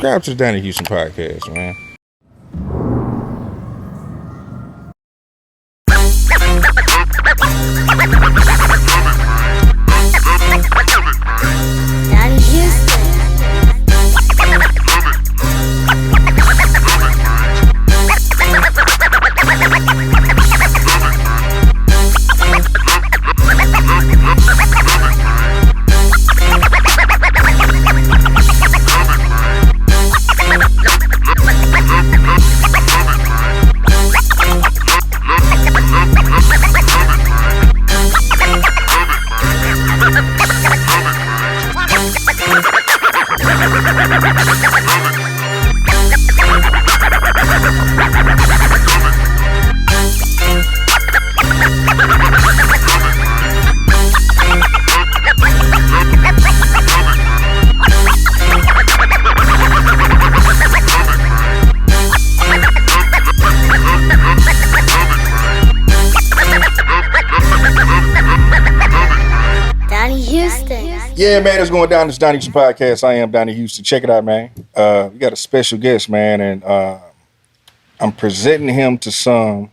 subscribe to the Donnie Houston podcast, man. Donnie Houston. Yeah, man, it's going down this Donnie Houston podcast. I am Donnie Houston. Check it out, man. We got a special guest, man, and I'm presenting him to some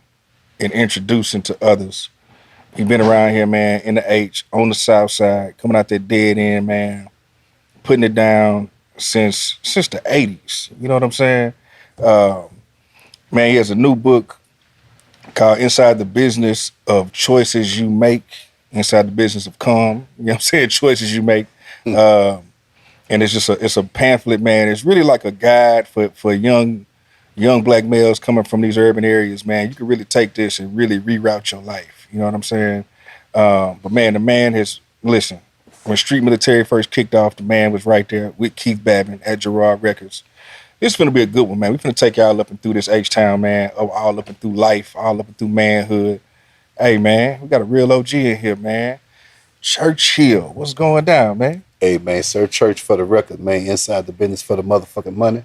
and introducing to others. He's been around here, man, in the H, on the South Side, coming out that dead end, man, putting it down since the 80s. You know what I'm saying? Man, he has a new book called Inside the Business of Choices You Make. Inside the Business of C.U.M. You know what I'm saying? Choices you make. And it's just a pamphlet, man. It's really like a guide for young black males coming from these urban areas, man. You can really take this and really reroute your life. You know what I'm saying? But man, the man has, listen, when Street Military first kicked off, the man was right there with Keith Babin at Gerard Records. This is going to be a good one, man. We're going to take y'all up and through this H-Town, man, all up and through life, all up and through manhood. Hey, man, we got a real OG in here, man. Churchill, what's going down, man? Hey, man, Sir Church for the record, man. Inside the Business for the motherfucking money.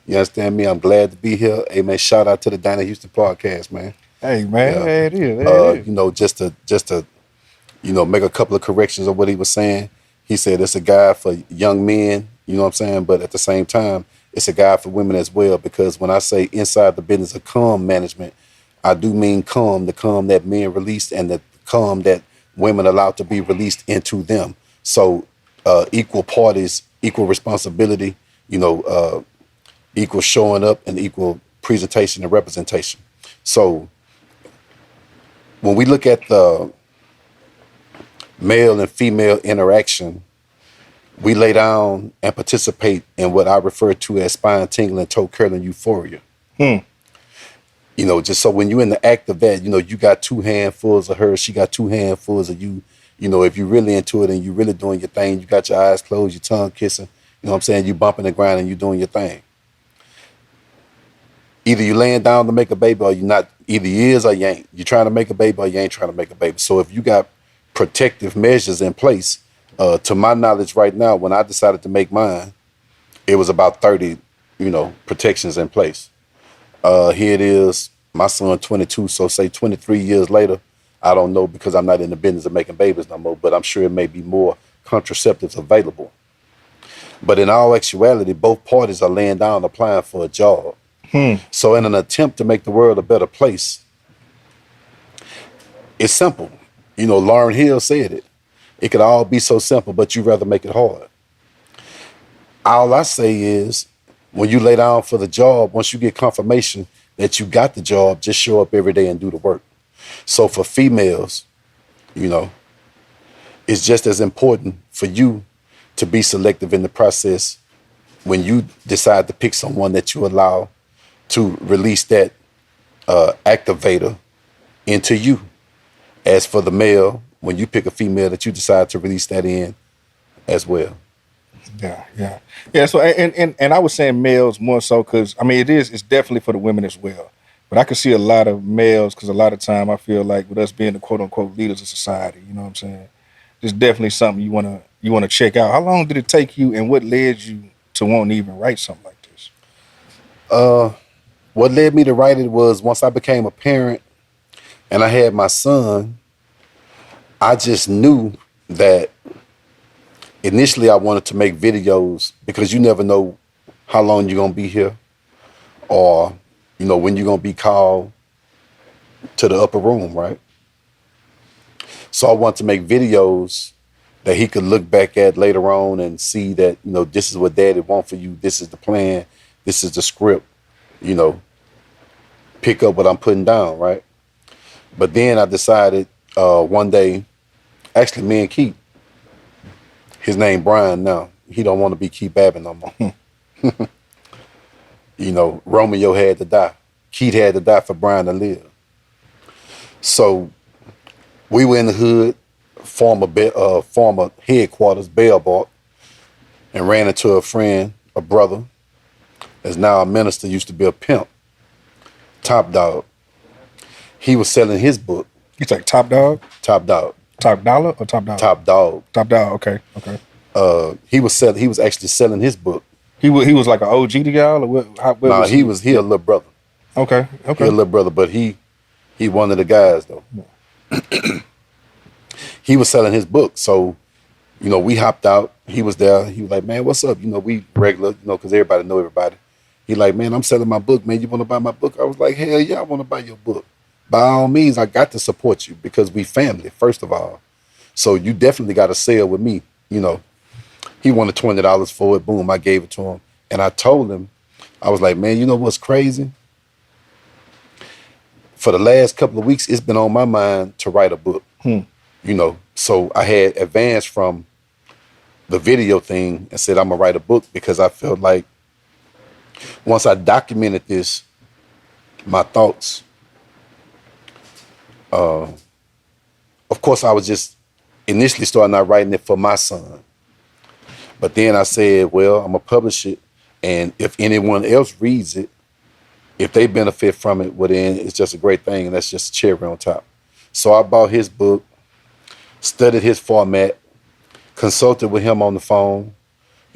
You understand me? I'm glad to be here. Hey, man, shout out to the Donnie Houston podcast, man. Hey, man, there it is. You know, just to make a couple of corrections of what he was saying. He said it's a guide for young men, you know what I'm saying? But at the same time, it's a guide for women as well, because when I say inside the business of C.U.M. management, I do mean C.U.M., the C.U.M. that men released and the C.U.M. that women allowed to be released into them. So equal parties, equal responsibility, equal showing up and equal presentation and representation. So when we look at the male and female interaction, we lay down and participate in what I refer to as spine-tingling, toe-curling euphoria. You know, just so when you're in the act of that, you got two handfuls of her, she got two handfuls of you. You know, if you're really into it and you're really doing your thing, you got your eyes closed, your tongue kissing, you know what I'm saying? You bumping the ground and you doing your thing. Either you laying down to make a baby or you're not. Either you is or you ain't. You're trying to make a baby or you ain't trying to make a baby. So if you got protective measures in place, to my knowledge right now, when I decided to make mine, it was about 30, protections in place. Here it is, my son 22, so say 23 years later, I don't know because I'm not in the business of making babies no more, but I'm sure it may be more contraceptives available. But in all actuality, both parties are laying down applying for a job. So in an attempt to make the world a better place, it's simple. Lauryn Hill said it. It could all be so simple, but you'd rather make it hard. All I say is, when you lay down for the job, once you get confirmation that you got the job, just show up every day and do the work. So for females, it's just as important for you to be selective in the process when you decide to pick someone that you allow to release that activator into you. As for the male, when you pick a female, that you decide to release that in as well. Yeah. So and I was saying males more so because it's definitely for the women as well. But I can see a lot of males because a lot of time I feel like with us being the quote unquote leaders of society, you know what I'm saying? There's definitely something you wanna check out. How long did it take you, and what led you to want to even write something like this? What led me to write it was once I became a parent and I had my son, I just knew that initially I wanted to make videos because you never know how long you gonna be here, or, when you gonna be called to the upper room, right? So I want to make videos that he could look back at later on and see that, this is what daddy want for you. This is the plan. This is the script, pick up what I'm putting down, right? But then I decided one day, actually me and Keith, his name Brian now, he don't want to be Keith Babin no more. Romeo had to die. Keith had to die for Brian to live. So we were in the hood, former headquarters, Bellbark, and ran into a friend, a brother, that's now a minister, used to be a pimp, Top Dog. He was selling his book. You like Top Dog? Top Dog. Top Dollar or Top Dog? Top Dog. Top Dog. Okay. He was actually selling his book. He was like an OG to y'all, or what? Nah, he a little brother. Okay. He a little brother, but he one of the guys though. He was selling his book, so we hopped out. He was there. He was like, "Man, what's up?" We regular, because everybody know everybody. He like, "Man, I'm selling my book, man. You want to buy my book?" I was like, "Hell yeah, I want to buy your book. By all means, I got to support you because we family, first of all. So you definitely got to sell with me." He wanted $20 for it. Boom, I gave it to him. And I told him, I was like, "Man, you know what's crazy? For the last couple of weeks, it's been on my mind to write a book." So I had advanced from the video thing and said, I'm going to write a book because I felt like once I documented this, my thoughts, of course, I was just initially starting out writing it for my son. But then I said, well, I'm going to publish it. And if anyone else reads it, if they benefit from it, well, then it's just a great thing. And that's just a cherry on top. So I bought his book, studied his format, consulted with him on the phone.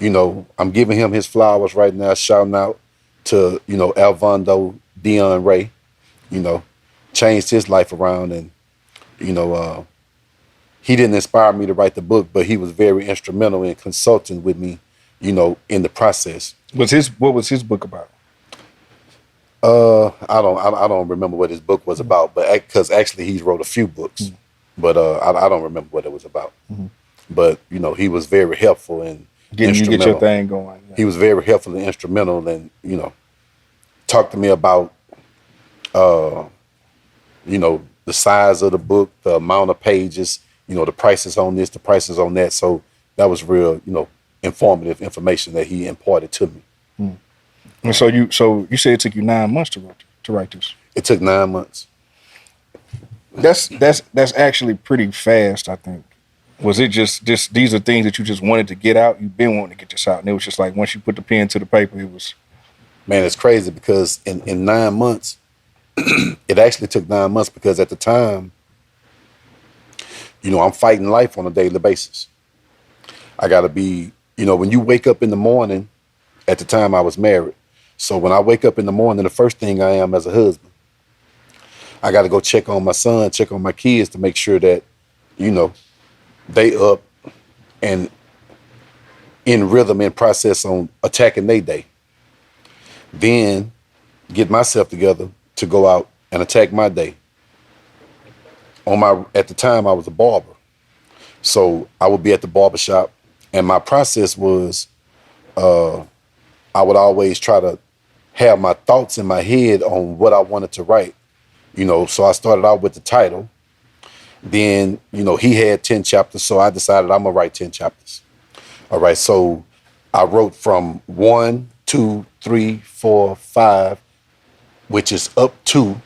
I'm giving him his flowers right now, shouting out to, Alvondo Dion Ray, changed his life around. And, he didn't inspire me to write the book, but he was very instrumental in consulting with me, in the process. What was his book about? I don't remember what his book was about, but because actually he wrote a few books, but I don't remember what it was about. But he was very helpful and Getting you get your thing going. Yeah. He was very helpful and instrumental, and talked to me about the size of the book, the amount of pages, the prices on this, the prices on that. So that was real, informative information that he imparted to me. And so you said it took you 9 months to write this. It took 9 months. That's actually pretty fast, I think. Was it just these are things that you just wanted to get out? You've been wanting to get this out, and it was just like once you put the pen to the paper, it was. Man, it's crazy because in 9 months, it actually took 9 months because at the time, I'm fighting life on a daily basis. I got to be, when you wake up in the morning, at the time I was married. So when I wake up in the morning, the first thing I am as a husband, I got to go check on my son, check on my kids to make sure that, they up and in rhythm and process on attacking their day. Then get myself together to go out and attack my day. At the time I was a barber. So I would be at the barber shop, and my process was I would always try to have my thoughts in my head on what I wanted to write. So I started out with the title. Then, he had 10 chapters, so I decided I'm going to write 10 chapters. All right, so I wrote from 1, 2, 3, 4, 5, which is up to,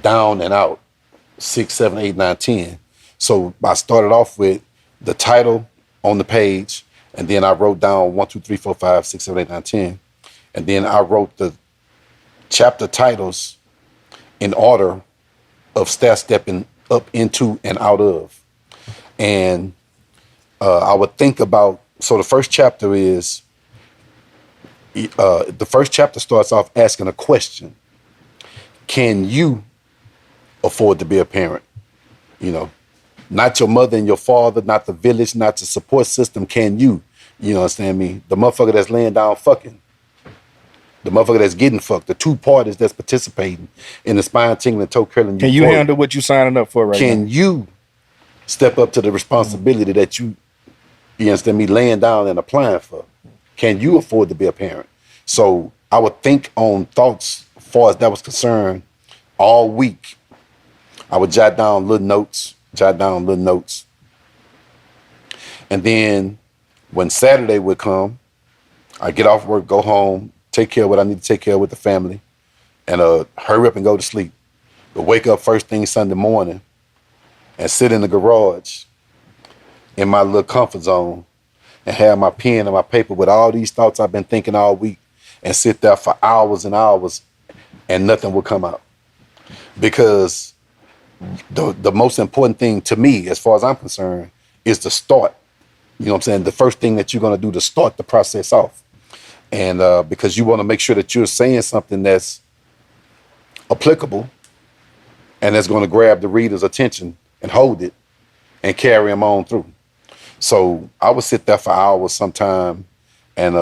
down and out, 6, 7, 8, 9, 10. So I started off with the title on the page, and then I wrote down 1, 2, 3, 4, 5, 6, 7, 8, 9, 10. And then I wrote the chapter titles in order of stepping up into and out of. And I would think about, so the first chapter starts off asking a question. Can you afford to be a parent? Not your mother and your father, not the village, not the support system. Can you? You understand me? The motherfucker that's laying down fucking. the motherfucker that's getting fucked, the two parties that's participating in the spine tingling, toe curling. Can you handle what you signing up for right now? Can you step up to the responsibility that you understand me, laying down and applying for? Can you afford to be a parent? So I would think on thoughts as far as that was concerned all week. I would jot down little notes. And then when Saturday would come, I get off work, go home, take care of what I need to take care of with the family, and hurry up and go to sleep. But wake up first thing Sunday morning and sit in the garage in my little comfort zone and have my pen and my paper with all these thoughts I've been thinking all week and sit there for hours and hours and nothing will come out. Because the most important thing to me, as far as I'm concerned, is to start. You know what I'm saying? The first thing that you're going to do to start the process off. And because you want to make sure that you're saying something that's applicable and that's going to grab the reader's attention and hold it and carry them on through. So I would sit there for hours sometime and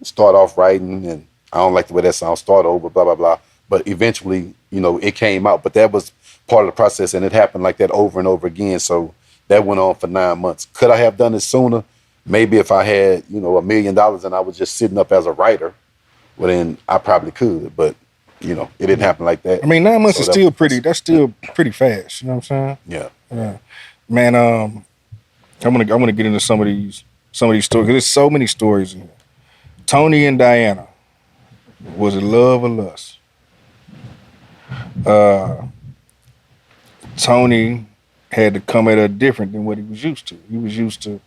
start off writing, and I don't like the way that sounds, start over, blah, blah, blah. But eventually, it came out. But that was part of the process, and it happened like that over and over again. So that went on for 9 months. Could I have done it sooner? Maybe if I had, $1 million and I was just sitting up as a writer, well, then I probably could. But, it didn't happen like that. I mean, 9 months is still that's still pretty fast. You know what I'm saying? Yeah. Man, I want to get into some of these stories, because there's so many stories in here. Tony and Diana, was it love or lust? Tony had to come at her different than what he was used to. He was used to.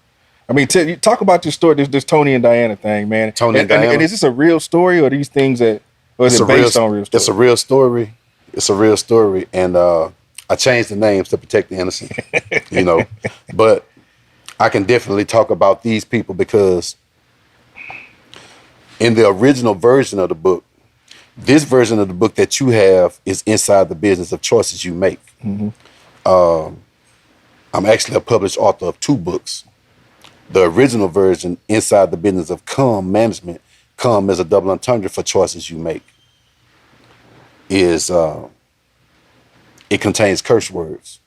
I mean, talk about this story, this Tony and Diana thing, man. Tony and Diana. And is this a real story, or are these things or is it based on real story? It's a real story. It's a real story, and I changed the names to protect the innocent. But I can definitely talk about these people because in the original version of the book, this version of the book that you have is inside the business of choices you make. Mm-hmm. I'm actually a published author of 2 books. The original version, Inside the Business of C.U.M. Management, C.U.M. is a double entendre for choices you make, is it contains curse words.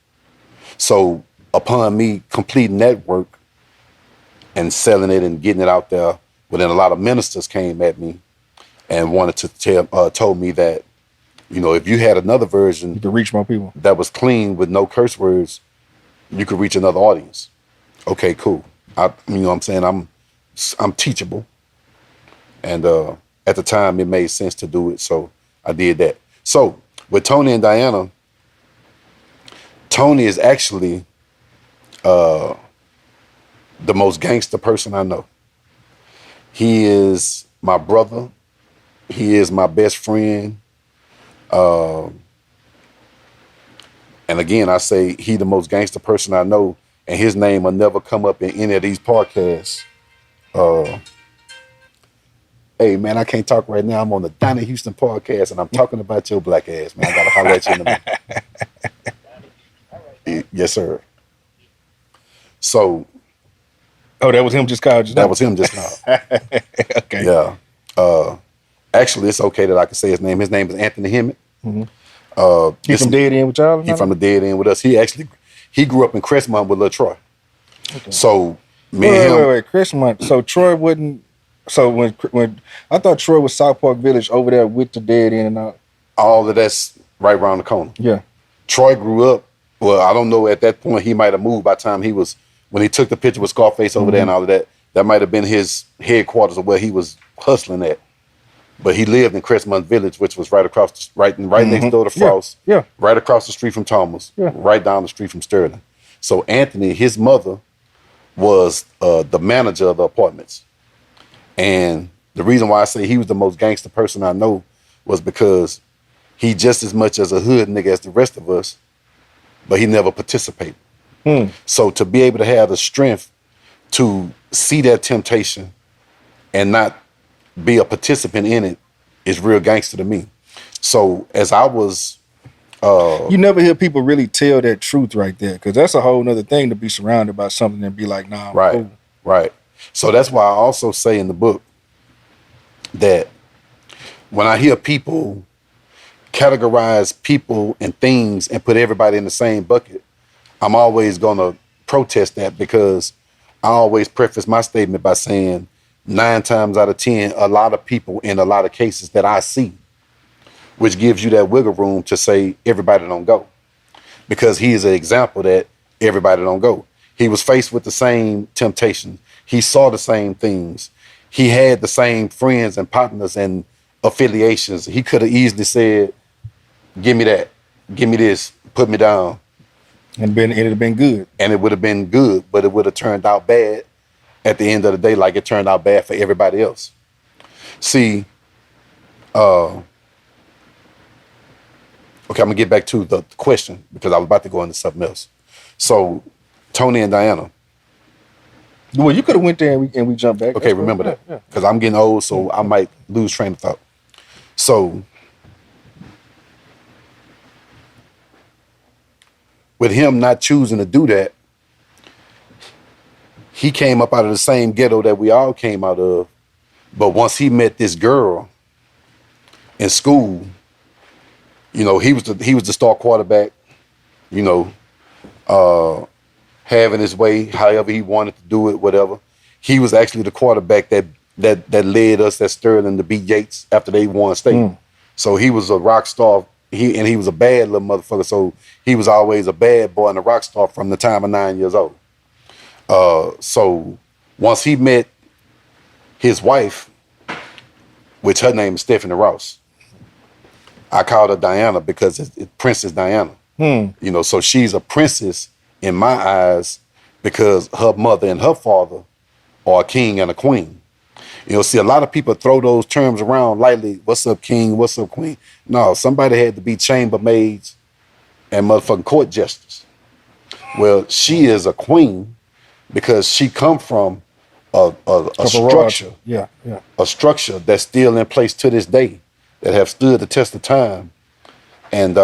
So upon me completing that work and selling it and getting it out there, well, then a lot of ministers came at me and wanted to told me that, if you had another version, you could reach more people that was clean with no curse words, you could reach another audience. Okay, cool. I'm saying I'm teachable, and at the time it made sense to do it, so I did that. So with Tony and Diana, Tony is actually the most gangster person I know. He is my brother. He is my best friend. And again, I say he the most gangster person I know, and his name will never come up in any of these podcasts. Hey, man, I can't talk right now. I'm on the Donnie Houston podcast, and I'm talking about your black ass, man. I got to holler at you in a minute. Yes, sir. So. Oh, that was him just called you? That was him just called. Okay. Yeah. Actually, it's okay that I can say his name. His name is Anthony Hillman. Mm-hmm. He's from Dead End with y'all? He's from the Dead End with us. He grew up in Crestmont with Lil Troy. Okay. So Wait, Crestmont. So Troy wouldn't. So when I thought Troy was South Park Village over there with the Dead End and all. All of that's right around the corner. Yeah. Troy grew up. Well, I don't know. At that point, he might have moved by the time when he took the picture with Scarface over there and all of that. That might have been his headquarters of where he was hustling at. But he lived in Crestmont Village, which was right across, right next door to Frost. Yeah. Right across the street from Thomas. Yeah. Right down the street from Sterling. So Anthony, his mother, was the manager of the apartments. And the reason why I say he was the most gangster person I know was because he just as much as a hood nigga as the rest of us, but he never participated. So to be able to have the strength to see that temptation and not be a participant in it is real gangster to me. So as I was... you never hear people really tell that truth right there, because that's a whole nother thing to be surrounded by something and be like, nah, I'm right, cool. Right. So that's why I also say in the book that when I hear people categorize people and things and put everybody in the same bucket, I'm always going to protest that, because I always preface my statement by saying 9 times out of 10, a lot of people in a lot of cases that I see, which gives you that wiggle room to say everybody don't go, because he is an example that everybody don't go. He was faced with the same temptations. He saw the same things. He had the same friends and partners and affiliations. He could have easily said, give me that, give me this, put me down. And it'd have been good. And it would have been good, but it would have turned out bad at the end of the day, like it turned out bad for everybody else. See, okay, I'm gonna get back to the question, because I was about to go into something else. So, Tony and Diana. Well, you could have went there and we jumped back. Okay, remember that, because I'm getting old, so I might lose train of thought. So, with him not choosing to do that, he came up out of the same ghetto that we all came out of. But once he met this girl in school, you know, he was the star quarterback, you know, having his way, however he wanted to do it, whatever. He was actually the quarterback that led us at Sterling to beat Yates after they won state. So he was a rock star. He was a bad little motherfucker. So he was always a bad boy and a rock star from the time of 9 years old. So once he met his wife, which her name is Stephanie Ross, I called her Diana because it's Princess Diana. You know, so she's a princess in my eyes because her mother and her father are a king and a queen. You know, see, a lot of people throw those terms around lightly. What's up, king? What's up, queen? No, somebody had to be chambermaids and motherfucking court jesters. Well, she is a queen because she come from a structure. Yeah. A structure that's still in place to this day, that have stood the test of time. And,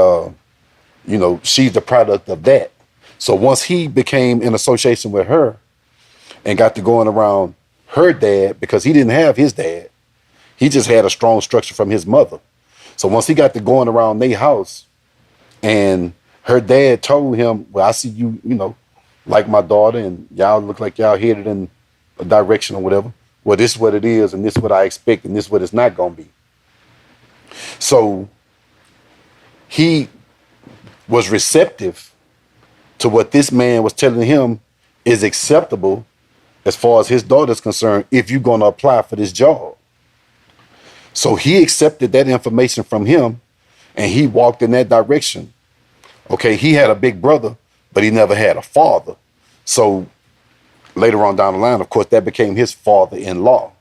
you know, she's the product of that. So once he became in association with her and got to going around her dad, because he didn't have his dad, he just had a strong structure from his mother. So once he got to going around their house and her dad told him, well, I see you, you know, like my daughter, and y'all look like y'all headed in a direction or whatever. Well, this is what it is, and this is what I expect, and this is what it's not going to be. So he was receptive to what this man was telling him is acceptable as far as his daughter's concerned, if you're going to apply for this job. So he accepted that information from him, and he walked in that direction. Okay, he had a big brother, but he never had a father. So later on down the line, of course, that became his father-in-law.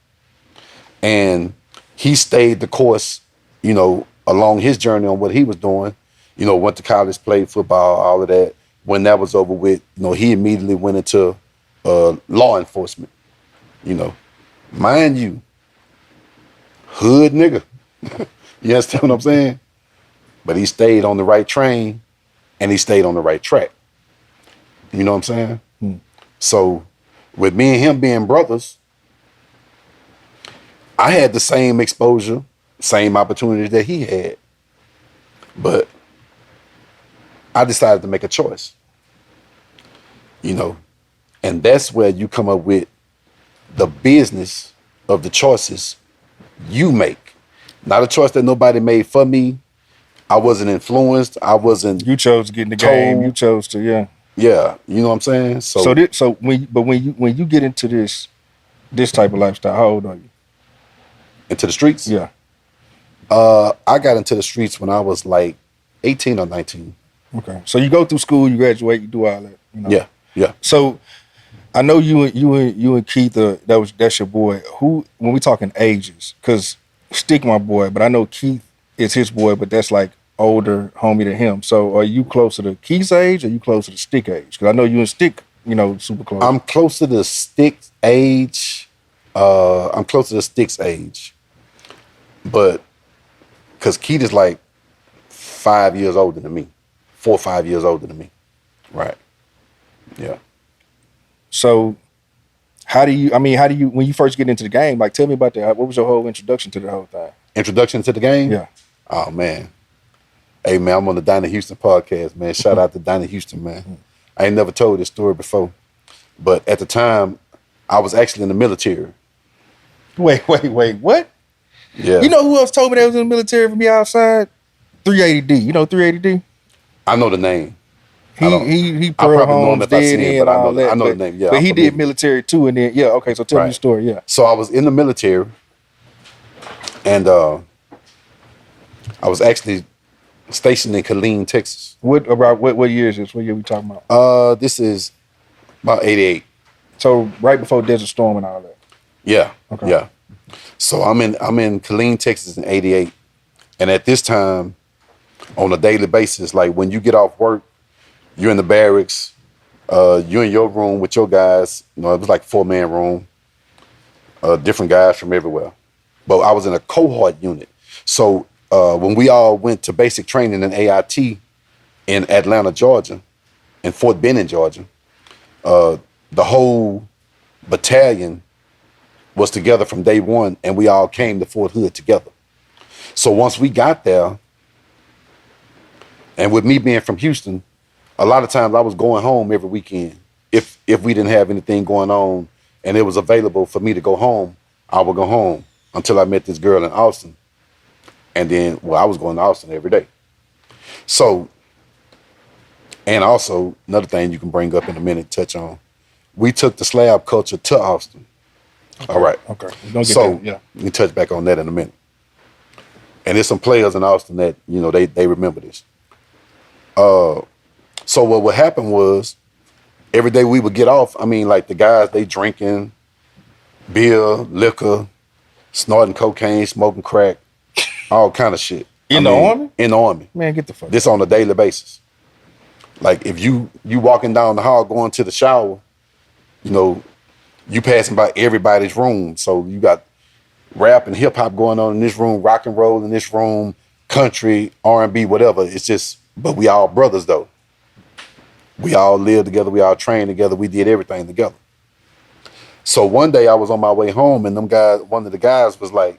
And he stayed the course, you know, along his journey on what he was doing. You know, went to college, played football, all of that. When that was over with, you know, he immediately went into law enforcement. You know, mind you, hood nigga. You understand what I'm saying? But he stayed on the right train and he stayed on the right track. You know what I'm saying? So with me and him being brothers, I had the same exposure, same opportunities that he had. But I decided to make a choice. You know, and that's where you come up with the business of the choices you make. Not a choice that nobody made for me. I wasn't influenced. I wasn't. You chose to get in the told. game. You chose to, yeah. Yeah, you know what I'm saying. So when you get into this type of lifestyle, how old are you? Into the streets? Yeah. I got into the streets when I was like 18 or 19. Okay. So you go through school, you graduate, you do all that. You know? Yeah. So I know you and Keith, that's your boy. Who, when we talking ages, because Stick my boy, but I know Keith is his boy, but that's like older homie than him. So are you closer to Keith's age or are you closer to Stick age? Because I know you and Stick, you know, super close. I'm closer to Stick's age. I'm closer to Stick's age. But because Keith is like 5 years older than me. 4 or 5 years older than me. Right. Yeah. So how do you, when you first get into the game, like tell me about that. What was your whole introduction to the whole thing? introduction to the game? Yeah. Oh man. Hey man, I'm on the Donnie Houston podcast, man. Shout out to Donnie Houston, man. I ain't never told this story before. But at the time, I was actually in the military. Wait, what? Yeah. You know who else told me that was in the military from me outside? 380D. You know 380D? I know the name. He I Pearl probably know him Homes if I dead see him, in but I all know that. the name. Yeah, but I'm he did familiar. military too, and then okay. So tell me the story. Yeah. So I was in the military, and I was actually stationed in Killeen, Texas. What year is this? What year we talking about? This is about 88. So right before Desert Storm and all that. Yeah. Okay. Yeah. So I'm in Killeen, Texas in 88. And at this time, on a daily basis, like when you get off work, you're in the barracks, you're in your room with your guys. You know, it was like a 4-man room, different guys from everywhere. But I was in a cohort unit. So when we all went to basic training in AIT in Atlanta, Georgia, in Fort Benning, Georgia, the whole battalion was together from day one, and we all came to Fort Hood together. So once we got there, and with me being from Houston, a lot of times I was going home every weekend. If we didn't have anything going on and it was available for me to go home, I would go home until I met this girl in Austin. And then, I was going to Austin every day. So, and also another thing you can bring up in a minute, touch on, we took the slab culture to Austin. Okay. All right. Okay. We're gonna get So that. Yeah. we can touch back on that in a minute. And there's some players in Austin that, you know, they remember this. So what would happen was every day we would get off. I mean, like the guys, they drinking beer, liquor, snorting cocaine, smoking crack, all kind of shit. In the Army? In the Army. Man, get the fuck. This on a daily basis. Like if you walking down the hall going to the shower, you know, you passing by everybody's room. So you got rap and hip hop going on in this room, rock and roll in this room, country, R&B, whatever. It's just, but we all brothers though. We all lived together. We all trained together. We did everything together. So one day I was on my way home and one of the guys was like,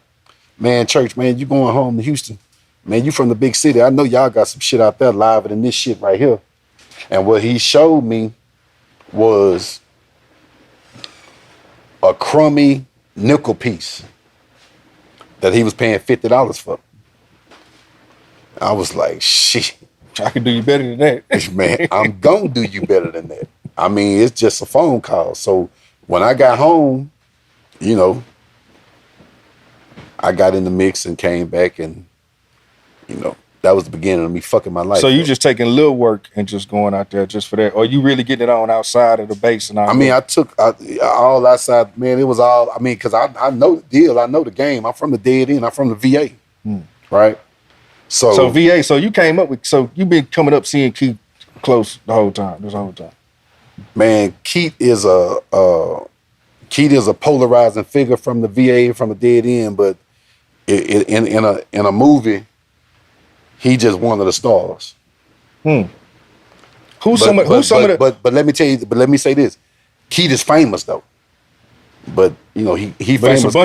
man, Church, man, you going home to Houston? Man, you from the big city. I know y'all got some shit out there liver than this shit right here. And what he showed me was a crummy nickel piece that he was paying $50 for. I was like, shit. I can do you better than that. Man, I'm gonna do you better than that. I mean, it's just a phone call. So when I got home, you know, I got in the mix and came back and, you know, that was the beginning of me fucking my life. So you just taking little work and just going out there just for that? Or you really getting it on outside of the base and all I mean, that? I took all outside, man, it was all, I mean, because I know the deal. I know the game. I'm from the dead end. I'm from the VA, right? So VA, so you came up with, so you've been coming up seeing Keith close this whole time. Man, Keith is a polarizing figure from the VA, from the dead end, but in a movie, he just one of the stars. But let me tell you. But let me say this: Keith is famous though. But you know he But famous. it's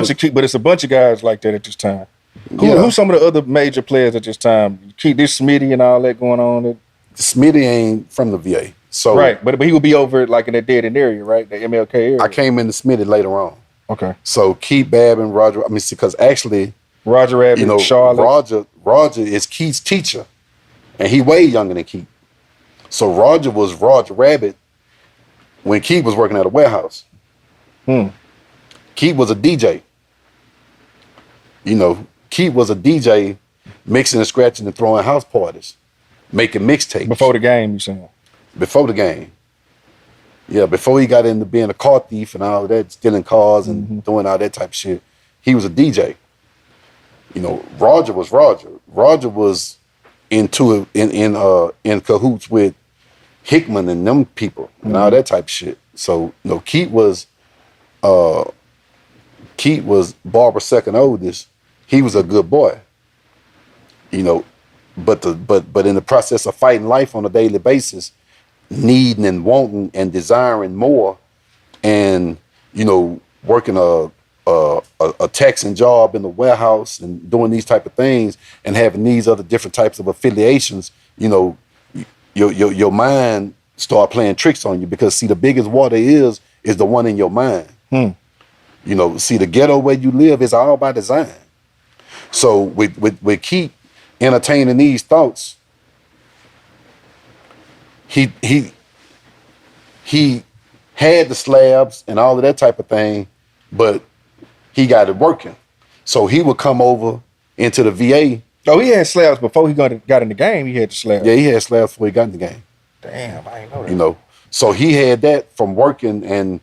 a bunch of guys like that at this time. Who's some of the other major players at this time? Keith, this Smitty and all that going on. Smitty ain't from the VA, so right. But he would be over like in that dead end area, right? The MLK area. I came into Smitty later on. Okay. So Keith Babin, Roger. I mean, because actually, Roger Rabbit, you know, Charlotte. Roger is Keith's teacher, and he way younger than Keith. So Roger was Roger Rabbit when Keith was working at a warehouse. Keith was a DJ. You know, Keith was a DJ mixing and scratching and throwing house parties, making mixtapes. Before the game, you saying? Before the game. Yeah, before he got into being a car thief and all that, stealing cars and doing all that type of shit, he was a DJ. You know, Roger was Roger. Roger was in cahoots with Hillman and them people and all that type of shit. So, you know, Keith was Barbara's second oldest. He was a good boy. You know, but in the process of fighting life on a daily basis, needing and wanting and desiring more, and you know, working a a taxing job in the warehouse and doing these type of things and having these other different types of affiliations, you know, your mind start playing tricks on you, because see, the biggest war there is the one in your mind. You know, see, the ghetto where you live is all by design. So with Keith entertaining these thoughts, he had the slabs and all of that type of thing, but he got it working. So he would come over into the VA. Oh, he had slabs before he got in the game. He had the slabs. Yeah, he had slabs before he got in the game. Damn, I ain't know that. You know, so he had that from working, and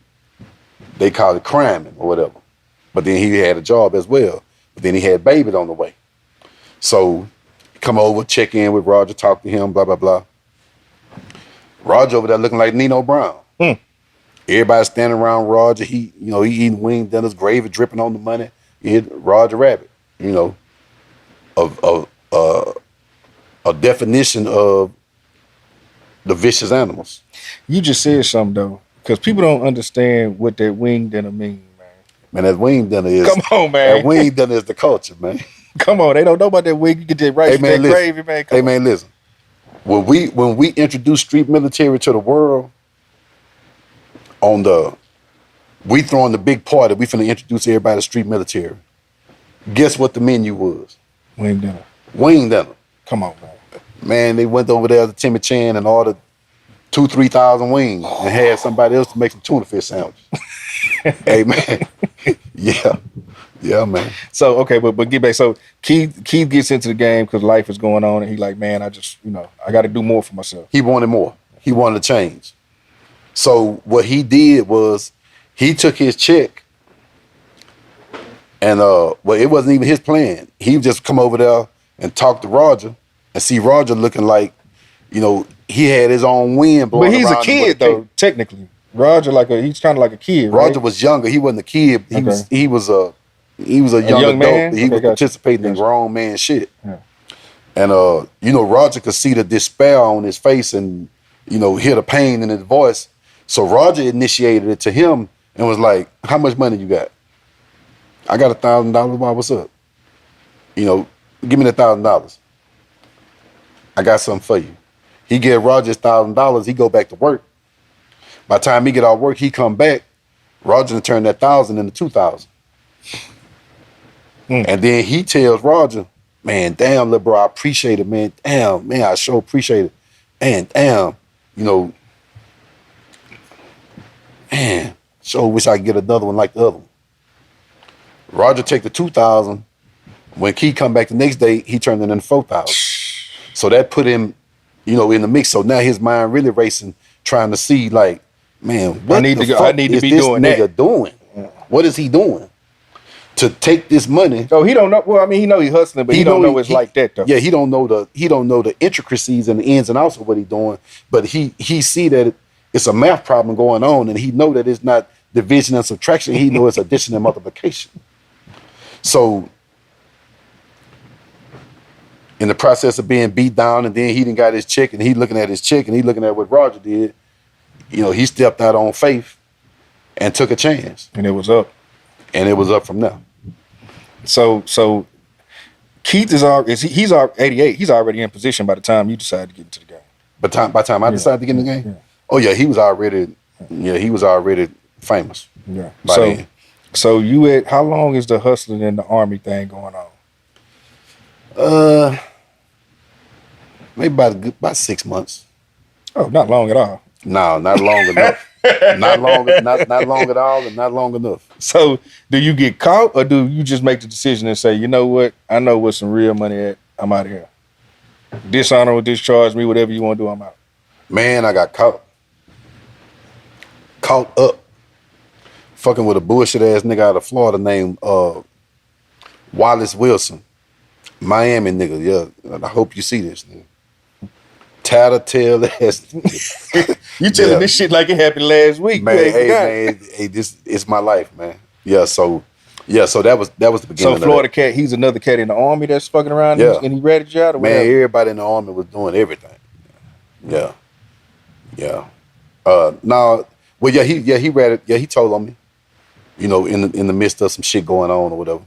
they call it criming or whatever. But then he had a job as well. But then he had babies on the way. So come over, check in with Roger, talk to him, blah, blah, blah. Roger over there looking like Nino Brown. Everybody standing around Roger. He eating wing dinners, gravy dripping on the money. He hit Roger Rabbit, you know, a definition of the vicious animals. You just said something though, because people don't understand what that wing dinner mean, man. Man, that wing dinner is. Come on, man. That wing dinner is the culture, man. Come on, they don't know about that wing. You get that rice, Hey, man, that listen. gravy, man. Come on. Man, listen. When we introduce street military to the world, we throwing the big party. We finna introduce everybody to street military. Guess what the menu was? Wing dinner. Wing dinner. Come on, man. Man, they went over there to Timmy Chan and ordered 2,000-3,000 wings and had somebody else to make some tuna fish sandwiches. Hey, man. Yeah, man. So okay, but get back. So Keith gets into the game because life is going on, and he like, man, I just I got to do more for myself. He wanted more. He wanted to change. So what he did was he took his check, and it wasn't even his plan. He would just come over there and talk to Roger, and see Roger looking like, he had his own wind blowing. But he's around a kid though, technically. Roger he's kind of like a kid. Roger right? was younger. He wasn't a kid. He was a young adult. Man? He was participating in grown man shit. Yeah. And Roger could see the despair on his face and hear the pain in his voice. So Roger initiated it to him and was like, "How much money you got?" "I got $1,000. Why? What's up?" "Give me the $1,000. I got something for you." He gave Roger $1,000. He go back to work. By the time he get off work, he come back. Roger turned that 1,000 into 2,000. And then he tells Roger, "Man, damn, little bro, I appreciate it, man. Damn, man, I sure appreciate it. And damn, man, sure wish I could get another one like the other one." Roger take the 2,000. When Keith come back the next day, he turned it into 4,000. So that put him, in the mix. So now his mind really racing, trying to see like, man, what the fuck is this nigga doing? What is he doing to take this money? Oh, he don't know. Well, I mean, he know he's hustling, but he don't know it's like that though. Yeah, he don't know the intricacies and the ins and outs of what he's doing. But he see that it's a math problem going on, and he know that it's not division and subtraction. He know it's addition and multiplication. So in the process of being beat down, and then he done got his check, and he looking at his check, and he looking at what Roger did, he stepped out on faith and took a chance. And it was up. And it was up from there. So Keith he's 88. He's already in position by the time you decide to get into the game. By the time I decided to get in the game? Yeah. Oh yeah, he was already famous. Yeah. So you how long is the hustling and the army thing going on? Maybe about 6 months. Oh, not long at all. No, not long enough. not long at all, and not long enough. So, do you get caught, or do you just make the decision and say, you know what, I know what's some real money at, I'm out of here. Dishonor or discharge me, whatever you want to do, I'm out. Man, I got caught up, fucking with a bullshit ass nigga out of Florida named Wallace Wilson, Miami nigga. Yeah, I hope you see this nigga. Tattletale ass. You telling this shit like it happened last week, man. Hey, this is my life, man. Yeah, so that was the beginning. So Florida cat, he's another cat in the army that's fucking around, and he ratted you out, or man, whatever? Everybody in the army was doing everything. Yeah. He ratted. Yeah, he told on me. you know, in the midst of some shit going on or whatever.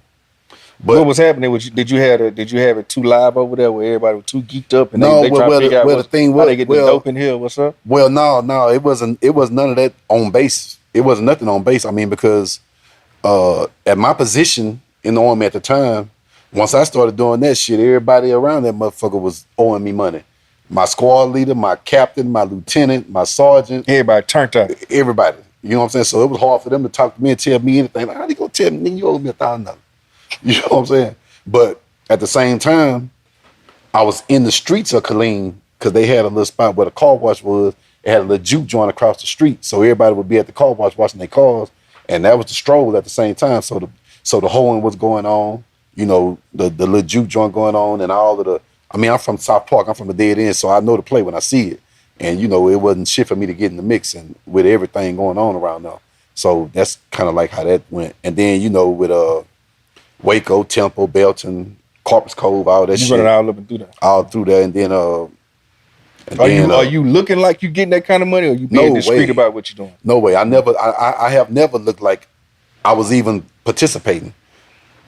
What But was happening? Did you have it too live over there where everybody was too geeked up and no, they try to figure out the thing how was, they get the dope in here? What's up? well, no, it wasn't none of that on base. It wasn't nothing on base. I mean, because at my position in the Army at the time, once I started doing that shit, everybody around that motherfucker was owing me money. My squad leader, my captain, my lieutenant, my sergeant, Everybody turned up. everybody. You know what I'm saying? So it was hard for them to talk to me and tell me anything. Like, how they gonna tell me, nigga, you owe me $1,000? You know what I'm saying? But at the same time, I was in the streets of Killeen because they had a little spot where the car wash was. It had a little juke joint across the street. So everybody would be at the car wash washing their cars. And that was the stroll at the same time. So the hoeing was going on, you know, the little juke joint going on and all of the, I mean, I'm from South Park. I'm from the dead end, so I know the play when I see it. And, you know, it wasn't shit for me to get in the mix and with everything going on around there. So that's kind of like how that went. And then, you know, with Waco, Temple, Belton, Corpus Cove, all that shit. You running all up and through that. All through there. And then, Are you looking like you getting that kind of money, or you being discreet about what you're doing? No way. I have never looked like I was even participating.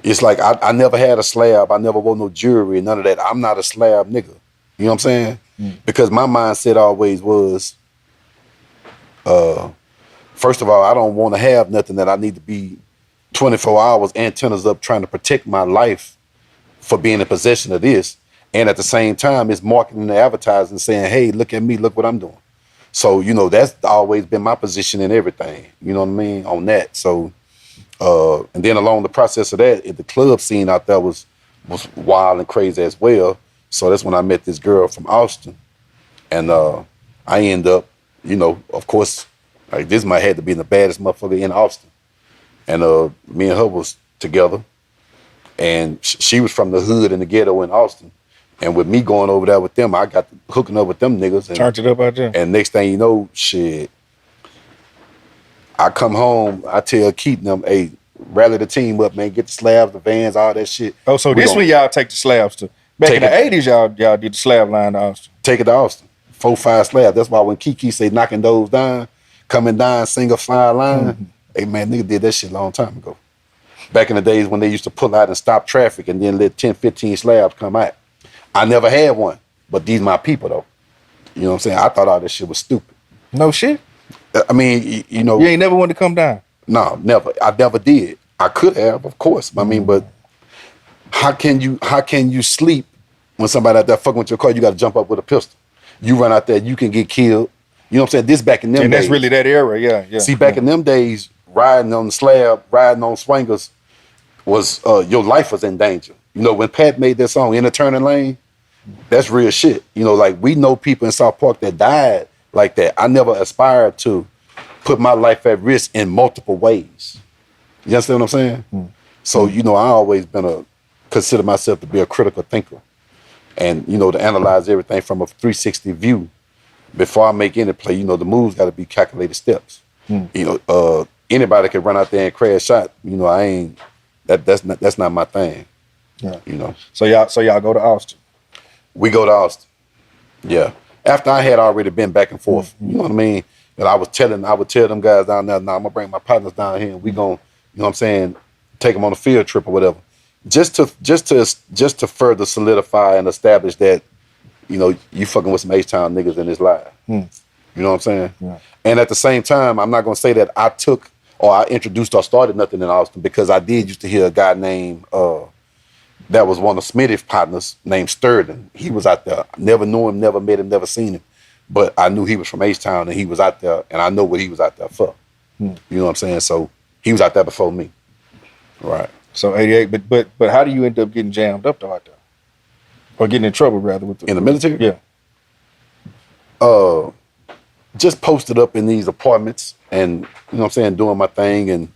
It's like I never had a slab. I never wore no jewelry, none of that. I'm not a slab nigga. You know what I'm saying? Because my mindset always was, first of all, I don't want to have nothing that I need to be 24 hours antennas up trying to protect my life for being in possession of this. And at the same time, it's marketing and advertising saying, hey, look at me, look what I'm doing. So, you know, that's always been my position in everything. You know what I mean? On that. So, and then along the process of that, the club scene out there was wild and crazy as well. So that's when I met this girl from Austin. And I end up, you know, of course, like this might have to be the baddest motherfucker in Austin. And me and her was together. And she was from the hood in the ghetto in Austin. And with me going over there with them, I got hooking up with them niggas. And, turned it up out there. And next thing you know, shit, I come home, I tell Keith and them, hey, rally the team up, man, get the slabs, the vans, all that shit. Oh, so this when y'all take the slabs to, back in the 80s, y'all did the slab line to Austin. Take it to Austin. 4-5 slabs. That's why when Kiki say knocking those down, coming down, single file line, hey man, nigga did that shit a long time ago. Back in the days when they used to pull out and stop traffic and then let 10, 15 slabs come out. I never had one, but these my people though. You know what I'm saying? I thought all this shit was stupid. No shit? I mean, you know. You ain't never wanted to come down? No, never. I never did. I could have, of course. I mean, but how can you sleep when somebody out there fucking with your car? You got to jump up with a pistol. You run out there, you can get killed. You know what I'm saying? This back in them days. And that's really that era, yeah. See, back in them days, riding on the slab, riding on swingers, was your life was in danger. You know, when Pat made that song, In a Turning Lane, that's real shit. You know, like we know people in South Park that died like that. I never aspired to put my life at risk in multiple ways. You understand what I'm saying? So, you know, I always consider myself to be a critical thinker and, you know, to analyze everything from a 360 view. Before I make any play, you know, the moves got to be calculated steps. You know, anybody can run out there and crash out. You know, that's not my thing. Yeah. You know. So y'all go to Austin. We go to Austin. Yeah. After I had already been back and forth. You know what I mean? And I would tell them guys down there, nah, I'm gonna bring my partners down here and we gonna, you know what I'm saying, take them on a field trip or whatever. Just to further solidify and establish that, you know, you fucking with some H-Town niggas in this life. You know what I'm saying? Yeah. And at the same time, I'm not gonna say that I took or I introduced or started nothing in Austin because I did used to hear a guy named that was one of Smitty's partners named Sterling. He was out there. Never knew him, never met him, never seen him. But I knew he was from H-Town and he was out there and I know what he was out there for. You know what I'm saying? So he was out there before me. Right. So 88, but how do you end up getting jammed up though out there? Or getting in trouble rather with in the military? Yeah. Just posted up in these apartments and, you know what I'm saying, doing my thing and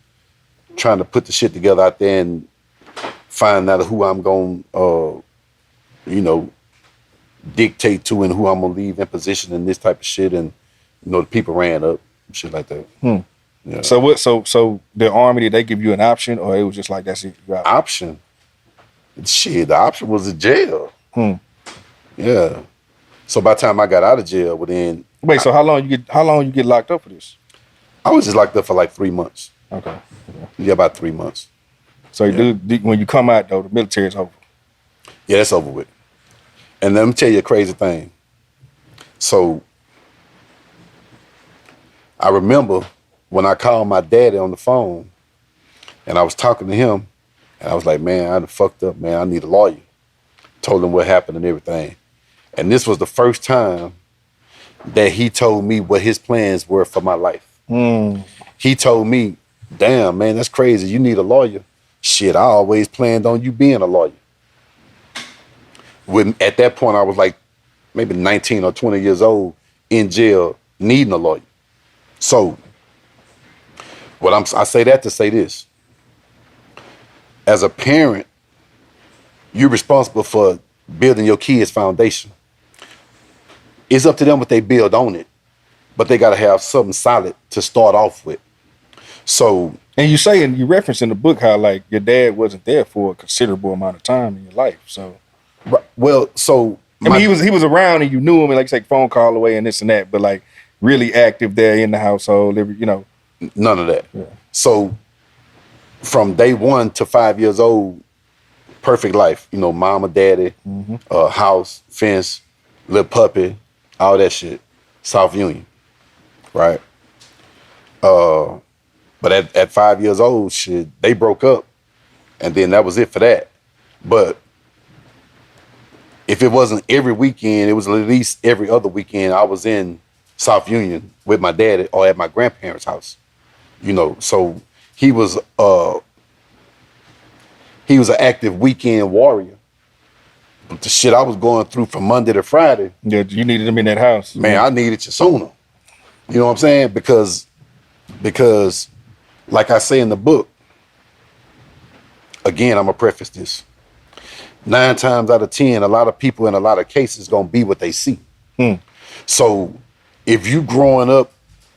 trying to put the shit together out there and find out who I'm going to, you know, dictate to and who I'm going to leave in position and this type of shit. And, you know, the people ran up, shit like that. Yeah. So what? So the Army, did they give you an option or it was just like, that's it? Option? Shit, the option was a jail. Yeah. So by the time I got out of jail, so how long you get locked up for this? I was just locked up for like 3 months. Okay. Yeah, about 3 months. So when you come out though, the military's over. Yeah, that's over with. And let me tell you a crazy thing. So I remember when I called my daddy on the phone and I was talking to him and I was like, man, I done fucked up, man. I need a lawyer. Told him what happened and everything. And this was the first time that he told me what his plans were for my life. He told me, damn, man, that's crazy. You need a lawyer. Shit, I always planned on you being a lawyer. At that point, I was like maybe 19 or 20 years old in jail needing a lawyer. So I say that to say this. As a parent, you're responsible for building your kids' foundation. It's up to them what they build on it, but they got to have something solid to start off with. So, and you say, and you reference in the book how like your dad wasn't there for a considerable amount of time in your life. So, well, so I mean, he was around and you knew him, and like take phone call away and this and that, but like really active there in the household, you know. None of that. Yeah. So, from day 1 to 5 years old, perfect life. You know, mama, daddy, house, fence, little puppy, all that shit. South Union, right? But at 5 years old, shit, they broke up, and then that was it for that. But if it wasn't every weekend, it was at least every other weekend I was in South Union with my daddy or at my grandparents' house. You know, so he was an active weekend warrior. But the shit I was going through from Monday to Friday. Yeah, you needed him in that house. Man, I needed you sooner. You know what I'm saying? Because like I say in the book, again, I'm gonna preface this. 9 times out of 10, a lot of people in a lot of cases gonna be what they see. So if you growing up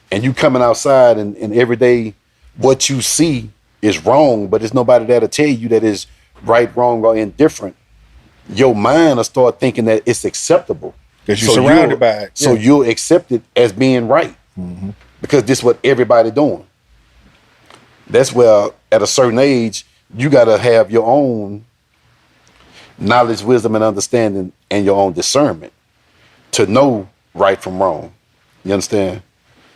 and you coming outside and every day what you see is wrong, but there's nobody there to tell you that is right, wrong, or indifferent, your mind will start thinking that it's acceptable. Because you're surrounded by it. So you'll accept it as being right. Because this is what everybody doing. That's where at a certain age, you gotta have your own knowledge, wisdom, and understanding, and your own discernment to know right from wrong. You understand?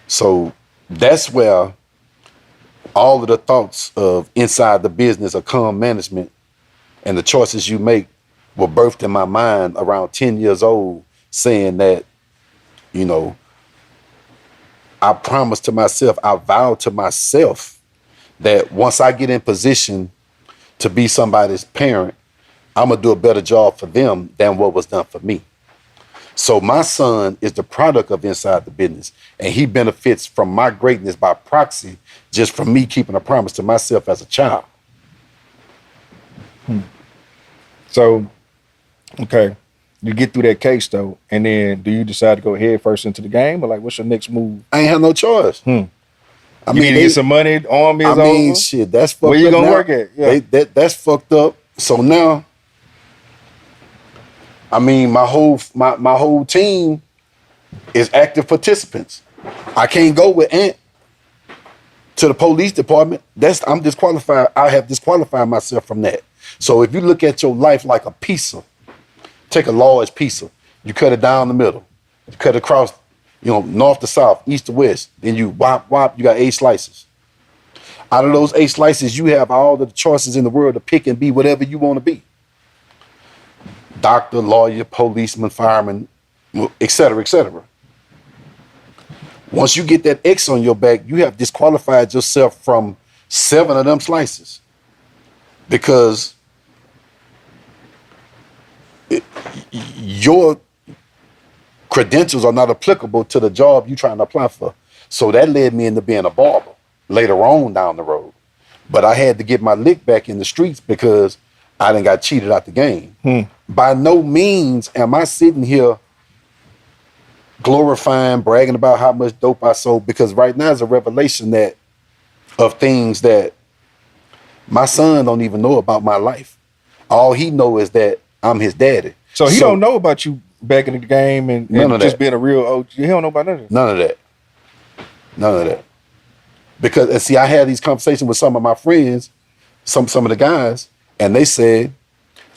So that's where all of the thoughts of inside the business of calm management and the choices you make were birthed in my mind around 10 years old, saying that, you know, I promised to myself, I vowed to myself that once I get in position to be somebody's parent, I'm gonna do a better job for them than what was done for me. So my son is the product of inside the business, and he benefits from my greatness by proxy, just from me keeping a promise to myself as a child. So, okay, you get through that case though, and then do you decide to go head first into the game, or like what's your next move? I ain't have no choice. I mean, need to get some money. Army is over. Shit, that's fucked up. Where you gonna now. work at? Yeah. That's fucked up. So now, I mean, my whole team is active participants. I can't go with Ant to the police department. I'm disqualified. I have disqualified myself from that. So if you look at your life like a pizza, take a large pizza, you cut it down the middle, you cut it across, you know, north to south, east to west, then you whop, you got 8 slices. Out of those 8 slices, you have all the choices in the world to pick and be whatever you want to be. Doctor, lawyer, policeman, fireman, et cetera, et cetera. Once you get that X on your back, you have disqualified yourself from 7 of them slices. Because your credentials are not applicable to the job you're trying to apply for. So that led me into being a barber later on down the road. But I had to get my lick back in the streets because I done got cheated out the game. By no means am I sitting here glorifying, bragging about how much dope I sold, because right now is a revelation that of things that my son don't even know about my life. All he know is that I'm his daddy. So he don't know about you back in the game and just being a real OG. He don't know about none of that. None of that. Because and see, I had these conversations with some of my friends, some of the guys, and they said,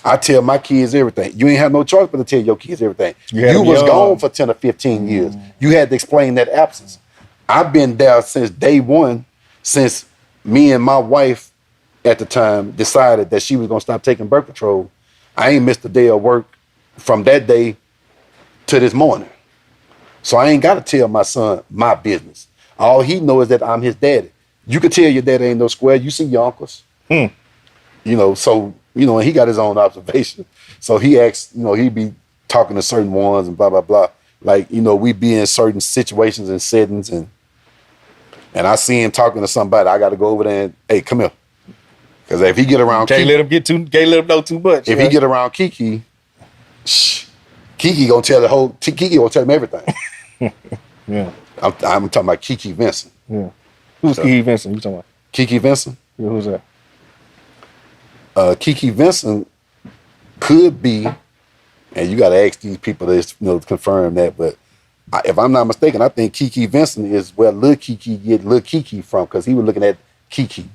I tell my kids everything. You ain't have no choice but to tell your kids everything. You was gone for 10 or 15 years. You had to explain that absence. I've been there since day one, since me and my wife at the time decided that she was gonna stop taking birth control. I ain't missed a day of work from that day to this morning. So I ain't gotta tell my son my business. All he knows is that I'm his daddy. You could tell your daddy ain't no square. You see your uncles. You know, so, you know, and he got his own observation. So he acts, you know, he be talking to certain ones and blah, blah, blah. Like, you know, we be in certain situations and settings and I see him talking to somebody. I got to go over there and, hey, come here. Because if he get around can't let him know too much. If he get around Kiki, Kiki gonna tell him everything. Yeah. I'm talking about Kiki Vincent. Yeah. Who's Kiki Vincent? You talking about? Kiki Vincent? Yeah, who's that? Kiki Vincent could be, and you got to ask these people to, you know, confirm that. But if I'm not mistaken, I think Kiki Vincent is where Lil Kiki get Lil Kiki from, because he was looking at Kiki.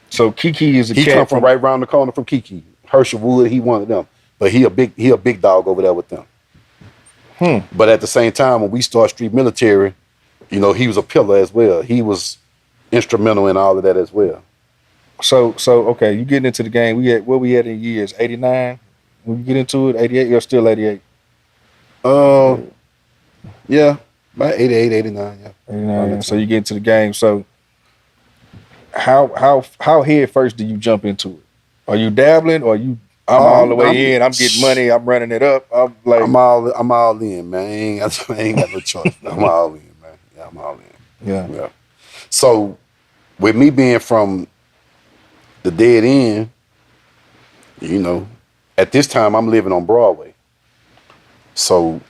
So Kiki is he come from right around the corner from Kiki. Herschel Wood, he one of them, but he a big dog over there with them. But at the same time, when we start Street Military, you know, he was a pillar as well. He was instrumental in all of that as well. So okay, you getting into the game. Where we at in years? 89? When you get into it, 88, you're still 88. Yeah, about 88, 89, yeah. 89. So you get into the game. So how head first do you jump into it? Are you dabbling or I'm all the way in, I'm getting money, I'm running it up? I'm all in, man. I ain't got no choice. I'm all in, man. Yeah, I'm all in. Yeah. So with me being from the dead end, you know, at this time I'm living on Broadway. So,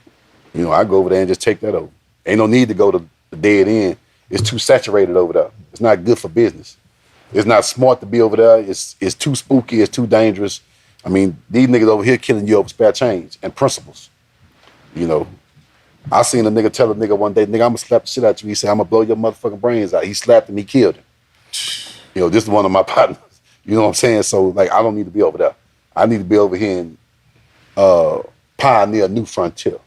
you know, I go over there and just take that over. Ain't no need to go to the dead end. It's too saturated over there. It's not good for business. It's not smart to be over there. It's too spooky. It's too dangerous. I mean, these niggas over here killing you over spare change and principles. You know, I seen a nigga tell a nigga one day, nigga, I'm gonna slap the shit out you. He said, I'm gonna blow your motherfucking brains out. He slapped him, he killed him. You know, this is one of my partners. You know what I'm saying? So, like, I don't need to be over there. I need to be over here and pioneer a new frontier.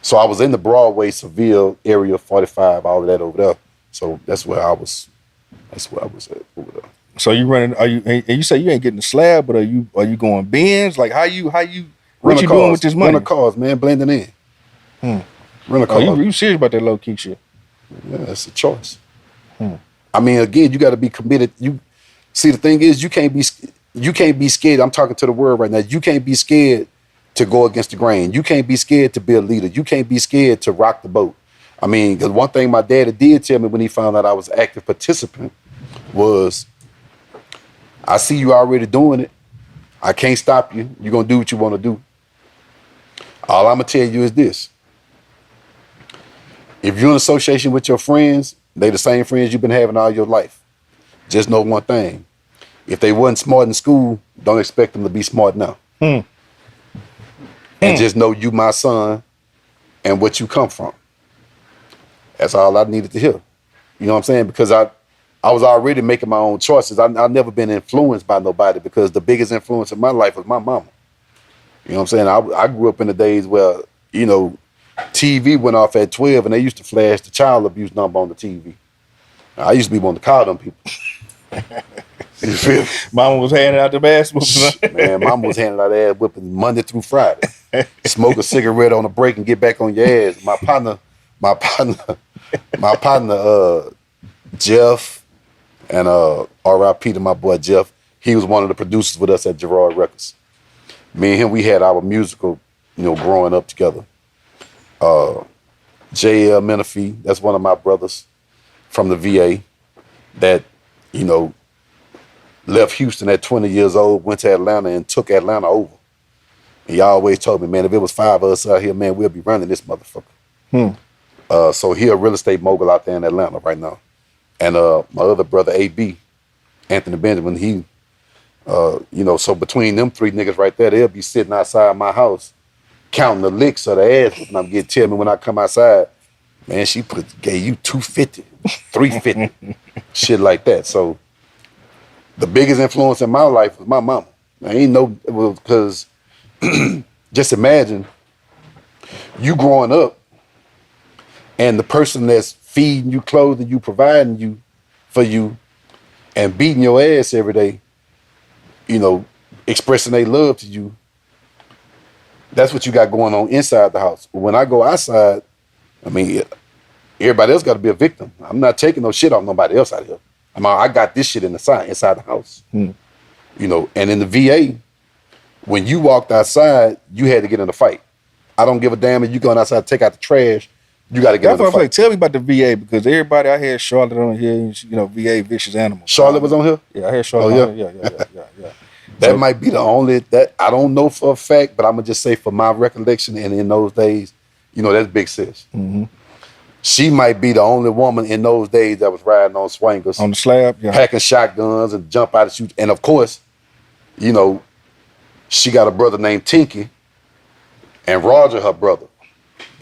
So I was in the Broadway, Seville area, 45, all of that over there. So that's where I was at over there. So you running? And you say you ain't getting the slab, but are you going Benz? Like how you what you doing with this money? Rental cars, man, blending in. Rental cars. You serious about that low key shit? Yeah, that's a choice. I mean, again, you got to be committed. You see, the thing is, you can't be scared. I'm talking to the world right now. You can't be scared to go against the grain. You can't be scared to be a leader. You can't be scared to rock the boat. I mean, because one thing my daddy did tell me when he found out I was an active participant was, I see you already doing it. I can't stop you. You're going to do what you want to do. All I'm going to tell you is this. If you're in association with your friends, they the same friends you've been having all your life. Just know one thing. If they wasn't smart in school, don't expect them to be smart now. And just know you my son and what you come from. That's all I needed to hear. You know what I'm saying? Because I was already making my own choices. I've never been influenced by nobody, because the biggest influence in my life was my mama. You know what I'm saying? I grew up in the days where, you know, TV went off at 12 and they used to flash the child abuse number on the TV. I used to be one to call them people. You feel me? Mama was handing out the ass whoopings. Man, mama was handing out ass whipping Monday through Friday. Smoke a cigarette on the break and get back on your ass. My partner, Jeff, and R.I.P. to my boy Jeff. He was one of the producers with us at Gerard Records. Me and him, we had our musical, you know, growing up together. J.L. Menifee, that's one of my brothers from the VA that, you know, left Houston at 20 years old, went to Atlanta and took Atlanta over. And y'all always told me, man, if it was 5 of us out here, man, we'll be running this motherfucker. So he a real estate mogul out there in Atlanta right now. And my other brother, AB, Anthony Benjamin, he, you know, so between them 3 niggas right there, they'll be sitting outside my house counting the licks of the ass and I'm getting tell me when I come outside, Man, she gave you 250, 350, shit like that. So the biggest influence in my life was my mama. I ain't know, it was because just imagine you growing up and the person that's feeding you, clothing you, providing you for you, and beating your ass every day, you know, expressing their love to you. That's what you got going on inside the house. When I go outside, I mean, everybody else got to be a victim. I'm not taking no shit off nobody else out here. I got this shit inside the house. You know, and in the VA, when you walked outside, you had to get in a fight. I don't give a damn if you going outside to take out the trash. You got to get in a fight. Like, tell me about the VA, because everybody, I had Charlotte on here, you know, VA vicious animals. Charlotte was on here? Yeah, I had Charlotte on here. Yeah. That might be the only, that I don't know for a fact, but I'm going to just say for my recollection, and in those days, you know, that's Big Sis. She might be the only woman in those days that was riding on swingers. On the slab, yeah. Packing shotguns and jump out and shoot. And of course, you know, she got a brother named Tinky and Roger, her brother.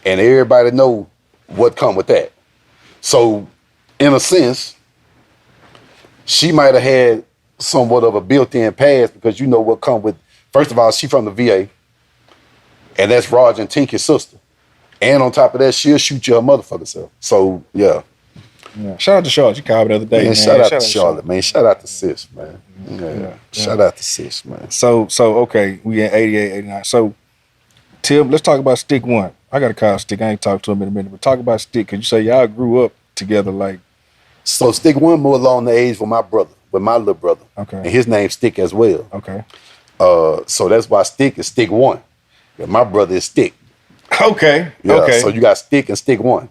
And everybody know what come with that. So, in a sense, she might have had somewhat of a built-in past, because you know what come with, first of all, she from the VA, and that's Roger and Tinky's sister. And on top of that, she'll shoot your motherfucker self. So, yeah. Shout out to Charlotte. You called me the other day, man. Shout out to Charlotte, man. Shout out to Sis, man. Yeah. Shout out to Sis, man. So okay, we in 88, 89. So, Tim, let's talk about Stick One. I got to call Stick. I ain't talked to him in a minute, but talk about Stick, because you say y'all grew up together, like. So, Stick One more along the age with my brother, with my little brother. Okay. And his name's Stick as well. Okay. So that's why Stick is Stick One. And my brother is Stick. Okay. Yeah, okay. So you got Stick and Stick One.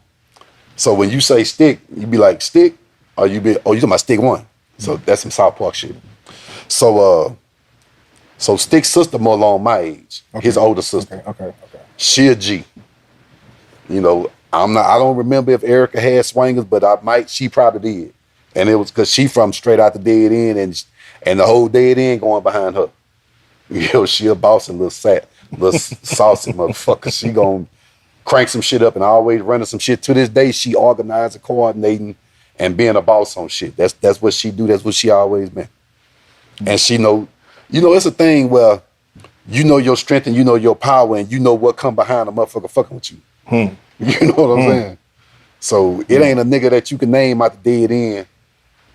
So when you say Stick, you be like Stick, or you talking about Stick One. So that's some South Park shit. So Stick's sister more along my age, his older sister. Okay. She a G. You know, I don't remember if Erica had swingers, but she probably did. And it was because she from straight out the dead end, and the whole dead end going behind her. You know, she a boss and little saucy motherfucker. She gonna crank some shit up and always running some shit. To this day, she organizing, coordinating, and being a boss on shit. That's what she do. That's what she always been. And she know, you know, it's a thing where you know your strength and you know your power and you know what come behind a motherfucker fucking with you. You know what I'm saying? So it ain't a nigga that you can name out the dead end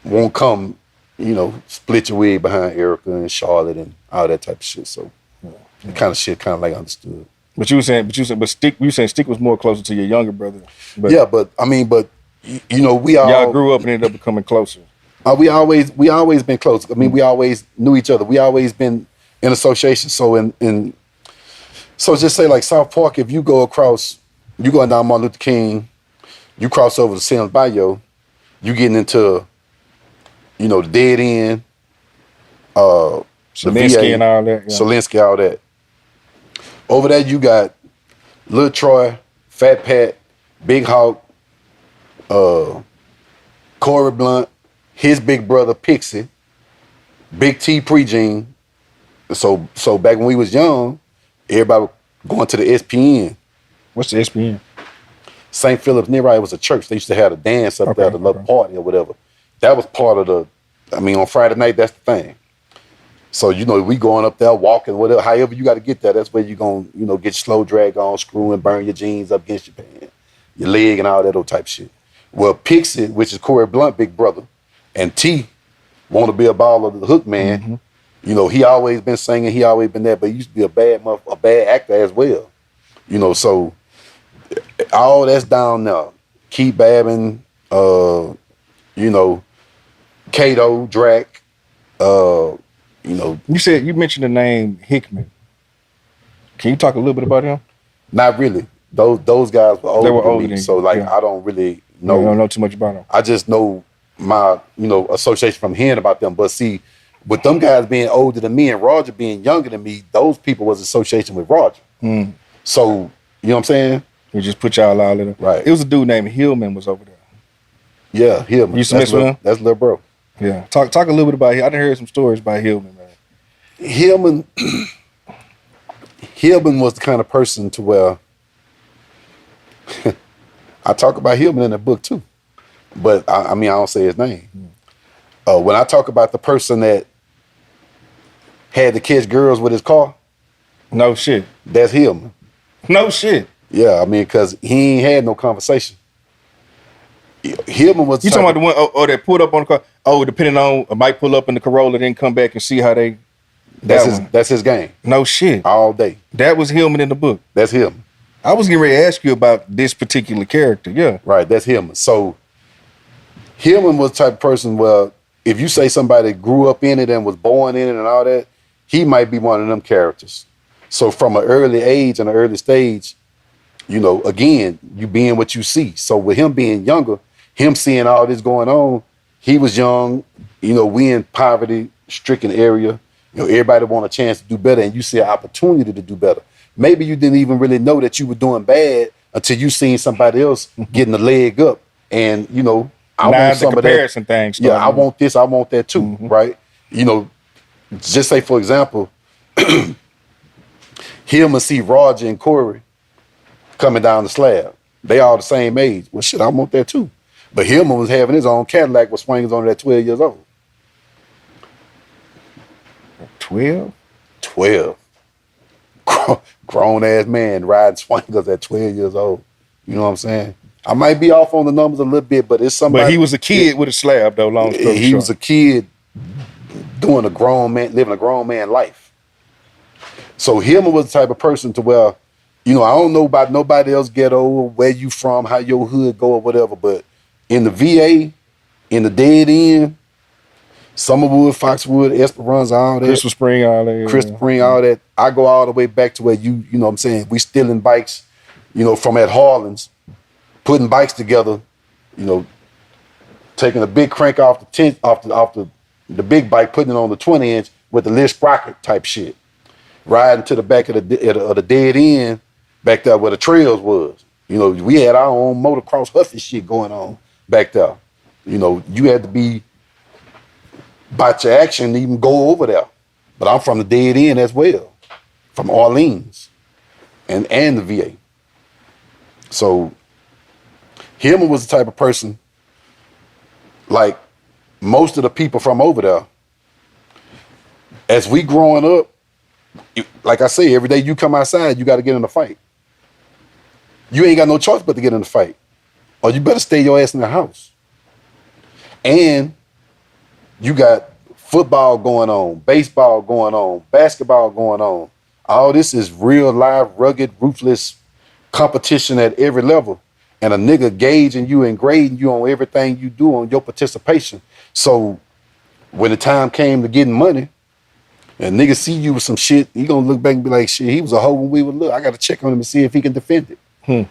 won't come, you know, split your wig behind Erica and Charlotte and all that type of shit. So the kind of shit kind of like understood. But you saying Stick was more closer to your younger brother. But you know, we all y'all grew up and ended up becoming closer. We always been close. I mean, we always knew each other. We always been in association. So so just say like South Park, if you go across, you going down Martin Luther King, you cross over to San Bayou, you getting into, you know, the dead end, Solinsky and all that. Yeah. Solinsky, all that. Over there, you got Lil Troy, Fat Pat, Big Hawk, Corey Blunt, his big brother Pixie, Big T Pregene. So back when we was young, everybody was going to the SPN. What's the SPN? St. Philip's nearby. It was a church. They used to have a dance up there, the little party or whatever. That was part of on Friday night, that's the thing. So, you know, we going up there, walking, whatever, however you got to get there, that's where you going to, you know, get your slow drag on, screw and burn your jeans up against your pants, your leg and all that old type shit. Well, Pixie, which is Corey Blunt, big brother, and T, want to be a baller, the hook man. You know, he always been singing, he always been there, but he used to be a bad actor as well. You know, so all that's down there. Keith Babin, you know, Kato, Drac, you know. You mentioned the name Hickman. Can you talk a little bit about him? Not really. Those guys were older, than me, you. so like Yeah. I don't really know. You don't know too much about them. I just know my, you know, association from hearing about them. But see, with them guys being older than me and Roger being younger than me, those people was association with Roger. So, you know what I'm saying? We just put y'all all in it. Right. It was a dude named Hillman was over there. Yeah, Hillman. You used to mess with him? That's little bro. Yeah. Talk a little bit about him. I done heard some stories about Hillman, man. Hillman was the kind of person to where I talk about Hillman in the book too, but I mean, I don't say his name. When I talk about the person that had to catch girls with his car, No shit. that's Hillman. No shit. Yeah, I mean, because he ain't had no conversation. Hillman was You talking about the one that pulled up on the car? Oh, depending on, might pull up in the Corolla, then come back and see how they. That's his game. No shit. All day. That was Hillman in the book. That's Hillman. I was getting ready to ask you about this particular character. Yeah. Right, that's Hillman. So Hillman was the type of person where if you say somebody grew up in it and was born in it and all that, he might be one of them characters. So from an early age and an early stage, you know, again, you being what you see. So with him being younger, him seeing all this going on, he was young, you know, we in poverty-stricken area. You know, everybody want a chance to do better, and you see an opportunity to do better. Maybe you didn't even really know that you were doing bad until you seen somebody else getting a leg up. And, you know, I want some of that. Comparison things. Yeah, I want this, I want that too, right? You know, just say, for example, Hillman see Roger and Corey coming down the slab. They all the same age. Well, shit, I want that too. But Hillman was having his own Cadillac with swingers on it at 12 years old. 12? 12. Grown-ass man riding swingers at 12 years old. You know what I'm saying? I might be off on the numbers a little bit, but it's somebody. But he was a kid with a slab, though, long story short. He was a kid living a grown man life. So Hillman was the type of person to where, you know, I don't know about nobody else ghetto, where you from, how your hood go or whatever, but in the VA, in the dead end, Summerwood, Foxwood, Esperanza, all that. Crystal Spring, all that. Crystal Spring, all that. I go all the way back to where you know what I'm saying, we stealing bikes, you know, from at Harlan's, putting bikes together, you know, taking a big crank off the big bike, putting it on the 20-inch with the lift sprocket type shit. Riding to the back of the dead end, back there where the trails was. You know, we had our own motocross huffy shit going on back there. You know, you had to be about your action to even go over there. But I'm from the dead end as well, from Orleans and the VA. So Hillman was the type of person, like most of the people from over there, as we growing up, like I say, every day you come outside, you got to get in a fight. You ain't got no choice but to get in a fight, or you better stay your ass in the house. And you got football going on, baseball going on, basketball going on. All this is real live, rugged, ruthless competition at every level. And a nigga gauging you and grading you on everything you do, on your participation. So when the time came to getting money, and nigga see you with some shit, he gonna look back and be like, shit, he was a hoe when we would look. I gotta check on him and see if he can defend it.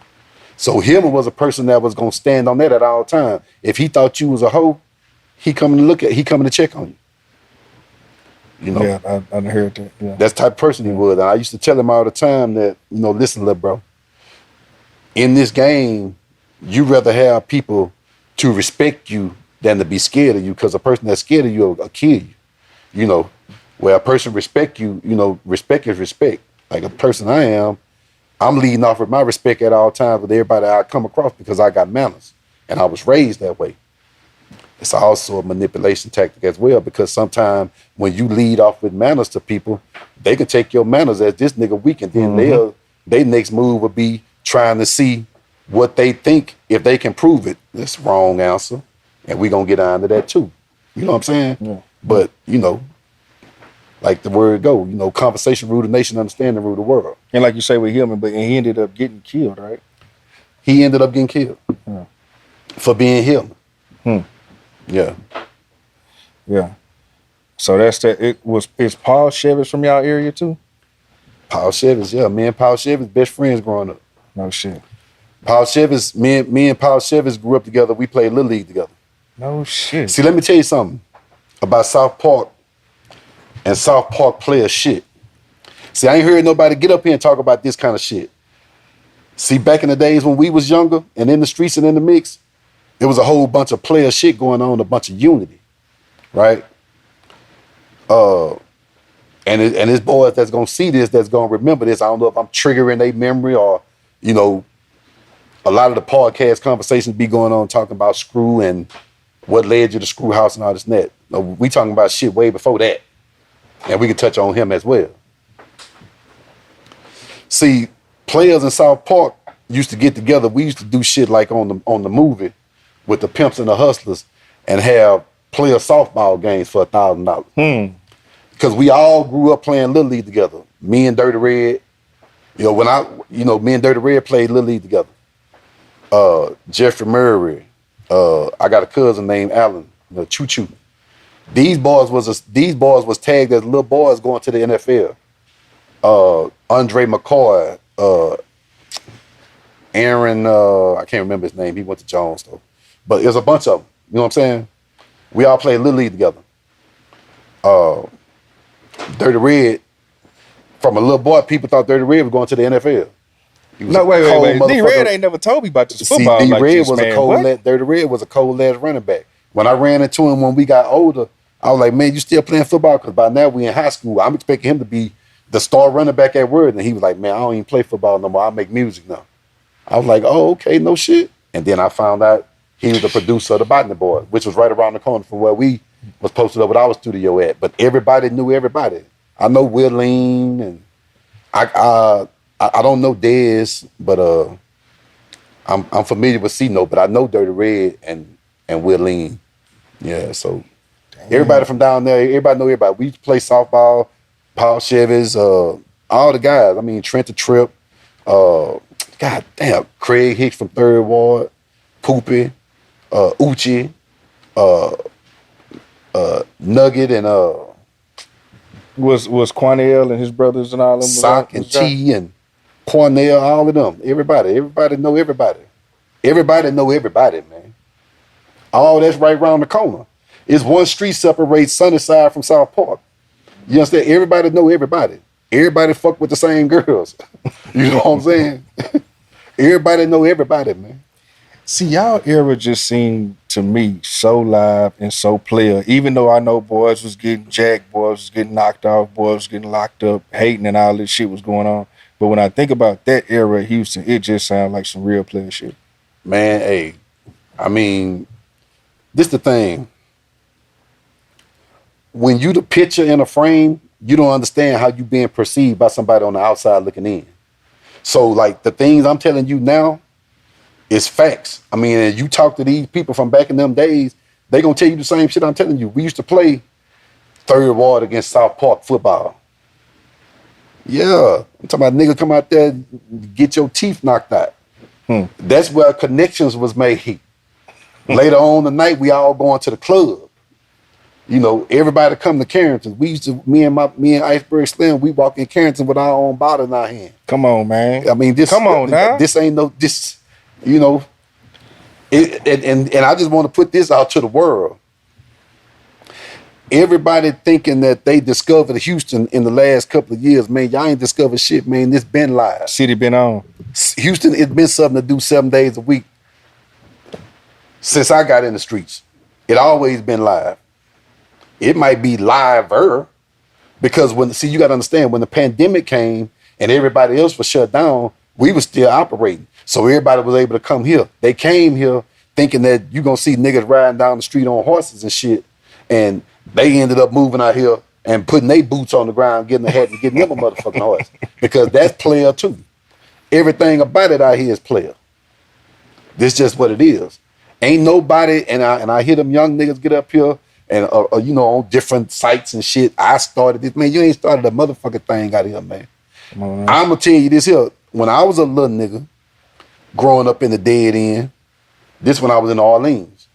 So Hillman was a person that was gonna stand on that at all time. If he thought you was a hoe, he coming to check on you. You know? Yeah, I heard that. Yeah. That's the type of person he was. And I used to tell him all the time that, you know, listen, little bro, in this game, you rather have people to respect you than to be scared of you, because a person that's scared of you will kill you. You know, where a person respect you, you know, respect is respect. Like a person I am, I'm leading off with my respect at all times with everybody I come across, because I got manners and I was raised that way. It's also a manipulation tactic as well, because sometimes when you lead off with manners to people, they can take your manners as this nigga weak, and then their next move will be trying to see what they think, if they can prove it. That's wrong answer. And we gonna get on to that too. You know what I'm saying? Yeah. But, you know, like the word go, you know, conversation rule the nation, understanding rule the world. And like you say with Hillman, but he ended up getting killed, right? He ended up getting killed for being Hillman. Yeah. Yeah. So that's that. Is Paul Chevis from y'all area too? Paul Chevis, yeah. Me and Paul Chevis best friends growing up. No shit. Paul Chevis, me and Paul Chevis grew up together. We played Little League together. No shit. See, let me tell you something about South Park and South Park player shit. See, I ain't heard nobody get up here and talk about this kind of shit. See, back in the days when we was younger and in the streets and in the mix, there was a whole bunch of player shit going on, a bunch of unity, right? And it's boys that's gonna see this, that's gonna remember this. I don't know if I'm triggering their memory or, you know, a lot of the podcast conversations be going on talking about Screw and what led you to Screw House and all this and that. No, we talking about shit way before that. And we can touch on him as well. See, players in South Park used to get together. We used to do shit like on the movie with the Pimps and the Hustlers and have player softball games for $1,000. Because we all grew up playing Little League together. Me and Dirty Red. Me and Dirty Red played Little League together. Jeffrey Murray. I got a cousin named Allen, Choo Choo. These boys was tagged as little boys going to the NFL. Andre McCoy, Aaron, I can't remember his name. He went to Jones though. But there's a bunch of them. You know what I'm saying? We all played Little League together. Dirty Red, from a little boy, people thought Dirty Red was going to the NFL. No, wait. D-Red ain't never told me about this football. See, D-Red was a cold Dirty Red was a cold ass running back. When I ran into him when we got older, I was like, man, you still playing football? Because by now we in high school. I'm expecting him to be the star running back at Word. And he was like, man, I don't even play football no more. I make music now. I was like, oh, okay, no shit. And then I found out he was the producer of the Botany Boys, which was right around the corner from where we was posted up with our studio at. But everybody knew everybody. I know Willeen, and I don't know Dez, but I'm familiar with C-No, but I know Dirty Red and Willeen. Yeah, so everybody from down there, everybody know everybody. We used to play softball, Paul Chevy's, all the guys. I mean, Trent the Trip, God damn, Craig Hicks from 3rd Ward, Poopy, Uchi, Nugget, and was Quanell and his brothers and all them. Sock and T and Cornell, all of them. Everybody know everybody. Everybody know everybody, man. All that's right around the corner. It's one street separates Sunnyside from South Park. You understand? Everybody know everybody. Everybody fuck with the same girls. You know what I'm saying? Everybody know everybody, man. See, y'all era just seemed to me so live and so player. Even though I know boys was getting jacked, boys was getting knocked off, boys was getting locked up, hating and all this shit was going on. But when I think about that era of Houston, it just sounds like some real player shit. Man, hey, I mean, this the thing. When you the picture in a frame, you don't understand how you being perceived by somebody on the outside looking in. So, like, the things I'm telling you now is facts. I mean, you talk to these people from back in them days, they gonna tell you the same shit I'm telling you. We used to play 3rd Ward against South Park football. Yeah, I'm talking about nigga come out there and get your teeth knocked out. That's where connections was made. Later on the night, we all going to the club. You know, everybody come to Carrington. We used to, me and Iceberg Slim, we walk in Carrington with our own bottle in our hand. Come on, man. I mean, this ain't no, this, you know, and I just want to put this out to the world. Everybody thinking that they discovered Houston in the last couple of years, man, y'all ain't discovered shit, man. This been live. City been on. Houston, it's been something to do 7 days a week since I got in the streets. It always been live. It might be liver because you got to understand, when the pandemic came and everybody else was shut down, we was still operating. So everybody was able to come here. They came here thinking that you going to see niggas riding down the street on horses and shit. And they ended up moving out here and putting their boots on the ground, getting a hat and getting them a motherfucking horse. Because that's player too. Everything about it out here is player. This just what it is. Ain't nobody, and I hear them young niggas get up here and, you know, on different sites and shit. I started this. Man, you ain't started a motherfucking thing out here, man. I'm going to tell you this here. When I was a little nigga, growing up in the dead end, this when I was in Orleans.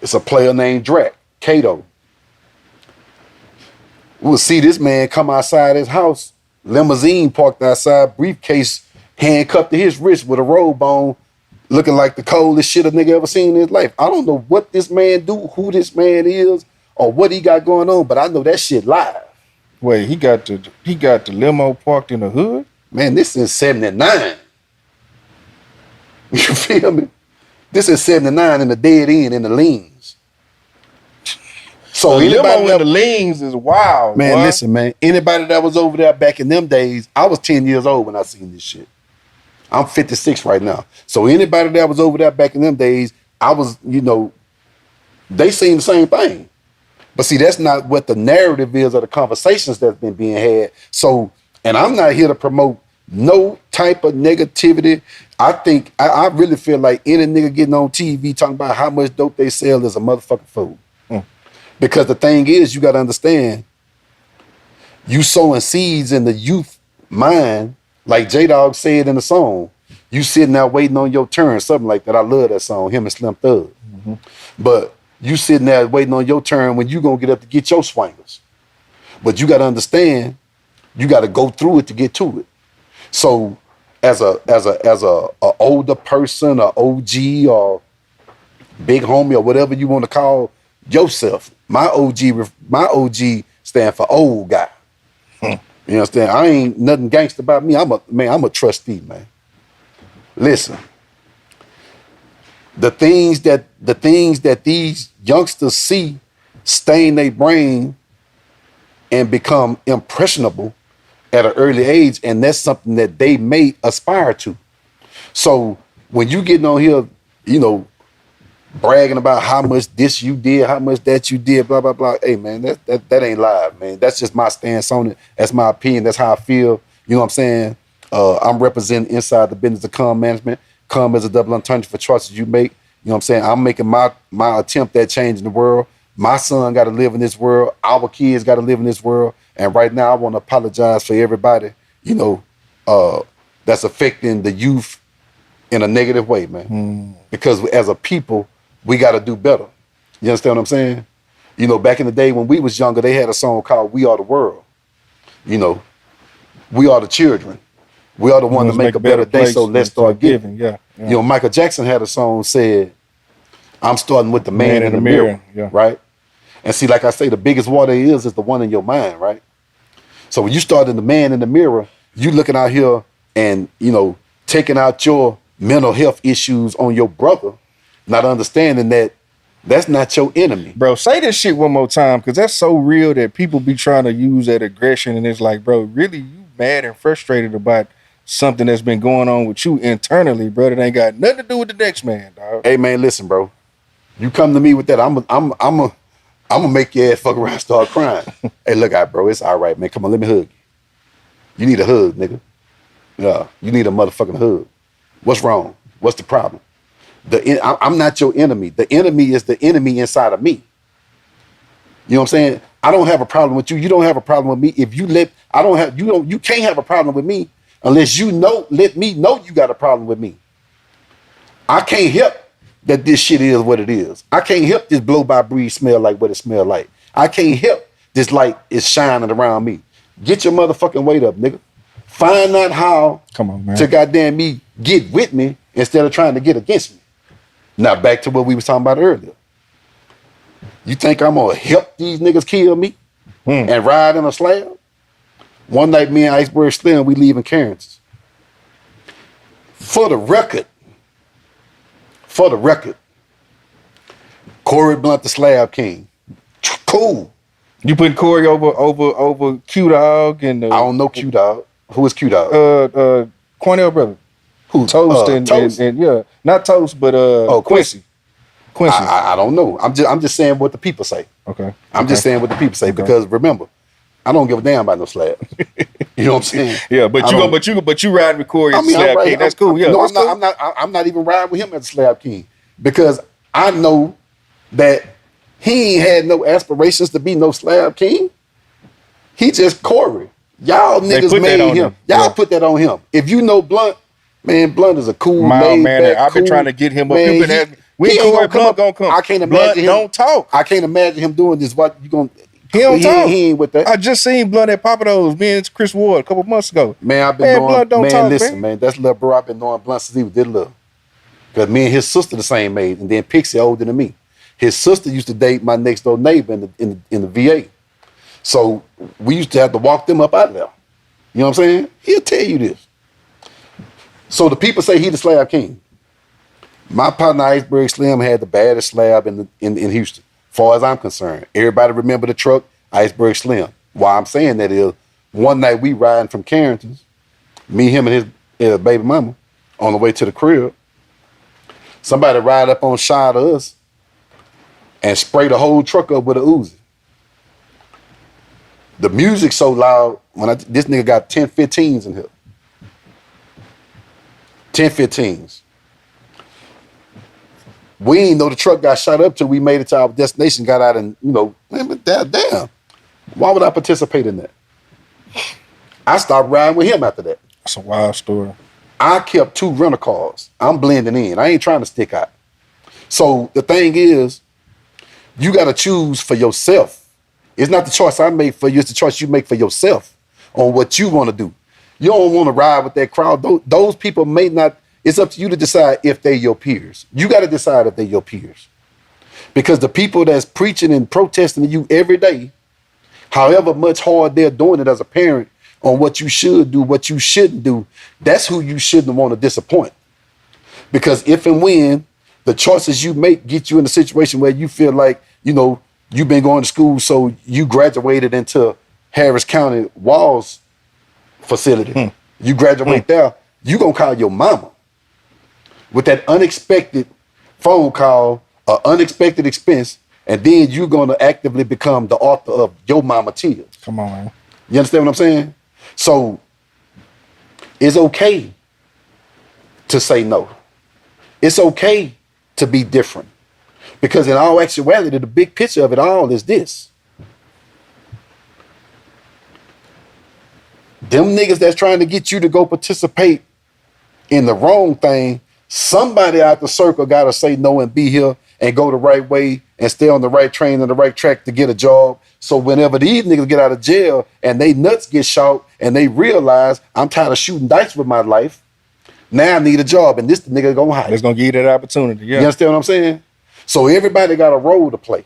It's a player named Drac, Cato. We'll see this man come outside his house, limousine parked outside, briefcase handcuffed to his wrist with a robe on, looking like the coldest shit a nigga ever seen in his life. I don't know what this man do, who this man is, or what he got going on, but I know that shit live. Wait, he got the limo parked in the hood? Man, this is 79. You feel me? This is 79 in the dead end in the leans. So the limo in the leans is wild, man. Boy. Listen, man. Anybody that was over there back in them days, I was 10 years old when I seen this shit. I'm 56 right now. So anybody that was over there back in them days, I was, they seen the same thing. But see, that's not what the narrative is of the conversations that's been being had. So, and I'm not here to promote no type of negativity. I think, I really feel like any nigga getting on TV talking about how much dope they sell is a motherfucking fool. Because the thing is, you got to understand, you sowing seeds in the youth mind, like J-Dog said in the song, you sitting there waiting on your turn, something like that. I love that song, him and Slim Thug. But you sitting there waiting on your turn when you gonna get up to get your swingers. But you got to understand, you got to go through it to get to it. So as a older person, or OG, or big homie, or whatever you want to call yourself, my OG stand for old guy. You understand? I ain't nothing gangster about me. I'm a trustee, man. Listen, the things that these youngsters see stain their brain and become impressionable at an early age, and that's something that they may aspire to. So when you getting on here, bragging about how much this you did, how much that you did, blah, blah, blah. Hey, man, that ain't live, man. That's just my stance on it. That's my opinion. That's how I feel. You know what I'm saying? I'm representing inside the business of C.U.M management. C.U.M is a double entendre for choices you make. You know what I'm saying? I'm making my attempt at changing the world. My son got to live in this world. Our kids got to live in this world. And right now, I want to apologize for everybody, that's affecting the youth in a negative way, man. Because as a people, we got to do better. You understand what I'm saying? Back in the day when we was younger, they had a song called "We Are the World." We are the children. We are the one to make a better day, so let's start giving. Yeah. Michael Jackson had a song said, "I'm starting with the man in the mirror." Yeah. Right? And see, like I say, the biggest war there is the one in your mind, right? So when you start in the man in the mirror, you looking out here and, taking out your mental health issues on your brother, not understanding that that's not your enemy. Bro, say this shit one more time, because that's so real that people be trying to use that aggression, and it's like, bro, really, you mad and frustrated about something that's been going on with you internally, bro, that ain't got nothing to do with the next man, dog. Hey, man, listen, bro. You come to me with that, I'm gonna make your ass fuck around and start crying. Hey, look out, bro, it's all right, man. Come on, let me hug you. You need a hug, nigga. Yeah, you need a motherfucking hug. What's wrong? What's the problem? I'm not your enemy. The enemy is the enemy inside of me. You know what I'm saying? I don't have a problem with you. You don't have a problem with me. If you you can't have a problem with me unless let me know you got a problem with me. I can't help that this shit is what it is. I can't help this blow by breeze smell like what it smell like. I can't help this light is shining around me. Get your motherfucking weight up, nigga. Find out how to goddamn me get with me instead of trying to get against me. Now back to what we was talking about earlier. You think I'm gonna help these niggas kill me and ride in a slab? One night, me and Iceberg Slim, we leaving Carrington's. For the record, Corey Blunt, the Slab King. Cool. You putting Corey over Q Dog and I don't know Q Dog. Who is Q Dog? Cornell brother. Who? Toast Toast? and yeah, not Toast, but Quincy. I don't know. I'm just saying what the people say. Okay. I'm just saying what the people say because remember, I don't give a damn about no slabs. You know what I'm saying? Yeah, but you riding with Corey as Slab King. That's cool. Yeah. No, I'm not even riding with him as a Slab King because I know that he ain't had no aspirations to be no Slab King. He just Corey. Y'all niggas made him. Y'all put that on him. If you know Blunt, man, Blunt is a cool man. I've been trying to get him up. You've been asking, when Corey Blunt gonna come? I can't imagine him. Don't talk. I can't imagine him doing this. What you gonna? He don't talk. He ain't with that. I just seen Blunt at Papados, me and Chris Ward a couple months ago. Man, I've been knowing. Blunt don't talk, listen, man, that's little bro. I've been knowing Blunt since he was little. Because me and his sister the same age, and then Pixie older than me. His sister used to date my next door neighbor in the VA. So we used to have to walk them up out of there. You know what I'm saying? He'll tell you this. So the people say he the Slab King. My partner Iceberg Slim had the baddest slab in Houston, as far as I'm concerned. Everybody remember the truck, Iceberg Slim. Why I'm saying that is, one night we riding from Carrington's, me, him, and his baby mama. on the way to the crib, somebody ride up on side of us and spray the whole truck up with a Uzi. The music so loud, this nigga got 10 15s in here. 10 15s. We didn't know the truck got shot up till we made it to our destination, got out and, man, but damn. Why would I participate in that? I stopped riding with him after that. That's a wild story. I kept 2 rental cars. I'm blending in. I ain't trying to stick out. So the thing is, you got to choose for yourself. It's not the choice I make for you. It's the choice you make for yourself on what you want to do. You don't want to ride with that crowd. Those people may not. It's up to you to decide if they're your peers. You got to decide if they're your peers. Because the people that's preaching and protesting to you every day, however much hard they're doing it as a parent on what you should do, what you shouldn't do, that's who you shouldn't want to disappoint. Because if and when the choices you make get you in a situation where you feel like, you've been going to school, so you graduated into Harris County Walls facility. You graduate there, you gonna call your mama with that unexpected phone call, unexpected expense, and then you're gonna actively become the author of your mama tears. Come on, man. You understand what I'm saying? So it's okay to say no. It's okay to be different. Because in all actuality, the big picture of it all is this. Them niggas that's trying to get you to go participate in the wrong thing, somebody out the circle got to say no and be here and go the right way and stay on the right train and the right track to get a job. So whenever these niggas get out of jail and they nuts get shot and they realize I'm tired of shooting dice with my life, now I need a job and this nigga gonna hide. It's gonna give you that opportunity. Yeah. You understand what I'm saying? So everybody got a role to play.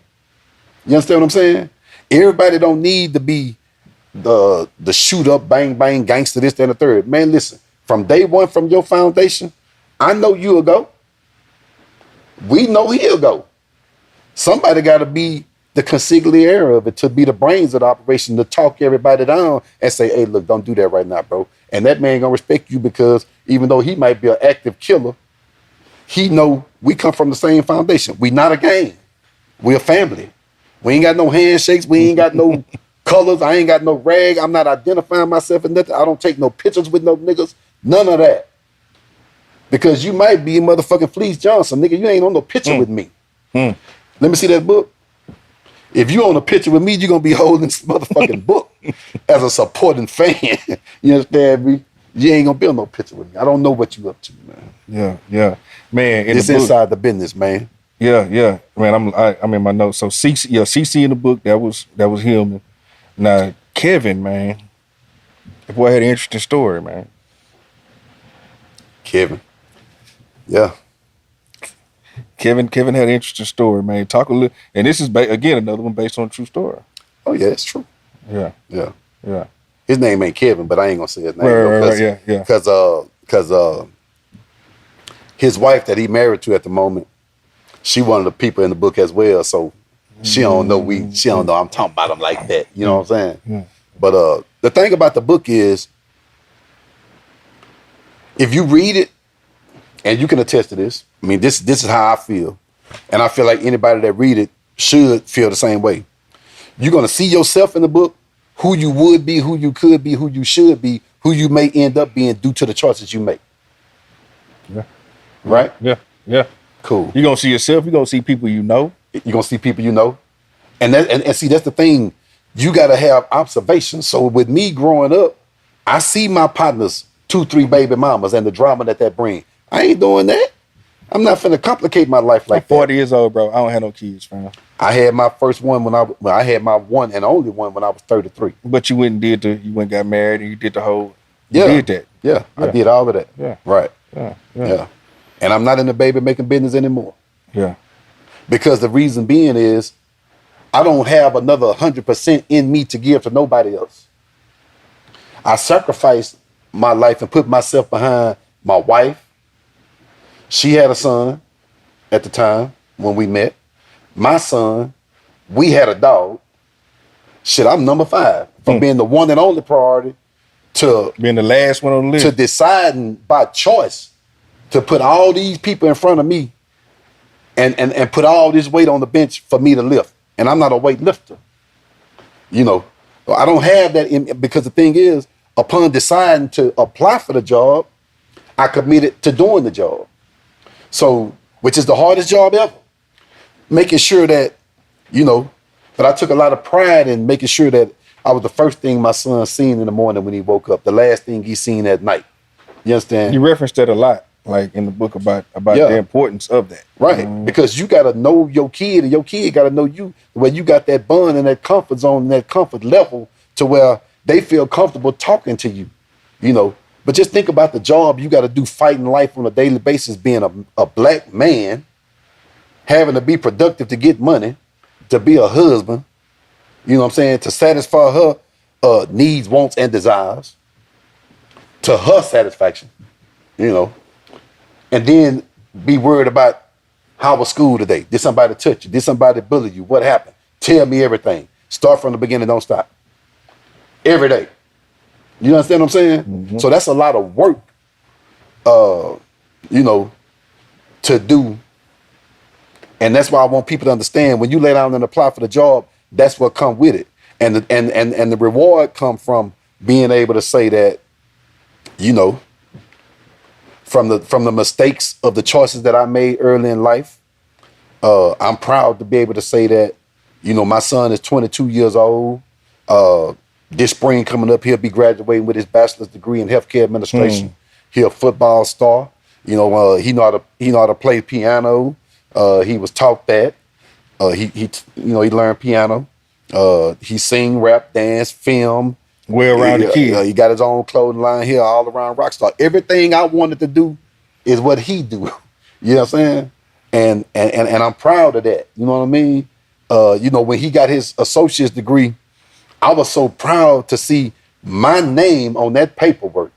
You understand what I'm saying? Everybody don't need to be the shoot up, bang, bang, gangster, this, that, and the third. Man, listen, from day one, from your foundation, I know you'll go. We know he'll go. Somebody got to be the consigliere of it, to be the brains of the operation, to talk everybody down and say, hey, look, don't do that right now, bro. And that man gonna respect you because even though he might be an active killer, he know we come from the same foundation. We not a gang. We a family. We ain't got no handshakes. We ain't got no colors. I ain't got no rag. I'm not identifying myself in nothing. I don't take no pictures with no niggas. None of that. Because you might be motherfucking Fleece Johnson, nigga. You ain't on no picture with me. Let me see that book. If you on a picture with me, you're going to be holding this motherfucking book as a supporting fan. You understand me? You ain't going to be on no picture with me. I don't know what you up to, man. Yeah. Man, it's inside the business, man. Yeah. Man, I'm in my notes. So CC in the book, that was Hillman. Now, Kevin, man, the boy had an interesting story, man. Kevin. Yeah. Kevin had an interesting story, man. Talk a little, and this is again another one based on a true story. Oh yeah, it's true. Yeah. His name ain't Kevin, but I ain't gonna say his name. Right, yeah. Because his wife that he married to at the moment, she one of the people in the book as well. So she don't know I'm talking about him like that. You know what I'm saying? Yeah. But the thing about the book is, if you read it, and you can attest to this. I mean, this is how I feel. And I feel like anybody that read it should feel the same way. You're going to see yourself in the book, who you would be, who you could be, who you should be, who you may end up being due to the choices you make. Yeah. Right? Yeah. Cool. You're going to see yourself. You're going to see people you know. You're going to see people you know. And see, that's the thing. You got to have observation. So with me growing up, I see my partners, 2, 3 baby mamas and the drama that brings. I ain't doing that. I'm not finna complicate my life like that. I'm 40 years old, bro. I don't have no kids, fam. I had my first one I had my one and only one when I was 33. But you went and got married and you did the whole, you did that. Yeah, I did all of that. Yeah. Right. Yeah. And I'm not in the baby making business anymore. Yeah. Because the reason being is I don't have another 100% in me to give to nobody else. I sacrificed my life and put myself behind my wife. She had a son at the time when we met. My son, we had a dog. Shit, I'm number 5 from being the one and only priority to being the last one on the list. To deciding by choice to put all these people in front of me and put all this weight on the bench for me to lift. And I'm not a weightlifter. You know, I don't have that because the thing is, upon deciding to apply for the job, I committed to doing the job. So, which is the hardest job ever. Making sure that, you know, but I took a lot of pride in making sure that I was the first thing my son seen in the morning when he woke up, the last thing he seen at night. You understand? You referenced that a lot, like in the book about the importance of that. Right. Because you got to know your kid and your kid got to know you, where you got that bond and that comfort zone and that comfort level to where they feel comfortable talking to you, you know. But just think about the job you got to do fighting life on a daily basis, being a black man, having to be productive to get money, to be a husband, you know what I'm saying, to satisfy her needs, wants, and desires, to her satisfaction, you know, and then be worried about how was school today? Did somebody touch you? Did somebody bully you? What happened? Tell me everything. Start from the beginning, don't stop. Every day. You understand what I'm saying? Mm-hmm. So that's a lot of work, you know, to do. And that's why I want people to understand when you lay down and apply for the job, that's what come with it. And the reward come from being able to say that, you know, from the mistakes of the choices that I made early in life, I'm proud to be able to say that, you know, my son is 22 years old. This spring coming up, he'll be graduating with his bachelor's degree in healthcare administration. He's a football star. You know, he know how to play piano. He was taught that. He learned piano. He sing, rap, dance, film. Well-rounded kid. He got his own clothing line here, all around rock star. Everything I wanted to do is what he do. You know what I'm saying? And I'm proud of that. You know what I mean? You know, when he got his associate's degree, I was so proud to see my name on that paperwork.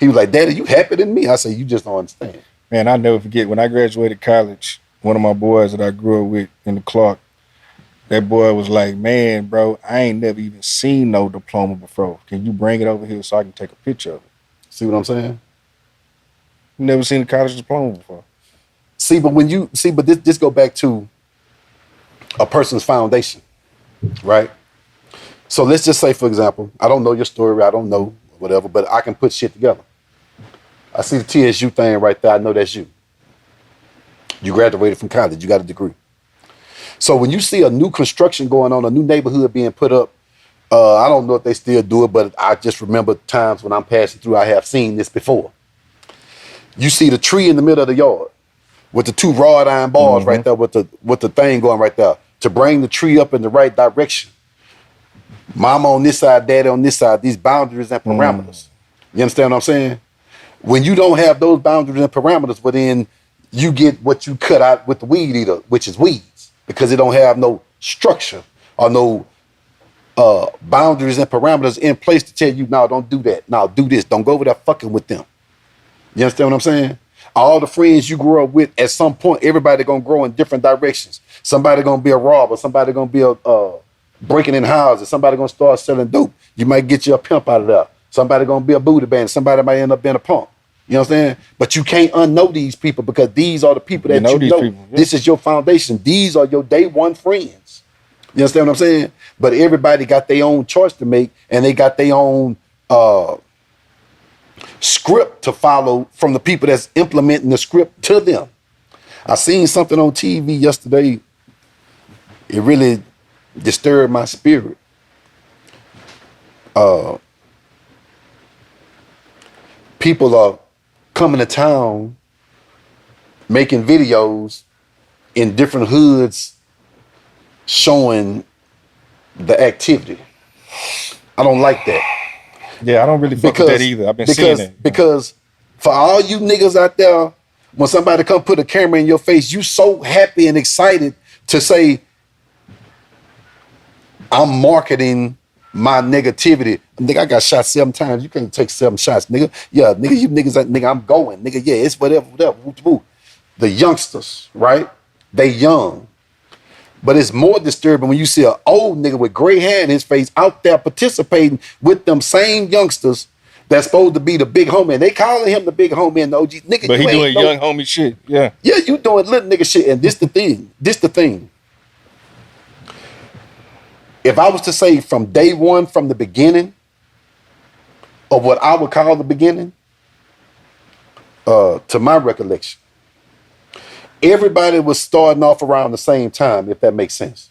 He was like, "Daddy, you happier than me?" I said, "You just don't understand." Man, I never forget when I graduated college, one of my boys that I grew up with in the Clark, that boy was like, "Man, bro, I ain't never even seen no diploma before. Can you bring it over here so I can take a picture of it?" See what I'm saying? Never seen a college diploma before. See, but this go back to a person's foundation, right? So let's just say, for example, I don't know your story, I don't know whatever, but I can put shit together. I see the TSU thing right there. I know that's you. You graduated from college. You got a degree. So when you see a new construction going on, a new neighborhood being put up, I don't know if they still do it, but I just remember times when I'm passing through, I have seen this before. You see the tree in the middle of the yard with the two wrought iron bars right there with the thing going right there to bring the tree up in the right direction. Mama on this side, daddy on this side, these boundaries and parameters. You understand what I'm saying? When you don't have those boundaries and parameters, well then you get what you cut out with the weed eater, which is weeds, because it don't have no structure or no boundaries and parameters in place to tell you, no, don't do that. No, do this. Don't go over there fucking with them. You understand what I'm saying? All the friends you grew up with, at some point, everybody gonna grow in different directions. Somebody gonna be a robber. Somebody gonna be a breaking in houses. Somebody gonna start selling dope. You might get you a pimp out of that. Somebody gonna be a booty band. Somebody might end up being a punk. You know what I'm saying? But you can't unknow these people because these are the people that you know. People, yeah. This is your foundation. These are your day one friends. You understand what I'm saying? But everybody got their own choice to make, and they got their own script to follow from the people that's implementing the script to them. I seen something on TV yesterday. It really disturbed my spirit. People are coming to town making videos in different hoods showing the activity. I don't like that. Yeah, I don't really fuck with that either. I've been seeing it. Because for all you niggas out there, when somebody come put a camera in your face, you so happy and excited to say, I'm marketing my negativity. Nigga, I got shot 7 times. You can't take 7 shots, nigga. Yeah, nigga, you niggas, nigga, I'm going. Nigga, yeah, it's whatever. Woo. The youngsters, right? They young. But it's more disturbing when you see an old nigga with gray hair in his face out there participating with them same youngsters that's supposed to be the big homie. And they calling him the big homie and the OG. Nigga, But you he doing ain't young homie shit. Yeah. Yeah, you doing little nigga shit. And this the thing. This the thing. If I was to say from day one, from the beginning of what I would call the beginning, to my recollection, everybody was starting off around the same time, if that makes sense.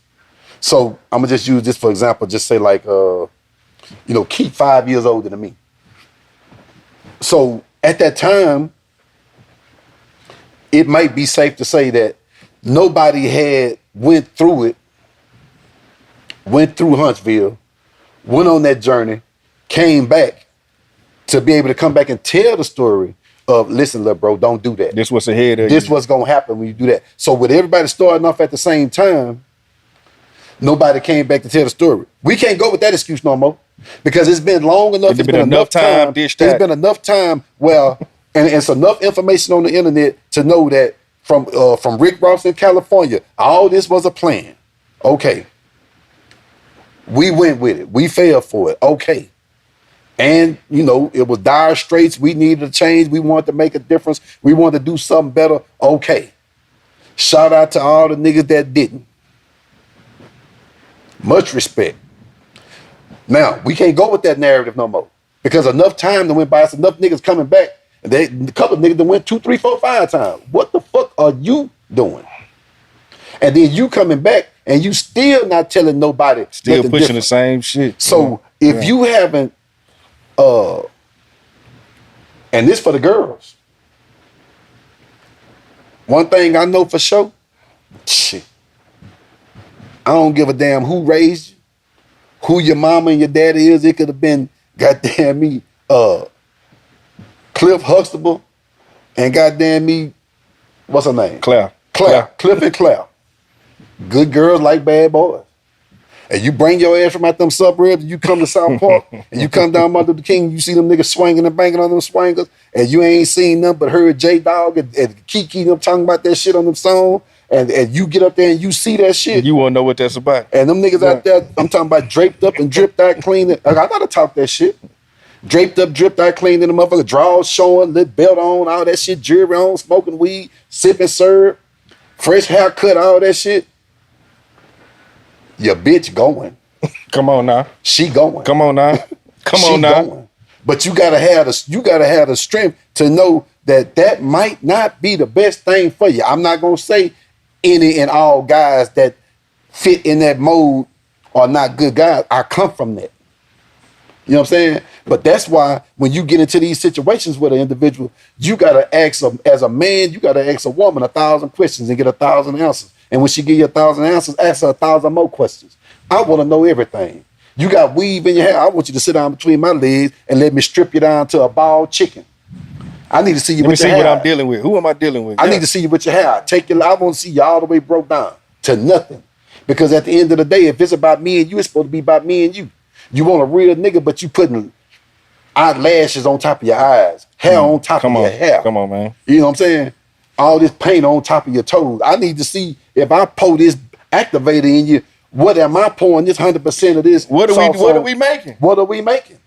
So I'm gonna just use this for example. Just say like, Keith 5 years older than me. So at that time, it might be safe to say that nobody had went through Huntsville, went on that journey, came back to be able to come back and tell the story of, listen, little bro, don't do that. This what's ahead of This you. what's gonna happen when you do that. So with everybody starting off at the same time, nobody came back to tell the story. We can't go with that excuse no more because it's been long enough. It's been enough time. It's been enough time. Well, and it's enough information on the internet to know that from Rick Ross in California, all this was a plan. Okay. We went with it. We fell for it. Okay. And, it was dire straits. We needed a change. We wanted to make a difference. We wanted to do something better. Okay. Shout out to all the niggas that didn't. Much respect. Now, we can't go with that narrative no more because enough time that went by, it's enough niggas coming back. And a couple of niggas that went 2, 3, 4, 5 times. What the fuck are you doing? And then you coming back and you still not telling nobody. Still pushing the same shit. So if you haven't, and this for the girls. One thing I know for sure, shit. I don't give a damn who raised you, who your mama and your daddy is. It could have been goddamn me, Cliff Huxtable, and goddamn me, what's her name? Claire. Cliff and Claire. Good girls like bad boys. And you bring your ass from out them suburbs, and you come to South Park, and you come down Martin Luther King, you see them niggas swinging and banging on them swingers, and you ain't seen them but heard J-Dog and Kiki them talking about that shit on them song, and you get up there and you see that shit. You want to know what that's about. And them niggas out there, I'm talking about draped up and dripped out clean. I gotta talk that shit. Draped up, dripped out clean in the motherfucker, drawers showing, lit belt on, all that shit, jewelry on, smoking weed, sipping syrup, fresh haircut, all that shit. Your bitch going. Come on now. She going. Come on now. Come on now. Going. But you gotta have the strength to know that might not be the best thing for you. I'm not gonna say any and all guys that fit in that mode are not good guys. I come from that. You know what I'm saying? But that's why when you get into these situations with an individual, you gotta ask them, as a man, you gotta ask a woman 1,000 questions and get 1,000 answers. And when she give you 1,000 answers, ask her 1,000 more questions. I want to know everything. You got weave in your hair. I want you to sit down between my legs and let me strip you down to a bald chicken. I need to see you with your hair. Let me see what I'm dealing with. Who am I dealing with? I need to see you with your hair. I want to see you all the way broke down to nothing. Because at the end of the day, if it's about me and you, it's supposed to be about me and you. You want a real nigga, but you putting eyelashes on top of your eyes, hair on top of your hair. Come on, man. You know what I'm saying? All this paint on top of your toes. I need to see if I pour this activator in you, what am I pouring this 100% of this? What are we making? What are we making?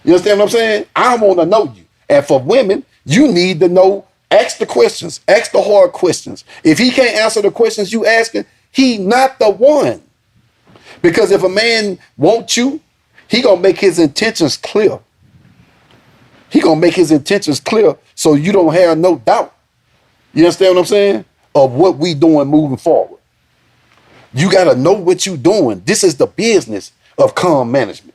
You understand what I'm saying? I want to know you. And for women, you need to know, ask the questions, ask the hard questions. If he can't answer the questions you asking, he not the one. Because if a man wants you, he gonna make his intentions clear. He gonna make his intentions clear so you don't have no doubt. You understand what I'm saying? Of what we doing moving forward. You gotta know what you doing. This is the business of comm management.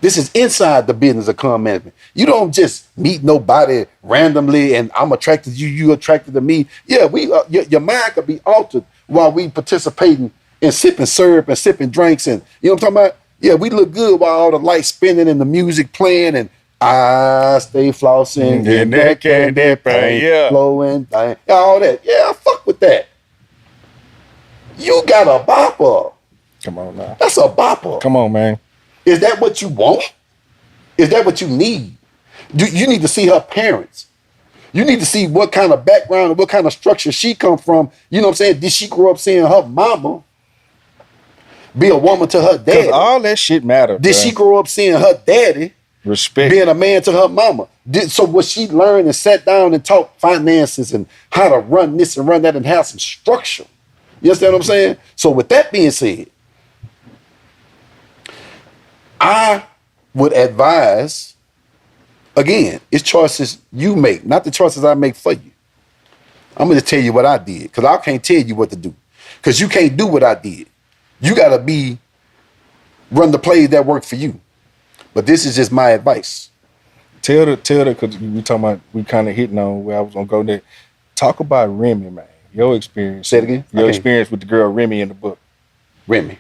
This is inside the business of comm management. You don't just meet nobody randomly and I'm attracted to you, you attracted to me. Yeah, your mind could be altered while we participating in sipping syrup and sipping drinks and you know what I'm talking about? Yeah, we look good while all the lights spinning and the music playing and I stay flossing and that candy paint, yeah, flowing, bang, all that. Yeah, I fuck with that. You got a bopper. Come on now. That's a bopper. Come on, man. Is that what you want? Is that what you need? You need to see her parents. You need to see what kind of background and what kind of structure she come from. You know what I'm saying? Did she grow up seeing her mama be a woman to her daddy? All that shit matter. Did she grow up seeing her daddy Respect. Being a man to her mama. So what she learned and sat down and taught finances and how to run this and run that and have some structure. You understand what I'm saying? So with that being said, I would advise, again, it's choices you make, not the choices I make for you. I'm going to tell you what I did because I can't tell you what to do because you can't do what I did. You got to run the plays that work for you. But this is just my advice. Tell the, because we talking about, we kind of hitting on where I was going to go there. Talk about Remy, man. Your experience. Say it again? Your experience with the girl Remy in the book. Remy.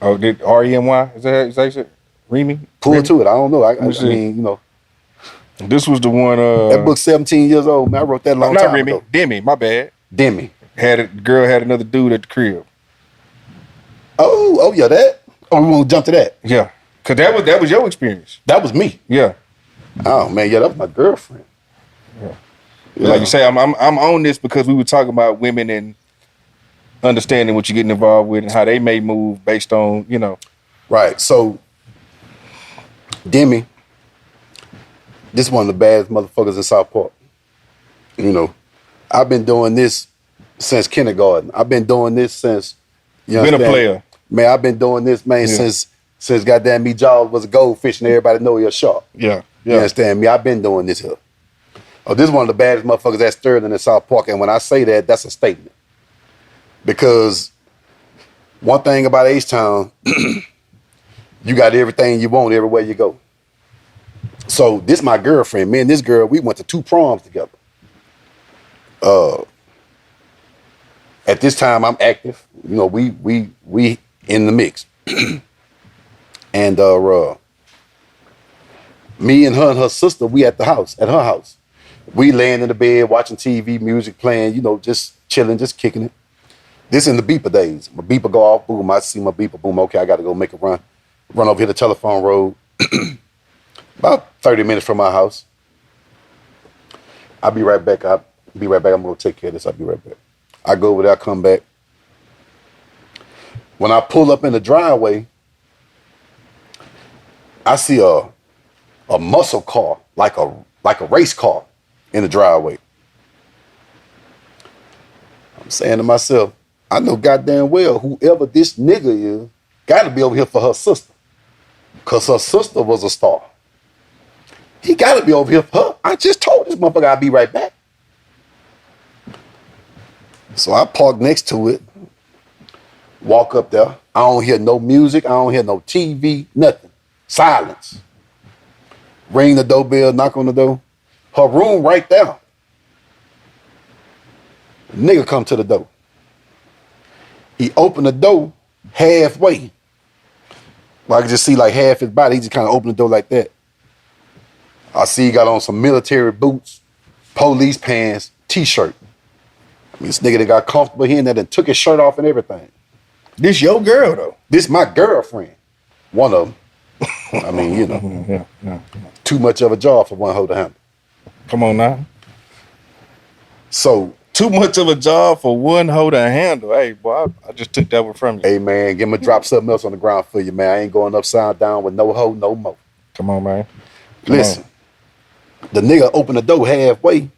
Oh, did R-E-M-Y? Is that you said? Remy? Pull Remy? to it. I don't know. I mean, you know. This was the one. That book's 17 years old, man. I wrote that long time Remy, ago. Demi, my bad. Demi. The girl had another dude at the crib. Oh, yeah, that? Oh, we want to jump to that? Yeah. Because that was your experience. That was me. Yeah. Oh, man, yeah, that was my girlfriend. Yeah. Like you say, I'm on this because we were talking about women and understanding what you're getting involved with and how they may move based on, you know. Right. So, Demi, this is one of the baddest motherfuckers in South Park. You know, I've been doing this since kindergarten. I've been doing this since, you been understand? A player. Man, I've been doing this, man, since goddamn me Jaws was a goldfish and everybody know you're a shark. Yeah. You understand me? I've been doing this here. Oh, this is one of the baddest motherfuckers at Sterling in South Park. And when I say that, that's a statement. Because one thing about H-Town, you got everything you want everywhere you go. So this my girlfriend. Me and this girl, we went to 2 proms together. At this time, I'm active. You know, we in the mix. And me and her sister, we at her house. We laying in the bed, watching TV, music playing, you know, just chilling, just kicking it. This in the beeper days. My beeper go off, boom, I see my beeper, boom, okay, I gotta go make a run over here to Telephone Road. About 30 minutes from my house. I'll be right back. I'm gonna take care of this. I'll be right back. I go over there, I come back. When I pull up in the driveway, I see a muscle car, like a race car in the driveway. I'm saying to myself, I know goddamn well whoever this nigga is gotta be over here for her sister. Cause her sister was a star. He gotta be over here for her. I just told this motherfucker I'll be right back. So I park next to it, walk up there. I don't hear no music. I don't hear no TV, nothing. Silence. Ring the doorbell, knock on the door. Her room right there. Nigga come to the door. He opened the door halfway. Well, I could just see like half his body. He just kind of opened the door like that. I see he got on some military boots, police pants, t-shirt. I mean, this nigga that got comfortable here and that and took his shirt off and everything. This your girl, though. This my girlfriend. One of them. I mean, you know. Yeah. Too much of a job for one hoe to handle. Come on now. So. Too much of a job for one hoe to handle. Hey, boy, I just took that one from you. Hey, man, give me drop something else on the ground for you, man. I ain't going upside down with no hoe no more. Come on, man. Listen. The nigga opened the door halfway.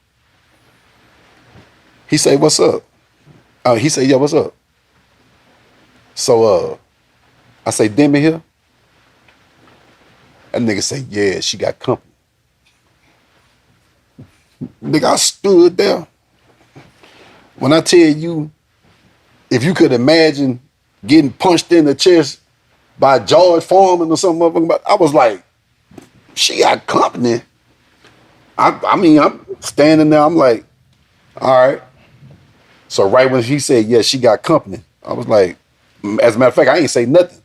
He say, what's up? He say, yeah, what's up? So, I say, Demi here? That nigga say, yeah, she got company. Nigga, I stood there. When I tell you, if you could imagine getting punched in the chest by George Foreman or something, I was like, she got company. I mean, I'm standing there, I'm like, all right. So right when he said, yeah, she got company, I was like, as a matter of fact, I ain't say nothing.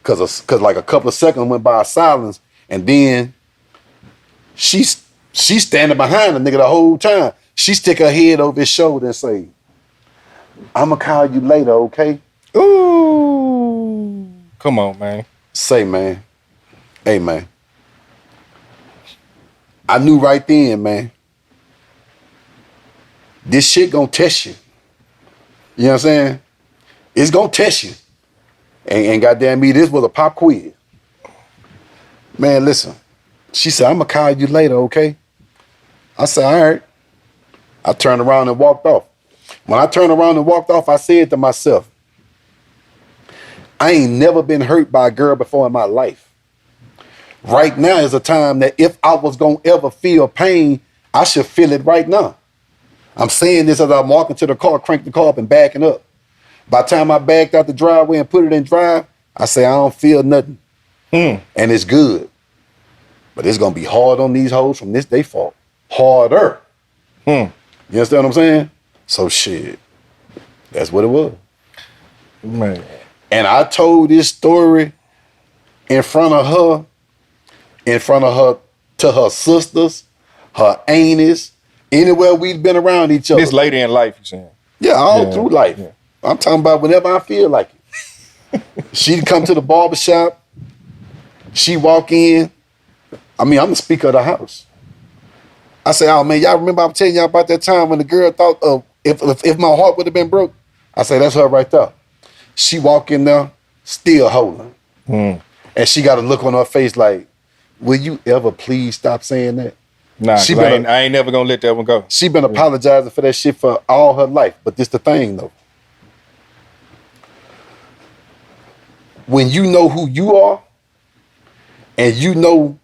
Cause like a couple of seconds went by silence, and then she's standing behind the nigga the whole time. She stick her head over his shoulder and say, I'ma call you later, okay? Ooh. Come on, man. Say, man. Hey, man. I knew right then, man. This shit gonna test you. You know what I'm saying? It's gonna test you. And goddamn me, this was a pop quiz. Man, listen. She said, I'm gonna call you later, okay? I said, all right. I turned around and walked off. When I turned around and walked off, I said to myself, I ain't never been hurt by a girl before in my life. Right now is a time that if I was gonna ever feel pain, I should feel it right now. I'm saying this as I'm walking to the car, crank the car up and backing up. By the time I backed out the driveway and put it in drive, I say, I don't feel nothing. And it's good. But it's gonna be hard on these hoes from this day forward. Harder. You understand what I'm saying? So shit. That's what it was. Man. And I told this story in front of her, to her sisters, her aunties, anywhere we'd been around each other. This later in life, you saying? Yeah, all through life. Yeah. I'm talking about whenever I feel like it. She'd come to the barbershop. She walk in. I mean, I'm the speaker of the house. I say, oh man, y'all remember I was telling y'all about that time when the girl thought of if my heart would have been broke? I say, that's her right there. She walk in there, still holding. And she got a look on her face like, will you ever please stop saying that? Nah, I ain't never gonna let that one go. She been apologizing for that shit for all her life. But this the thing though. When you know who you are and you know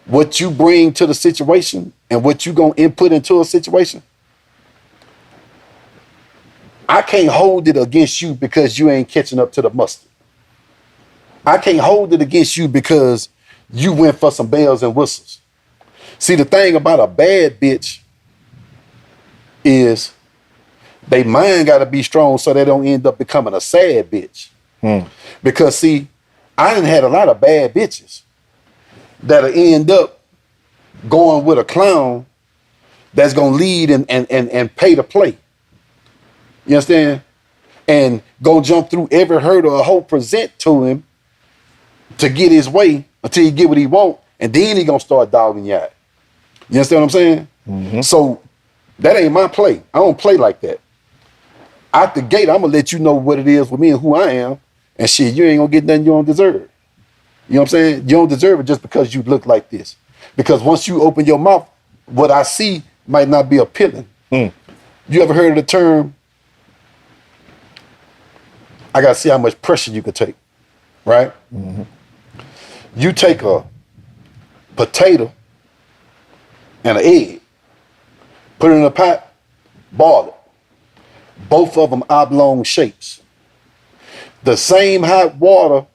what you bring to the situation and what you gonna input into a situation, I can't hold it against you because you ain't catching up to the mustard. I can't hold it against you because you went for some bells and whistles. See, the thing about a bad bitch is they mind gotta be strong so they don't end up becoming a sad bitch. Because see, I done had a lot of bad bitches that'll end up going with a clown that's gonna lead and pay to play. You understand? And gonna jump through every hurdle a hoe present to him to get his way until he get what he want, and then he gonna start dogging you out. You understand what I'm saying? So that ain't my play. I don't play like that. Out the gate, I'm gonna let you know what it is with me and who I am, and shit, you ain't gonna get nothing you don't deserve. You know what I'm saying? You don't deserve it just because you look like this. Because once you open your mouth, what I see might not be appealing. You ever heard of the term, I gotta see how much pressure you could take, right? You take a potato and an egg, put it in a pot, boil it. Both of them oblong shapes. The same hot water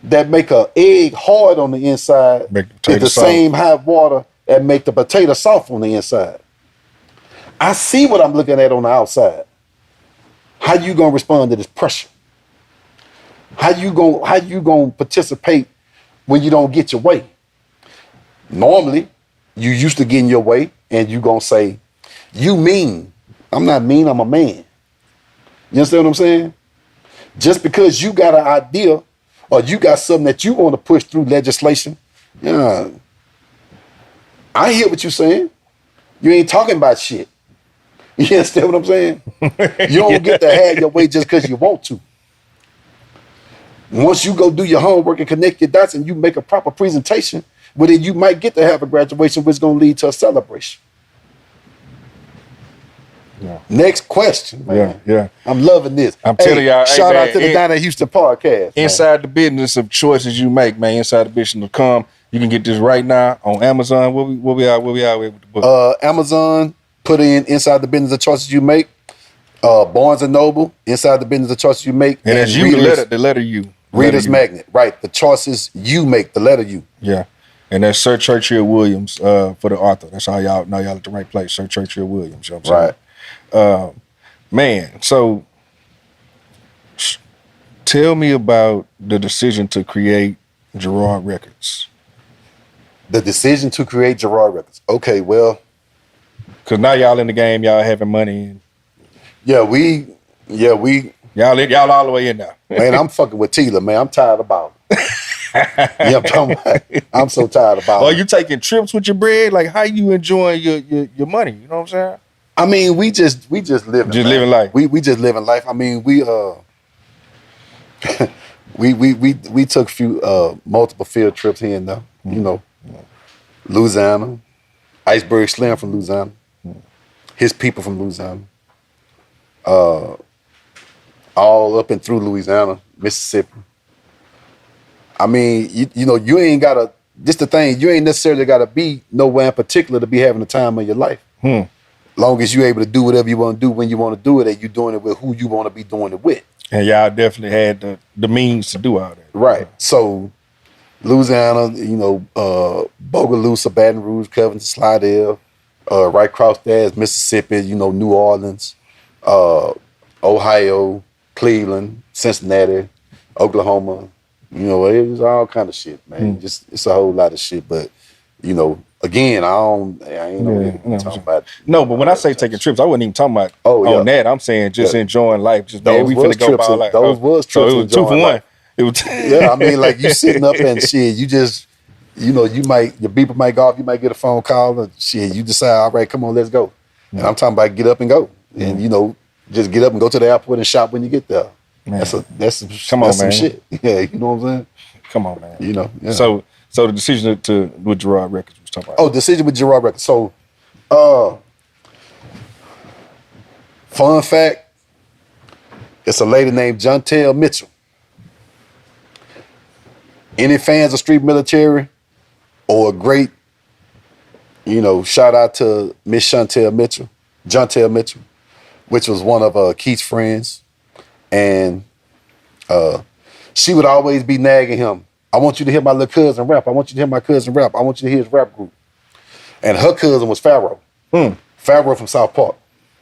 that make an egg hard on the inside is the same hot water that make the potato soft on the inside. I see what I'm looking at on the outside. How you gonna respond to this pressure? How you gonna participate when you don't get your way? Normally, you used to getting your way and you gonna say, you mean. I'm not mean, I'm a man. You understand what I'm saying? Just because you got an idea or you got something that you want to push through legislation, yeah, I hear what you're saying. You ain't talking about shit. You understand what I'm saying? You don't get to have your way just because you want to. Once you go do your homework and connect your dots and you make a proper presentation, well, then you might get to have a graduation which is going to lead to a celebration. Next question, man. Yeah. I'm loving this. I'm telling y'all. Shout out to the Donnie Houston podcast. Inside the business of choices you make, man. Inside the business of come. You can get this right now on Amazon. Where we out with the book? Amazon, put in Inside the Business of Choices You Make. Barnes and Noble, Inside the Business of Choices You Make. And that's you, the letter U. Reader's Magnet, right. The choices you make, the letter U. Yeah. And that's Sir Churchill Williams for the author. That's how y'all know y'all at the right place. Sir Churchill Williams. You know what I'm saying? Man, so tell me about the decision to create Gerard Records. The decision to create Gerard Records. Okay, well. Because now y'all in the game, y'all having money. And we. Y'all all the way in now. Man, I'm fucking with Tila, man. I'm tired about it. Yeah, I'm so tired about it. Are you taking trips with your bread? Like, how you enjoying your money? You know what I'm saying? I mean, we just living. Just living life. We just living life. I mean, we took multiple field trips here and there. You know, Louisiana. Iceberg Slim from Louisiana. His people from Louisiana. All up and through Louisiana, Mississippi. I mean, you know, you ain't gotta, just the thing, you ain't necessarily gotta be nowhere in particular to be having the time of your life. Long as you're able to do whatever you want to do when you want to do it, and you're doing it with who you want to be doing it with. And y'all definitely had the means to do all that. Right. So, Louisiana, you know, Bogalusa, Baton Rouge, Covington, Slidell, right across there is Mississippi, you know, New Orleans, Ohio, Cleveland, Cincinnati, Oklahoma. You know, it was all kind of shit, man. Just it's a whole lot of shit. But, you know, again, I ain't no talking about. No, but when I say taking trips, I wasn't even talking about on that. I'm saying just enjoying life. Just man, we finna go ball like those was trips. So it was 2 for 1. It was yeah, I mean, like you sitting up and shit, you just, you know, your beeper might go off, you might get a phone call, and shit, you decide, all right, come on, let's go. And I'm talking about get up and go. And, you know, just get up and go to the airport and shop when you get there. Man. That's some shit. Yeah, you know what I'm saying? Come on, man. You know. Yeah. So the decision with Gerard Records was talking about. Oh, decision with Gerard Records. So, fun fact, it's a lady named Jontel Mitchell. Any fans of Street Military or a great, you know, shout out to Miss Jontel Mitchell, which was one of Keith's friends. And she would always be nagging him. I want you to hear my little cousin rap. I want you to hear my cousin rap. I want you to hear his rap group. And her cousin was Pharaoh. Pharaoh from South Park.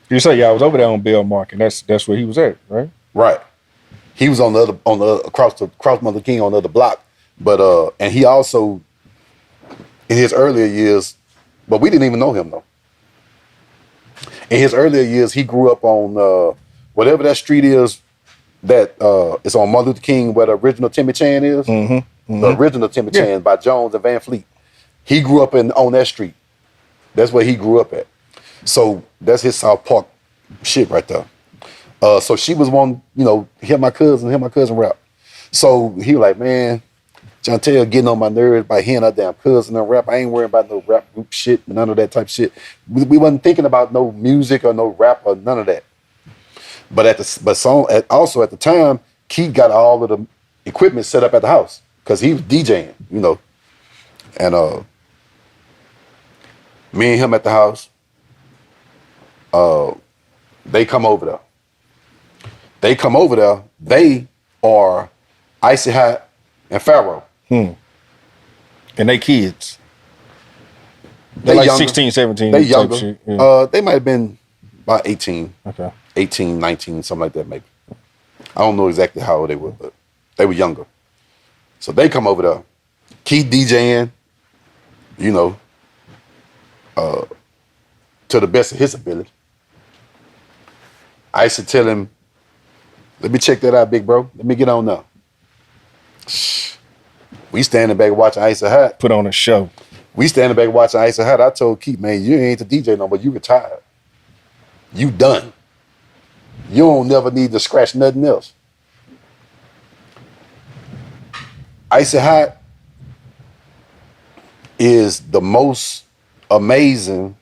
You say y'all was over there on Bell Mark, and that's where he was at, right? Right. He was on the across Mother King on the other block. But and he also in his earlier years, but we didn't even know him though. In his earlier years, he grew up on whatever that street is that is on Martin Luther King, where the original Timmy Chan is. The original Timmy Chan by Jones and Van Fleet. He grew up on that street. That's where he grew up at. So that's his South Park shit right there. So she was one, you know, hear my cousin rap. So he was like, man, Jontel getting on my nerves by hearing her damn cousin and rap. I ain't worrying about no rap group shit, none of that type of shit. We wasn't thinking about no music or no rap or none of that. But also at the time, Keith got all of the equipment set up at the house because he was DJing, you know. And me and him at the house, they come over there. They are Icy Hot and Pharaoh. And they kids. They're They like younger. 16, 17. They younger. Shit. Yeah. They might have been about 18. Okay. 18, 19, something like that maybe. I don't know exactly how old they were, but they were younger. So they come over there. Keith DJing, you know, to the best of his ability. I used to tell him, let me check that out, big bro. Let me get on now. We standing back watching Ice Hot. Put on a show. We standing back watching Ice Hot. I told Keith, man, you ain't the DJ no more. You retired. You done. You don't never need to scratch nothing else. Icy Hot is the most amazing,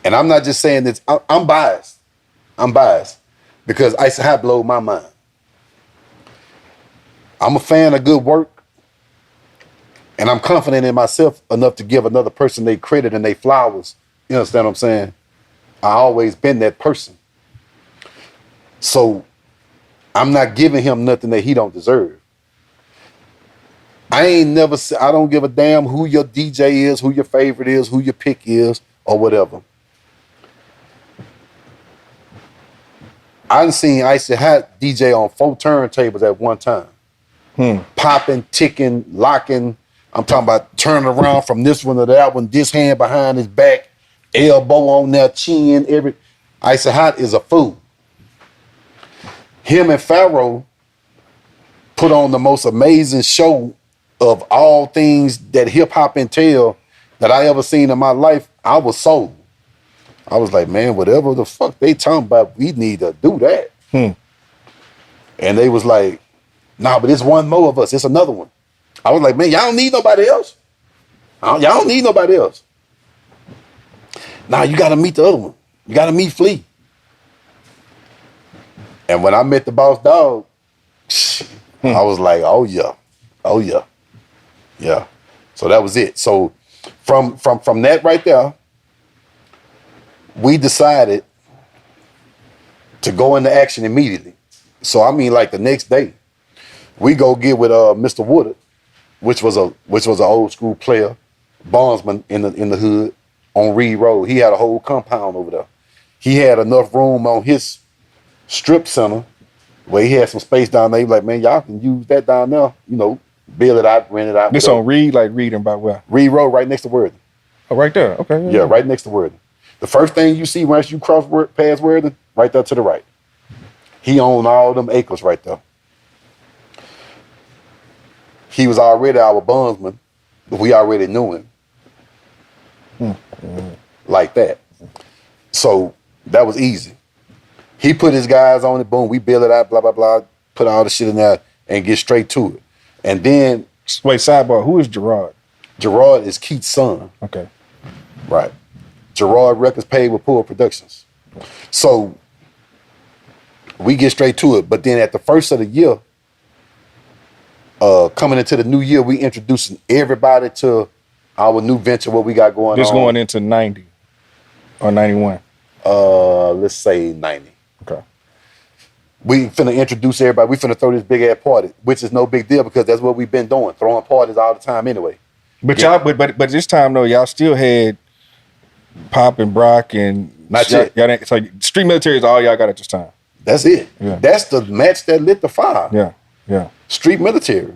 and I'm not just saying this, I'm biased. I'm biased because Icy Hot blew my mind. I'm a fan of good work, and I'm confident in myself enough to give another person their credit and their flowers. You understand what I'm saying? I always been that person. So I'm not giving him nothing that he don't deserve. I don't give a damn who your DJ is, who your favorite is, who your pick is, or whatever. I done seen Icy Hot DJ on 4 turntables at one time. Popping, ticking, locking. I'm talking about turning around from this one to that one, this hand behind his back, elbow on their chin, Icy Hot is a fool. Him and Pharaoh put on the most amazing show of all things that hip hop entail that I ever seen in my life. I was sold. I was like, man, whatever the fuck they talking about, we need to do that. And they was like, nah, but it's one more of us. It's another one. I was like, man, y'all don't need nobody else. Y'all don't need nobody else. Now you got to meet the other one. You got to meet Flea. And when I met the boss dog, I was like, oh yeah. Yeah. So that was it. So from that right there, we decided to go into action immediately. So I mean, like the next day, we go get with Mr. Woodard, which was an old school player, bondsman in the hood on Reed Road. He had a whole compound over there. He had enough room on his strip center where he had some space down there. He was like, man, y'all can use that down there, build it out, rent it out. This on Reed, like reading about where? Reed Road, right next to Worthing. Oh, right there. Okay. Yeah, right next to Worthing. The first thing you see once you cross past Worthing, right there to the right. He owned all them acres right there. He was already our bondsman, but we already knew him. Like that. So that was easy. He put his guys on it, boom, we build it out, blah, blah, blah, put all the shit in there and get straight to it. And then... Wait, sidebar, who is Gerard? Gerard is Keith's son. Okay. Right. Gerard Records paid with Pool Productions. So we get straight to it. But then at the first of the year, coming into the new year, we introducing everybody to our new venture, what we got going on. This going into 90 or 91? Let's say 90. Okay. We finna introduce everybody. We finna throw this big ass party, which is no big deal because that's what we've been doing, throwing parties all the time anyway. But y'all, but this time though, y'all still had Pop and Brock and not yet. Y'all didn't, so Street Military is all y'all got at this time. That's it. Yeah. That's the match that lit the fire. Yeah. Street Military.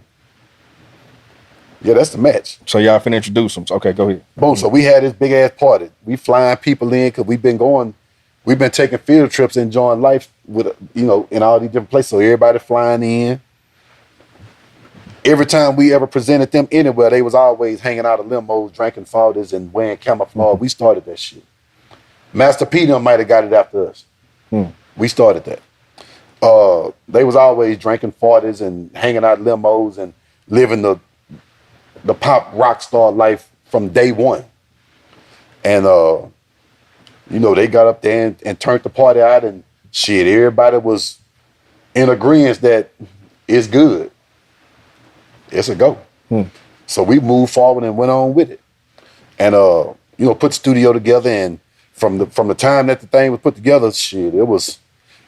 Yeah, that's the match. So y'all finna introduce them. Okay, go ahead. Boom. So we had this big ass party. We flying people in because we've been taking field trips, enjoying life with, in all these different places. So everybody flying in. Every time we ever presented them anywhere, they was always hanging out of limos, drinking folders and wearing camouflage. We started that shit. Master P them might have got it after us. We started that. They was always drinking 40s and hanging out limos and living the pop rock star life from day one. And, they got up there and turned the party out and shit, everybody was in agreement that it's good. It's a go. So we moved forward and went on with it. And, put the studio together, and from the time that the thing was put together, shit, it was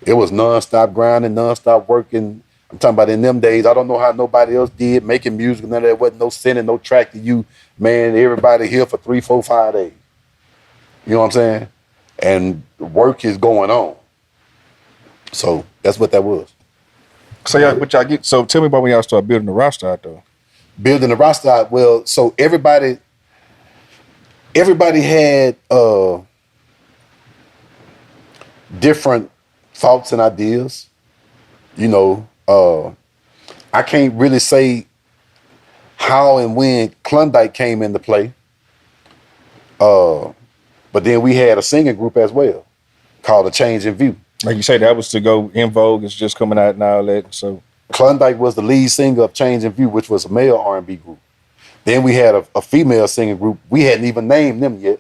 nonstop grinding, nonstop working. I'm talking about in them days, I don't know how nobody else did, making music, none of that, wasn't no sending no track to you. Man, everybody here for 3, 4, 5 days. You know what I'm saying? And work is going on. So that's what that was. So so tell me about when y'all started building the roster out though. Building the roster out, well, so everybody had different thoughts and ideas. I can't really say how and when Klondike came into play. But then we had a singing group as well called A Change in View. Like you say, that was to go in vogue. It's just coming out and all that. So Klondike was the lead singer of Change in View, which was a male R&B group. Then we had a female singing group. We hadn't even named them yet,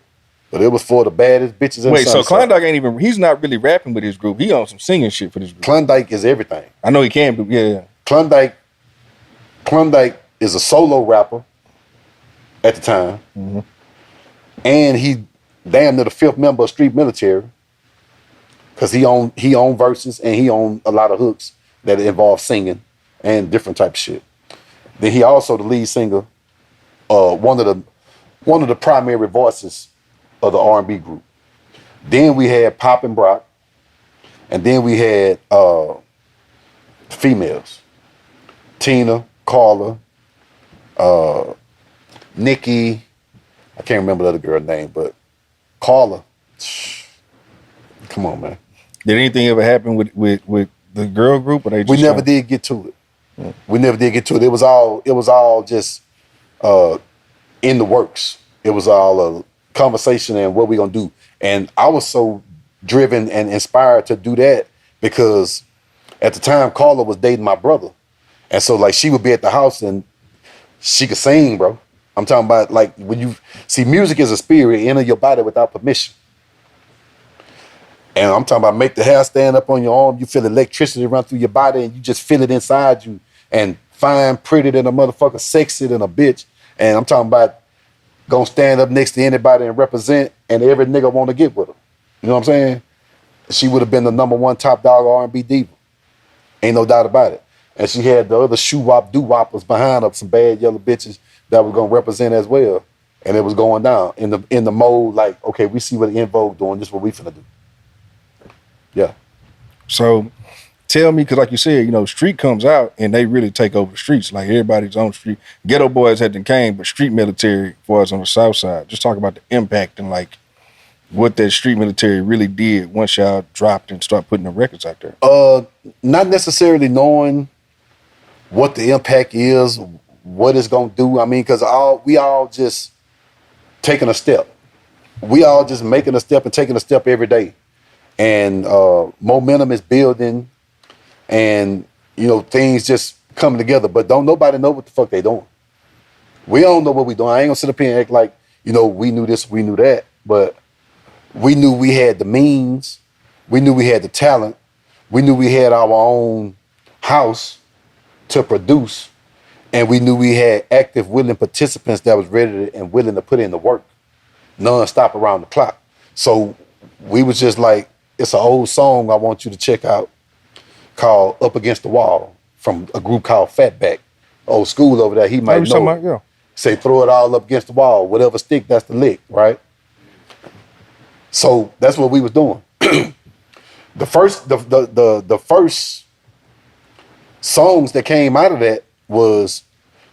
but it was for the baddest bitches in wait, Sunset. so Klondike he's not really rapping with his group. He on some singing shit for this group. Klondike is everything. I know he can, but yeah. Klondike is a solo rapper at the time. Mm-hmm. And he damn near the 5th member of Street Military. Because he owned verses and he owned a lot of hooks that involve singing and different type of shit. Then he also the lead singer, one of the primary voices of the R&B group. Then we had Pop and Brock, and then we had females, Tina, Carla, Nikki. I can't remember the other girl's name, but Carla. Come on, man. Did anything ever happen with the girl group? Or they just we never did get to it. Yeah. We never did get to it. It was all just in the works. It was all a conversation and what we gonna do. And I was so driven and inspired to do that because at the time Carla was dating my brother. And so like she would be at the house and she could sing, bro. I'm talking about like when you see music is a spirit enter your body without permission. And I'm talking about make the hair stand up on your arm. You feel electricity run through your body and you just feel it inside you. And fine, pretty than a motherfucker, sexy than a bitch. And I'm talking about gonna stand up next to anybody and represent, and every nigga want to get with her. You know what I'm saying? She would have been the #1 top dog R&B diva. Ain't no doubt about it. And she had the other shoe-wop, doo-woppers behind her, some bad yellow bitches that was gonna represent as well. And it was going down in the mode like, okay, we see what En Vogue doing. This is what we finna do. Yeah. So tell me, because like you said, you know, street comes out and they really take over the streets. Like everybody's on the street. Ghetto Boys hadn't came, but street military for us on the South Side. Just talk about the impact and like what that street military really did once y'all dropped and start putting the records out there. Not necessarily knowing what the impact is, what it's gonna do. I mean, because we all just taking a step. We all just making a step and taking a step every day. And momentum is building, and you know things just coming together. But don't nobody know what the fuck they doing. We don't know what we doing. I ain't gonna sit up here and act like, you know, we knew this, we knew that, but we knew we had the means, we knew we had the talent, we knew we had our own house to produce, and we knew we had active, willing participants that was ready and willing to put in the work, non-stop around the clock. So we was just like, it's an old song I want you to check out called Up Against the Wall from a group called Fatback. Old school over there, he might know. About, yeah. Say, throw it all up against the wall. Whatever stick, that's the lick, right? So that's what we was doing. The first songs that came out of that was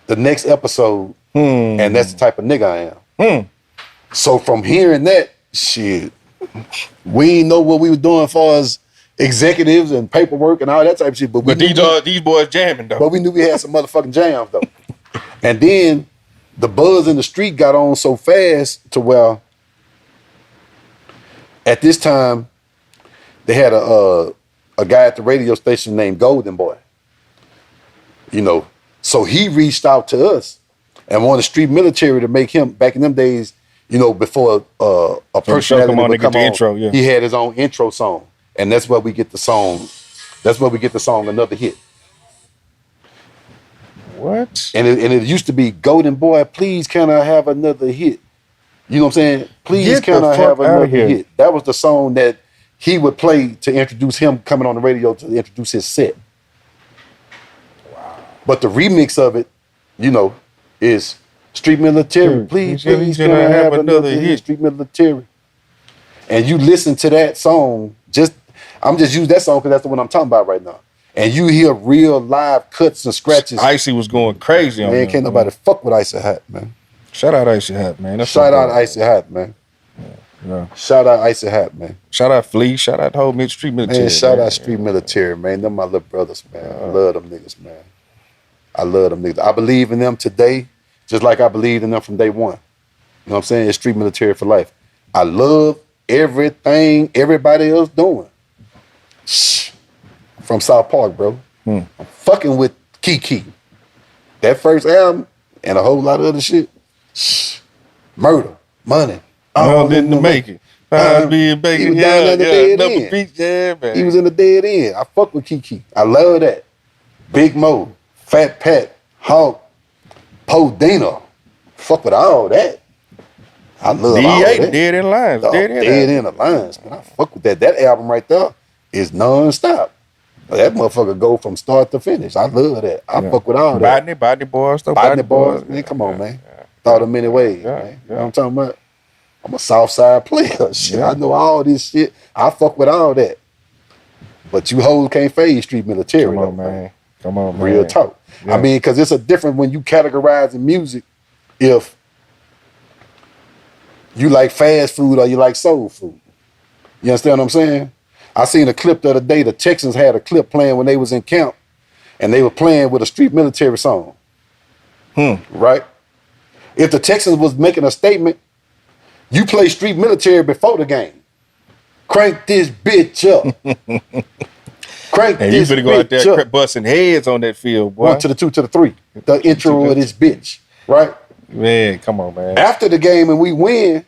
the next episode, and that's the type of nigga I am. So from hearing that, shit, we didn't know what we were doing as far as executives and paperwork and all that type of shit. But these boys jamming though. But we knew we had some motherfucking jams though. And then the buzz in the street got on so fast to where at this time they had a guy at the radio station named Golden Boy. You know, so he reached out to us and wanted street military to make him, back in them days, you know, before a personality would come on, intro, yeah. He had his own intro song. And that's where we get the song. That's where we get the song Another Hit. What? And it used to be Golden Boy, please can I have another hit? You know what I'm saying? Please can I have another hit? That was the song that he would play to introduce him coming on the radio to introduce his set. Wow. But the remix of it, you know, is Street Military. Please can I have another hit? Street Military. And you listen to that song, I'm just using that song because that's the one I'm talking about right now. And you hear real live cuts and scratches. Icy was going crazy on man. Can't nobody fuck with Icy Hat, man. Shout out Icy Hat, man. Shout out Icy Hat, man. Yeah. Shout out Icy Hat, man. Shout out Flea. Shout out the whole Street Military. Man, shout out Street Military, man. Them my little brothers, man. I love them niggas, man. I love them niggas. I believe in them today, just like I believed in them from day one. You know what I'm saying? It's Street Military for life. I love everything everybody else doing. Shh. From South Park, bro. I'm fucking with Kiki. That first album and a whole lot of other shit. Shh. Murder, money. All didn't make it. Being bacon, man. He was in the dead end. I fuck with Kiki. I love that. Big Mo, Fat Pat, Hawk, Po Dino. Fuck with all that. I love all that. Dead in Lines. Dead in the Lines, man. I fuck with that. That album right there is non-stop. That motherfucker go from start to finish. I love that. I fuck with all that. Botany Boys, though. Botany Boys, man. Come on, man. Thought of many ways, man. You know what I'm talking about? I'm a Southside player. Shit, I know all this shit. I fuck with all that. But you hoes can't fade Street Military. Come on, man. Come on, man. Real talk. Yeah. I mean, because it's a different when you categorize in music if you like fast food or you like soul food. You understand what I'm saying? I seen a clip the other day. The Texans had a clip playing when they was in camp, and they were playing with a Street Military song. Right? If the Texans was making a statement, you play Street Military before the game. Crank this bitch up. Crank and this bitch up. And you finna go out there busting heads on that field, boy. 1 to the 2 to the 3. The intro of this bitch, right? Man, come on, man. After the game and we win,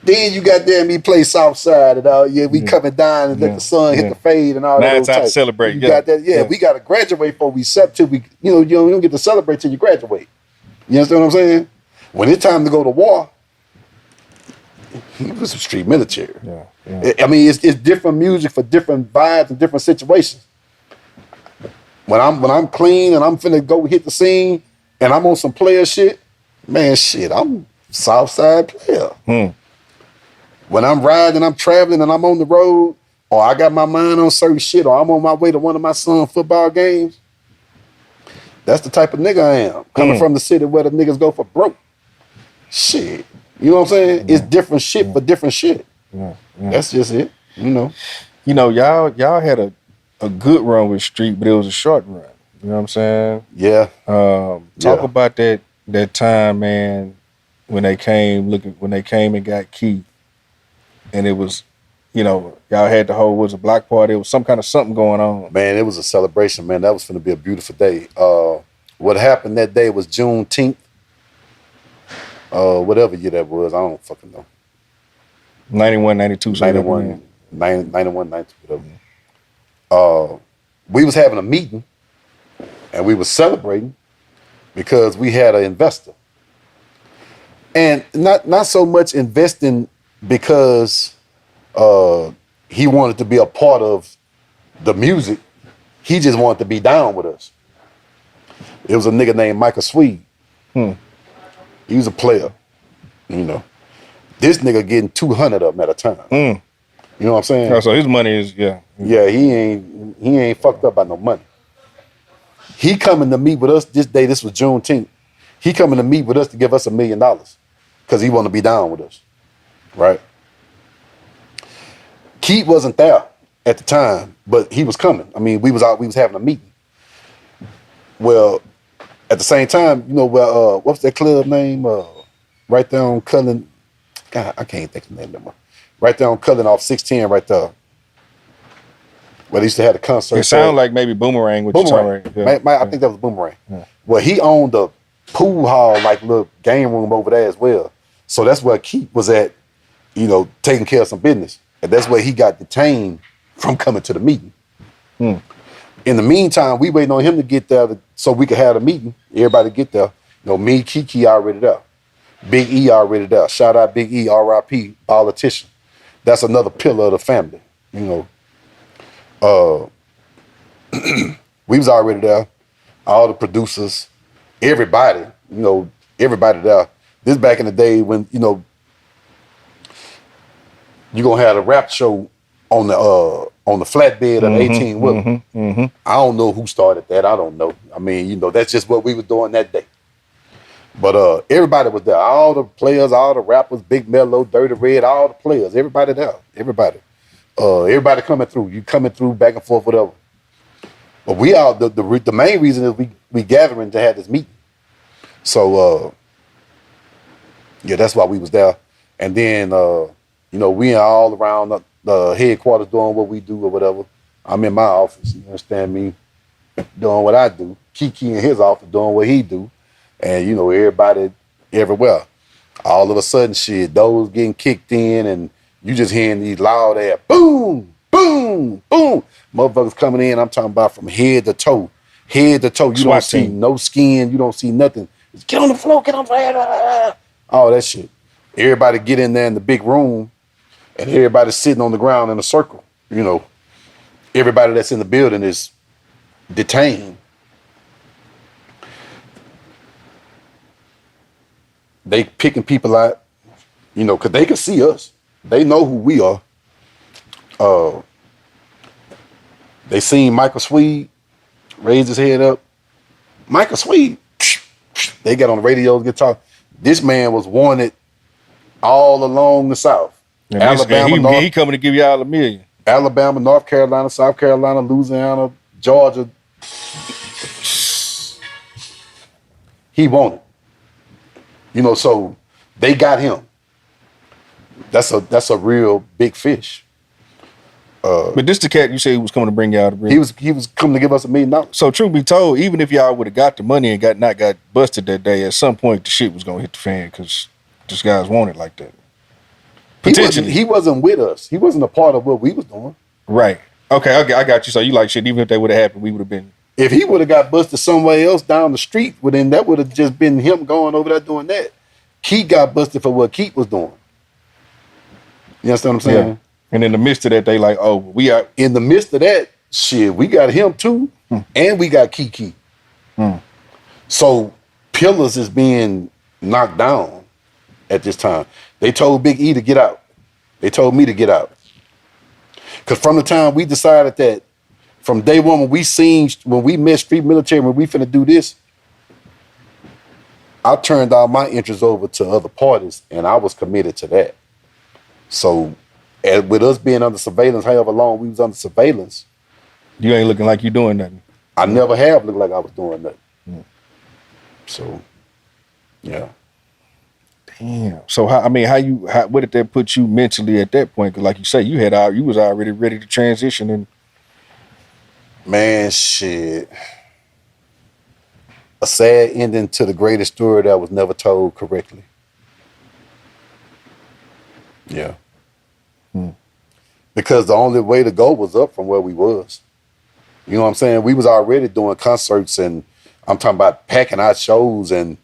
then you got there and me play Southside and all. Yeah, we coming down and let the sun hit the fade and all Now that it's old time to type. celebrate. You got that. Yeah, we got to graduate before we set till we. You don't get to celebrate till you graduate. You understand what I'm saying? When it's time to go to war, he was some street military. I mean, it's different music for different vibes and different situations. When I'm clean and I'm finna go hit the scene and I'm on some player shit, man, shit, I'm Southside player. When I'm riding, I'm traveling, and I'm on the road, or I got my mind on certain shit, or I'm on my way to one of my son's football games, that's the type of nigga I am. Coming from the city where the niggas go for broke. Shit. You know what I'm saying? It's different shit for different shit. That's just it. You know. Y'all had a good run with Street, but it was a short run. You know what I'm saying? Yeah. Talk about that time, man, when they came and got Keith, and it was, y'all had the whole, was a block party. It was some kind of something going on. Man, it was a celebration, man. That was going to be a beautiful day. What happened that day was Juneteenth. Whatever year that was, I don't fucking know. 91, 92. 91, 91, 92, whatever. We was having a meeting, and we was celebrating because we had an investor. And not so much investing because he wanted to be a part of the music. He just wanted to be down with us. It was a nigga named Michael Swede. He was a player, This nigga getting 200 of them at a time. You know what I'm saying? Oh, so his money is, yeah. Yeah, he ain't fucked up by no money. He coming to meet with us this day. This was Juneteenth. He coming to meet with us to give us $1 million because he want to be down with us, right? Keith wasn't there at the time, but he was coming. I mean, we was having a meeting. Well, at the same time, what's that club name? Right there on Cullen. God, I can't think of the name no more. Right there on Cullen off 610 right there. Where they used to have the concert. It sounded like maybe Boomerang. Boomerang. I think that was Boomerang. Yeah. Well, he owned the pool hall, like little game room over there as well. So that's where Keith was at, taking care of some business. And that's where he got detained from coming to the meeting. In the meantime, we waiting on him to get there so we could have the meeting. Everybody get there. Me, Kiki already there. Big E already there. Shout out Big E, R.I.P., politician. That's another pillar of the family, we was already there. All the producers, everybody, everybody there. This back in the day when, you're gonna have a rap show on the flatbed of the 18 wheeler. I don't know who started that. I don't know. I mean, that's just what we were doing that day. But everybody was there. All the players, all the rappers, Big Mello, Dirty Red, all the players, everybody there. Everybody. Everybody coming through. You coming through back and forth, whatever. But we all the main reason is we gathering to have this meeting. So that's why we was there. And then we all around the headquarters doing what we do or whatever. I'm in my office, you understand me, doing what I do. Kiki in his office doing what he do. And everybody everywhere. All of a sudden shit, those getting kicked in and you just hearing these loud ass boom, boom, boom. Motherfuckers coming in, I'm talking about from head to toe. Head to toe. You don't see no skin, you don't see nothing. Just get on the floor, get on the floor. All that shit. Everybody get in there in the big room and everybody sitting on the ground in a circle. Everybody that's in the building is detained. They picking people out, because they can see us. They know who we are. They seen Michael Swede raise his head up. Michael Swede, they got on the radio, get talk. This man was wanted all along the South. And Alabama, he coming to give y'all $1 million. Alabama, North Carolina, South Carolina, Louisiana, Georgia. He wanted. So they got him. That's a real big fish. But this the cat you said he was coming to bring y'all to bring. He was coming to give us $1 million. So truth be told, even if y'all would have got the money and not got busted that day, at some point the shit was gonna hit the fan because just guys want it like that. Potentially, He wasn't with us. He wasn't a part of what we was doing. Right. Okay, I got you. So you like shit. Even if that would have happened, we would have been. If he would have got busted somewhere else down the street, well, then that would have just been him going over there doing that. Keith got busted for what Keith was doing. You understand what I'm saying? Yeah. And in the midst of that, they like, oh, we are. In the midst of that, shit, we got him too, and we got Kiki. So pillars is being knocked down at this time. They told Big E to get out. They told me to get out. Because from the time we decided that, from day one when we met Street Military, when we finna do this, I turned all my interests over to other parties, and I was committed to that. So, and with us being under surveillance, however long we was under surveillance, You ain't looking like you doing nothing. I never have looked like I was doing nothing. So, yeah. Damn. So what did that put you mentally at that point? Because like you say, you was already ready to transition and. Man, shit. A sad ending to the greatest story that was never told correctly. Yeah. Because the only way to go was up from where we was. You know what I'm saying? We was already doing concerts, and I'm talking about packing out shows, and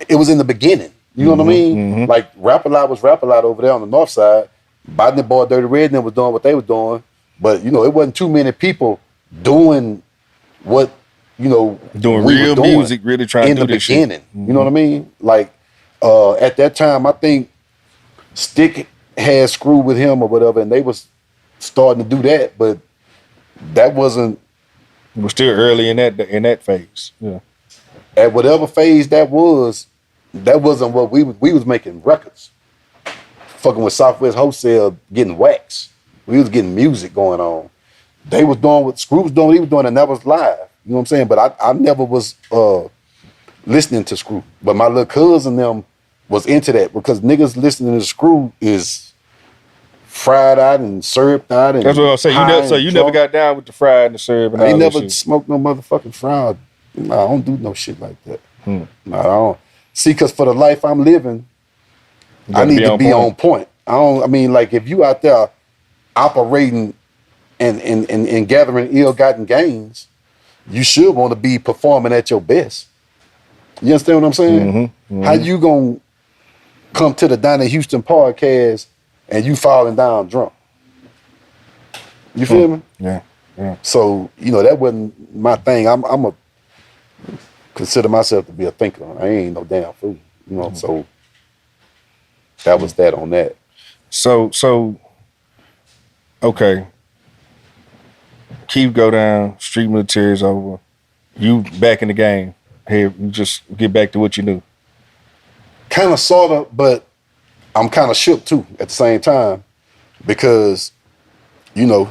it was in the beginning. You know what I mean? Like Rap-A-Lot was Rap-A-Lot over there on the north side. Botany Boy, Dirty Red, and them was doing what they was doing. But, you know, it wasn't too many people doing what, you know, doing real music, really trying to do this shit. In the beginning. You know what I mean? Like, at that time, I think Stick had screwed with him or whatever, and they was starting to do that, but that wasn't. We're still early in that phase. Yeah. At whatever phase that wasn't what we was making records. Fucking with Southwest Wholesale, getting wax. We was getting music going on. They was doing what Screw was doing, he was doing, and that was live. You know what I'm saying? But I never was listening to Screw. But my little cousin them was into that, because niggas listening to Screw is fried out and syrup out. And that's what I was saying. You never got down with the fried and the syrup and I all ain't that never shit. smoked no motherfucking fried. Nah, I don't do no shit like that. Nah, I don't. See, because for the life I'm living, I need to be on point. I mean, like, if you out there operating and gathering ill-gotten gains, you should want to be performing at your best. You understand what I'm saying? How you gonna come to the Donnie Houston podcast and you falling down drunk? You feel me? Yeah. So, you know, that wasn't my thing. I'm a consider myself to be a thinker. I ain't no damn fool. You know, so that was that on that. So okay. Keith go down, Street Military is over. You back in the game. Hey, you just get back to what you knew. Kind of, sort of, but I'm kind of shook too at the same time, because, you know,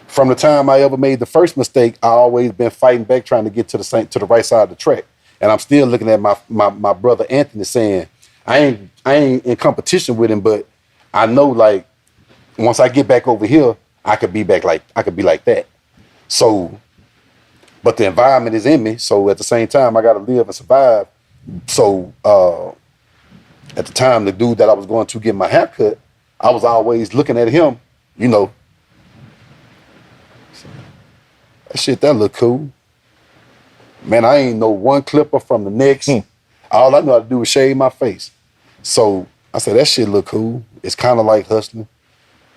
from the time I ever made the first mistake, I always been fighting back, trying to get to the right side of the track. And I'm still looking at my brother Anthony saying, I ain't in competition with him, but I know, like, once I get back over here, I could be like that. So, but the environment is in me. So at the same time, I got to live and survive. So at the time, the dude that I was going to get my haircut, I was always looking at him, you know. That shit, that look cool. Man, I ain't know one clipper from the next. All I know how to do is shave my face. So I said, that shit look cool. It's kind of like hustling.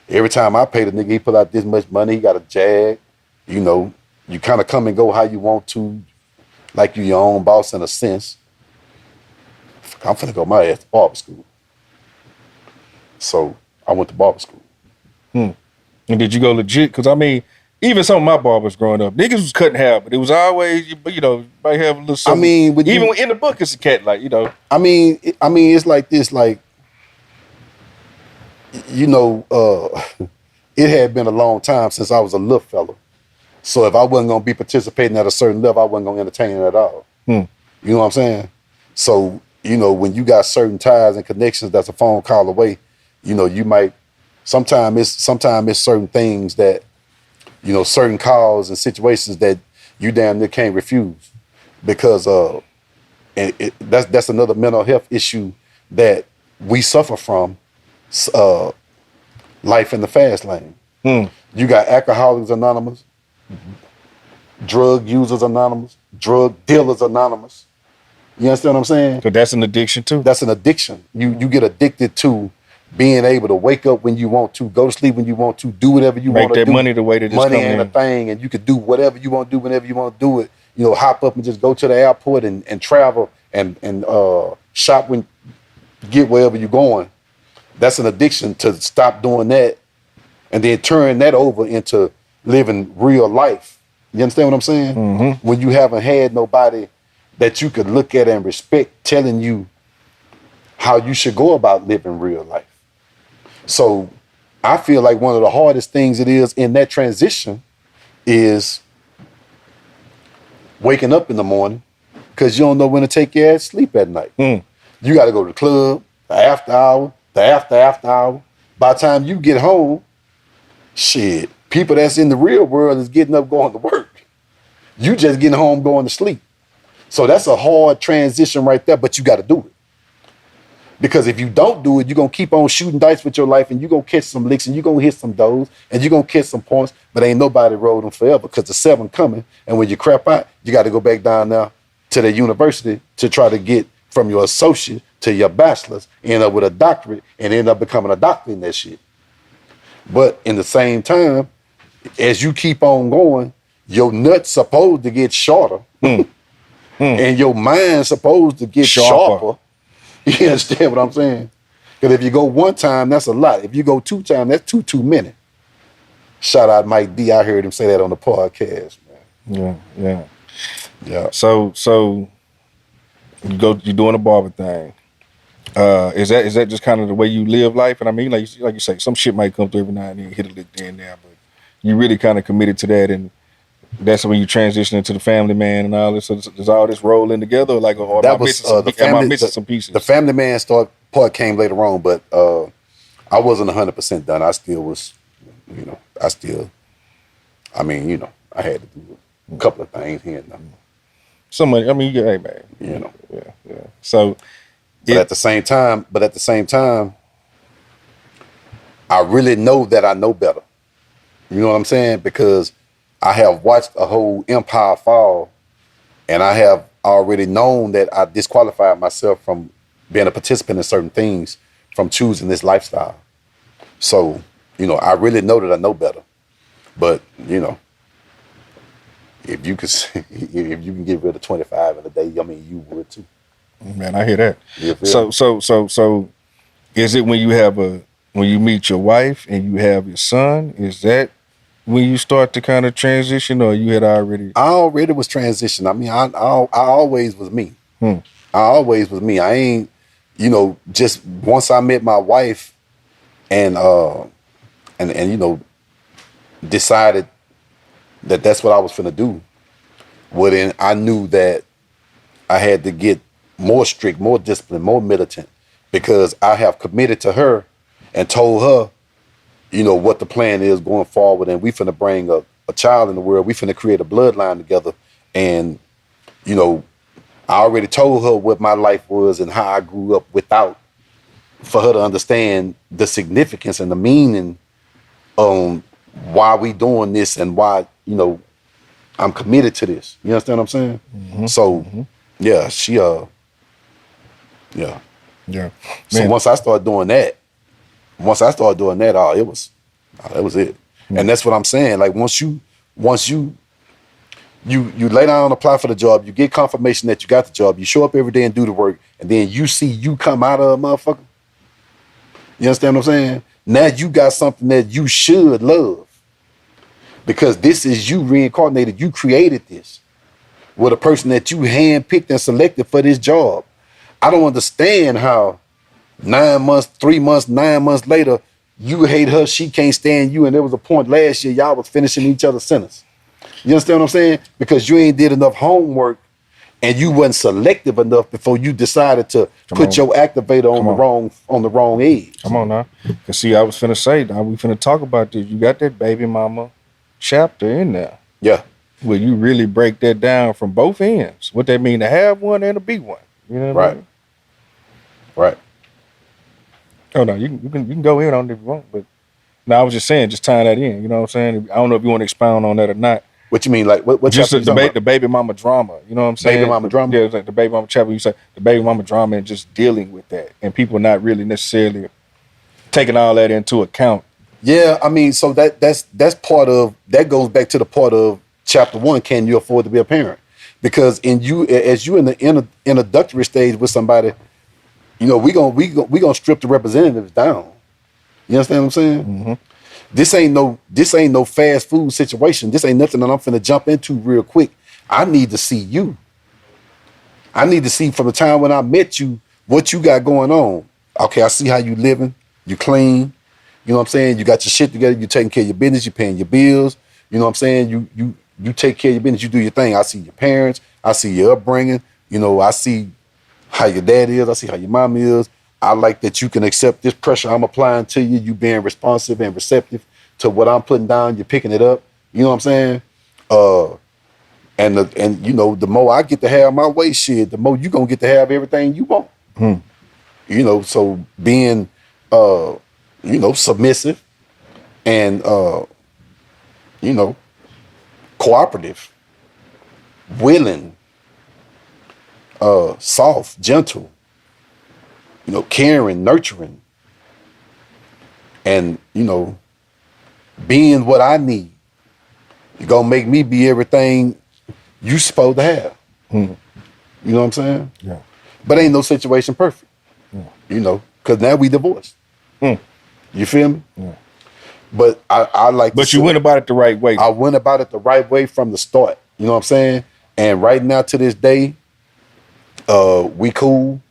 Every time I pay the nigga, he put out this much money, he got a Jag. You know, you kind of come and go how you want to, like you your own boss in a sense. I'm finna go my ass to barber school. So I went to barber school. And did you go legit? Because I mean, even some of my barbers growing up, niggas was cutting hair, but it was always, you know, might have a little something. I mean, even in the book, it's a cat, like, you know. I mean, it's like this, like, you know, it had been a long time since I was a little fella. So if I wasn't gonna be participating at a certain level, I wasn't gonna entertain it at all. You know what I'm saying? So, you know, when you got certain ties and connections that's a phone call away, you know, you might Sometimes it's certain things that, certain calls and situations that you damn near can't refuse, because that's another mental health issue that we suffer from. Life in the fast lane. You got Alcoholics Anonymous, Drug Users Anonymous, Drug Dealers Anonymous. You understand what I'm saying? So that's an addiction too. That's an addiction. You get addicted to being able to wake up when you want to, go to sleep when you want to, do whatever you want to do. Make that money the way that it's money coming ain't in. a thing, and you could do whatever you want to do whenever you want to do it. Hop up and just go to the airport and travel and shop when get wherever you're going. That's an addiction. To stop doing that and then turn that over into living real life. You understand what I'm saying? Mm-hmm. When you haven't had nobody that you could look at and respect telling you how you should go about living real life. So I feel like one of the hardest things it is in that transition is waking up in the morning because you don't know when to take your ass to sleep at night. You got to go to the club, the after hour, the after hour. By the time you get home, shit, people that's in the real world is getting up going to work. You just getting home going to sleep. So that's a hard transition right there, but you got to do it. Because if you don't do it, you're going to keep on shooting dice with your life, and you're going to catch some licks, and you're going to hit some doughs, and you're going to catch some points, but ain't nobody rolled them forever because the 7 coming, and when you crap out, you got to go back down now to the university to try to get from your associate to your bachelor's, end up with a doctorate, and end up becoming a doctor in that shit. But in the same time, as you keep on going, your nut's supposed to get shorter, and your mind's supposed to get sharper. You understand what I'm saying? Because if you go 1 time, that's a lot. If you go 2 times, that's too many. Shout out Mike D. I heard him say that on the podcast, man. Yeah. So you're doing a barber thing. Is that just kind of the way you live life? And I mean, like you say, some shit might come through every now and then, hit a lick there and there, but you really kind of committed to that, and that's when you transition into the family man and all this. So does all this roll in together, or am I missing some pieces? The family man part came later on, but I wasn't 100% done. I still was, I had to do a couple of things here and there. Somebody, hey man, yeah. So, but at the same time, I really know that I know better. You know what I'm saying? Because I have watched a whole empire fall, and I have already known that I disqualified myself from being a participant in certain things, from choosing this lifestyle. So, I really know that I know better. But, if you can get rid of 25 in a day, you would too. Man, I hear that. So is it when you meet your wife and you have your son, is that when you start to kind of transition, or you had already? I already was transitioning. I always was me. I always was me. I ain't, just once I met my wife and decided that that's what I was finna do. Well, then I knew that I had to get more strict, more disciplined, more militant, because I have committed to her and told her, what the plan is going forward, and we finna bring a child in the world. We finna create a bloodline together. And, I already told her what my life was and how I grew up for her to understand the significance and the meaning on why we doing this and why, I'm committed to this. You understand what I'm saying? Mm-hmm. So, yeah, she, yeah. Yeah. So once I started doing that, that was it. And that's what I'm saying. Like once you lay down and apply for the job, you get confirmation that you got the job, you show up every day and do the work, and then you see you come out of a motherfucker. You understand what I'm saying? Now you got something that you should love. Because this is you reincarnated. You created this with a person that you handpicked and selected for this job. I don't understand how 9 months, 3 months, 9 months later, you hate her, she can't stand you, and there was a point last year y'all was finishing each other's sentence. You understand what I'm saying? Because you ain't did enough homework and you wasn't selective enough before you decided to put your activator on the wrong edge. Come on now. Cause see, I was finna say, now we finna talk about this. You got that baby mama chapter in there. Yeah. Where you really break that down from both ends. What that mean to have one and to be one. You know what I mean? Right. Oh no, you can go in on it if you want, but no, I was just saying, just tying that in. You know what I'm saying? I don't know if you want to expound on that or not. What you mean, like what? Just the baby mama drama. You know what I'm saying? Baby mama drama. Yeah, it's like the baby mama chapter. You say the baby mama drama and just dealing with that, and people not really necessarily taking all that into account. Yeah, I mean, so that's part of that goes back to the part of chapter 1. Can you afford to be a parent? Because as you in the introductory stage with somebody, you know, we gonna strip the representatives down. You understand what I'm saying? Mm-hmm. This ain't no fast food situation. This ain't nothing that I'm finna jump into real quick. I need to see you. I need to see from the time when I met you what you got going on. Okay, I see how you living. You clean. You know what I'm saying? You got your shit together. You taking care of your business. You paying your bills. You know what I'm saying? You take care of your business. You do your thing. I see your parents. I see your upbringing. You know, I see how your dad is. I see how your mom is. I like that you can accept this pressure I'm applying to you. You being responsive and receptive to what I'm putting down. You're picking it up. You know what I'm saying? And you know, the more I get to have my way, shit, the more you gonna get to have everything you want. Hmm. You know, so being you know, submissive and you know, cooperative, willing, soft, gentle, you know, caring, nurturing, and, you know, being what I need. You're gonna make me be everything you supposed to have. Hmm. You know what I'm saying? Yeah. But ain't no situation perfect. Yeah. You know, because now we divorced. Hmm. You feel me? Yeah. But I like But you went about it the right way. I went about it the right way from the start. You know what I'm saying? And right now to this day, we cool.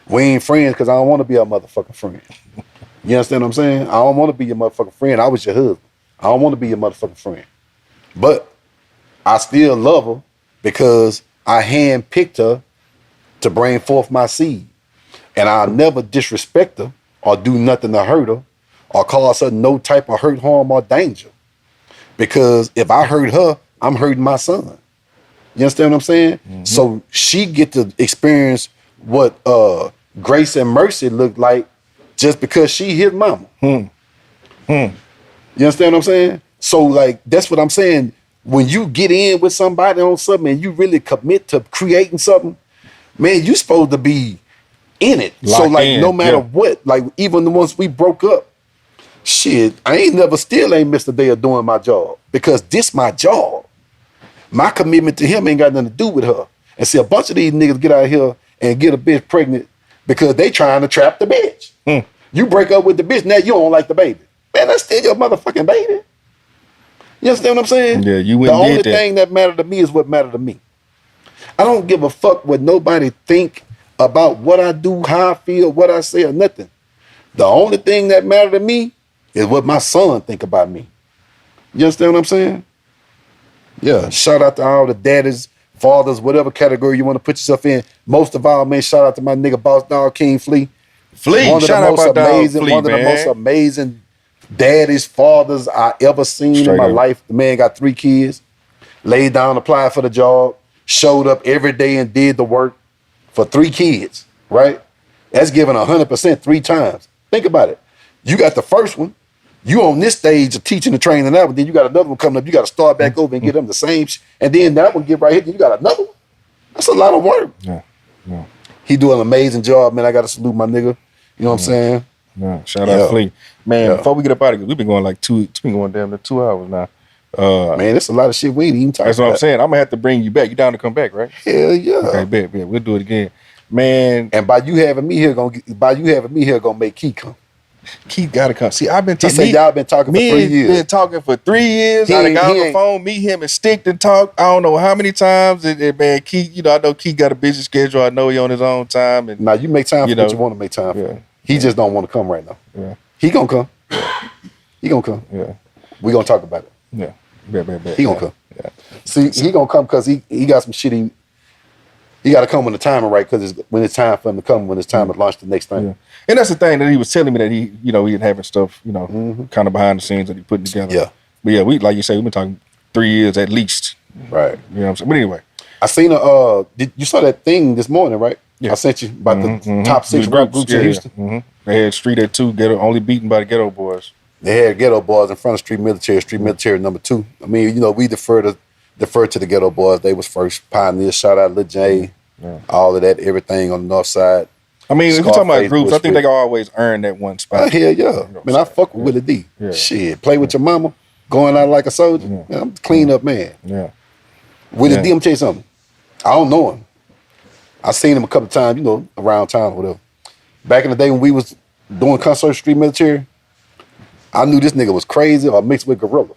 We ain't friends because I don't want to be a motherfucking friend. You understand what I'm saying? I don't want to be your motherfucking friend. I was your husband. I don't want to be your motherfucking friend. But I still love her because I handpicked her to bring forth my seed. And I'll never disrespect her or do nothing to hurt her or cause her no type of hurt, harm, or danger. Because if I hurt her, I'm hurting my son. You understand what I'm saying? Mm-hmm. So she get to experience what grace and mercy look like just because she his mama. You understand what I'm saying? So like, that's what I'm saying. When you get in with somebody on something and you really commit to creating something, man, you supposed to be in it. Locked so like, in, no matter what, like even the ones we broke up, shit, I ain't missed a day of doing my job because this my job. My commitment to him ain't got nothing to do with her. And see, a bunch of these niggas get out here and get a bitch pregnant because they trying to trap the bitch. You break up with the bitch, now you don't like the baby. Man, that's still your motherfucking baby. You understand what I'm saying? Yeah, you The wouldn't only did that. thing that matter to me is what matter to me. I don't give a fuck what nobody think about what I do, how I feel, what I say, or nothing. The only thing that matter to me is what my son think about me. You understand what I'm saying? Yeah, shout out to all the daddies, fathers, whatever category you want to put yourself in. Most of all, man, shout out to my nigga Boss Dog King Flea. One of the most amazing daddies, fathers I ever seen in my life. The man got 3 kids, laid down, applied for the job, showed up every day and did the work for 3 kids, right? That's giving 100% 3 times. Think about it. You got the first one. You on this stage of teaching and training that one, then you got another one coming up. You got to start back over and get them the same. And then that one get right here, then you got another one. That's a lot of work. Yeah. He do an amazing job, man. I got to salute my nigga. You know what I'm saying? Yeah. Shout out Flea. Man, before we get up out of here, we've been going like it's been going damn near 2 hours now. Man, that's a lot of shit we ain't even talking about. That's what I'm saying. I'm going to have to bring you back. You down to come back, right? Hell yeah. Okay, bet. We'll do it again. Man. And by you having me here, gonna make Keith come. Keith gotta come. See, I've been talking. He said y'all been talking for 3 years. Been talking for 3 years. I got on the phone, meet him and stick and talk. I don't know how many times. And man, Keith, you know, I know Keith got a busy schedule. I know he on his own time. And now you make time for what you want to make time for. He just don't want to come right now. Yeah. He gonna come. He gonna come. Yeah. We gonna talk about it. Yeah. Bet. He gonna come. Yeah. See, he gonna come because he got some shit he He got to come when the timing right, because when it's time for him to come, when it's time to launch the next thing. Yeah. And that's the thing that he was telling me, that he, you know, he had having stuff, you know, kind of behind the scenes that he putting together. Yeah. But yeah, we, like you say, we've been talking 3 years at least. Right. You know what I'm saying? But anyway. I seen you saw that thing this morning, right? Yeah. I sent you about the top 6 rap groups in Houston. They had Street at 2, ghetto, only beaten by the Ghetto Boys. They had Ghetto Boys in front of Street Military number 2. I mean, you know, we defer to the Ghetto Boys. They was first pioneers. Shout out Lil J, all of that, everything on the north side. I mean, if you're talking about groups, I think they can always earn that one spot. Hell yeah. Man, I fuck with Willie D. Yeah. Shit, play with your mama, going out like a soldier. Man, I'm a clean up man. Yeah. Willie D, I'm tell you something. I don't know him. I seen him a couple times, you know, around town or whatever. Back in the day when we was doing concert Street Military, I knew this nigga was crazy or mixed with gorilla.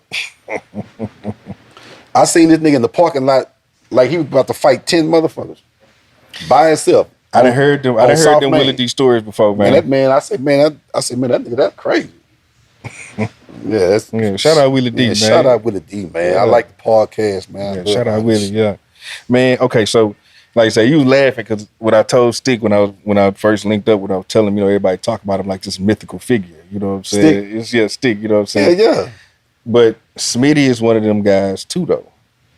I seen this nigga in the parking lot like he was about to fight 10 motherfuckers by himself. I done heard them Willie D stories before, man. I said, man, that nigga, that's crazy. Shout out Willie D, man. Shout out Willie D, man. I like the podcast, man. Yeah, shout out Willie, yeah. Man, okay, so like I say, you was laughing because what I told Stick when I first linked up, when I was telling him, you know, everybody talk about him like this mythical figure. You know what I'm saying? Stick, you know what I'm saying? Yeah. But Smitty is one of them guys too, though.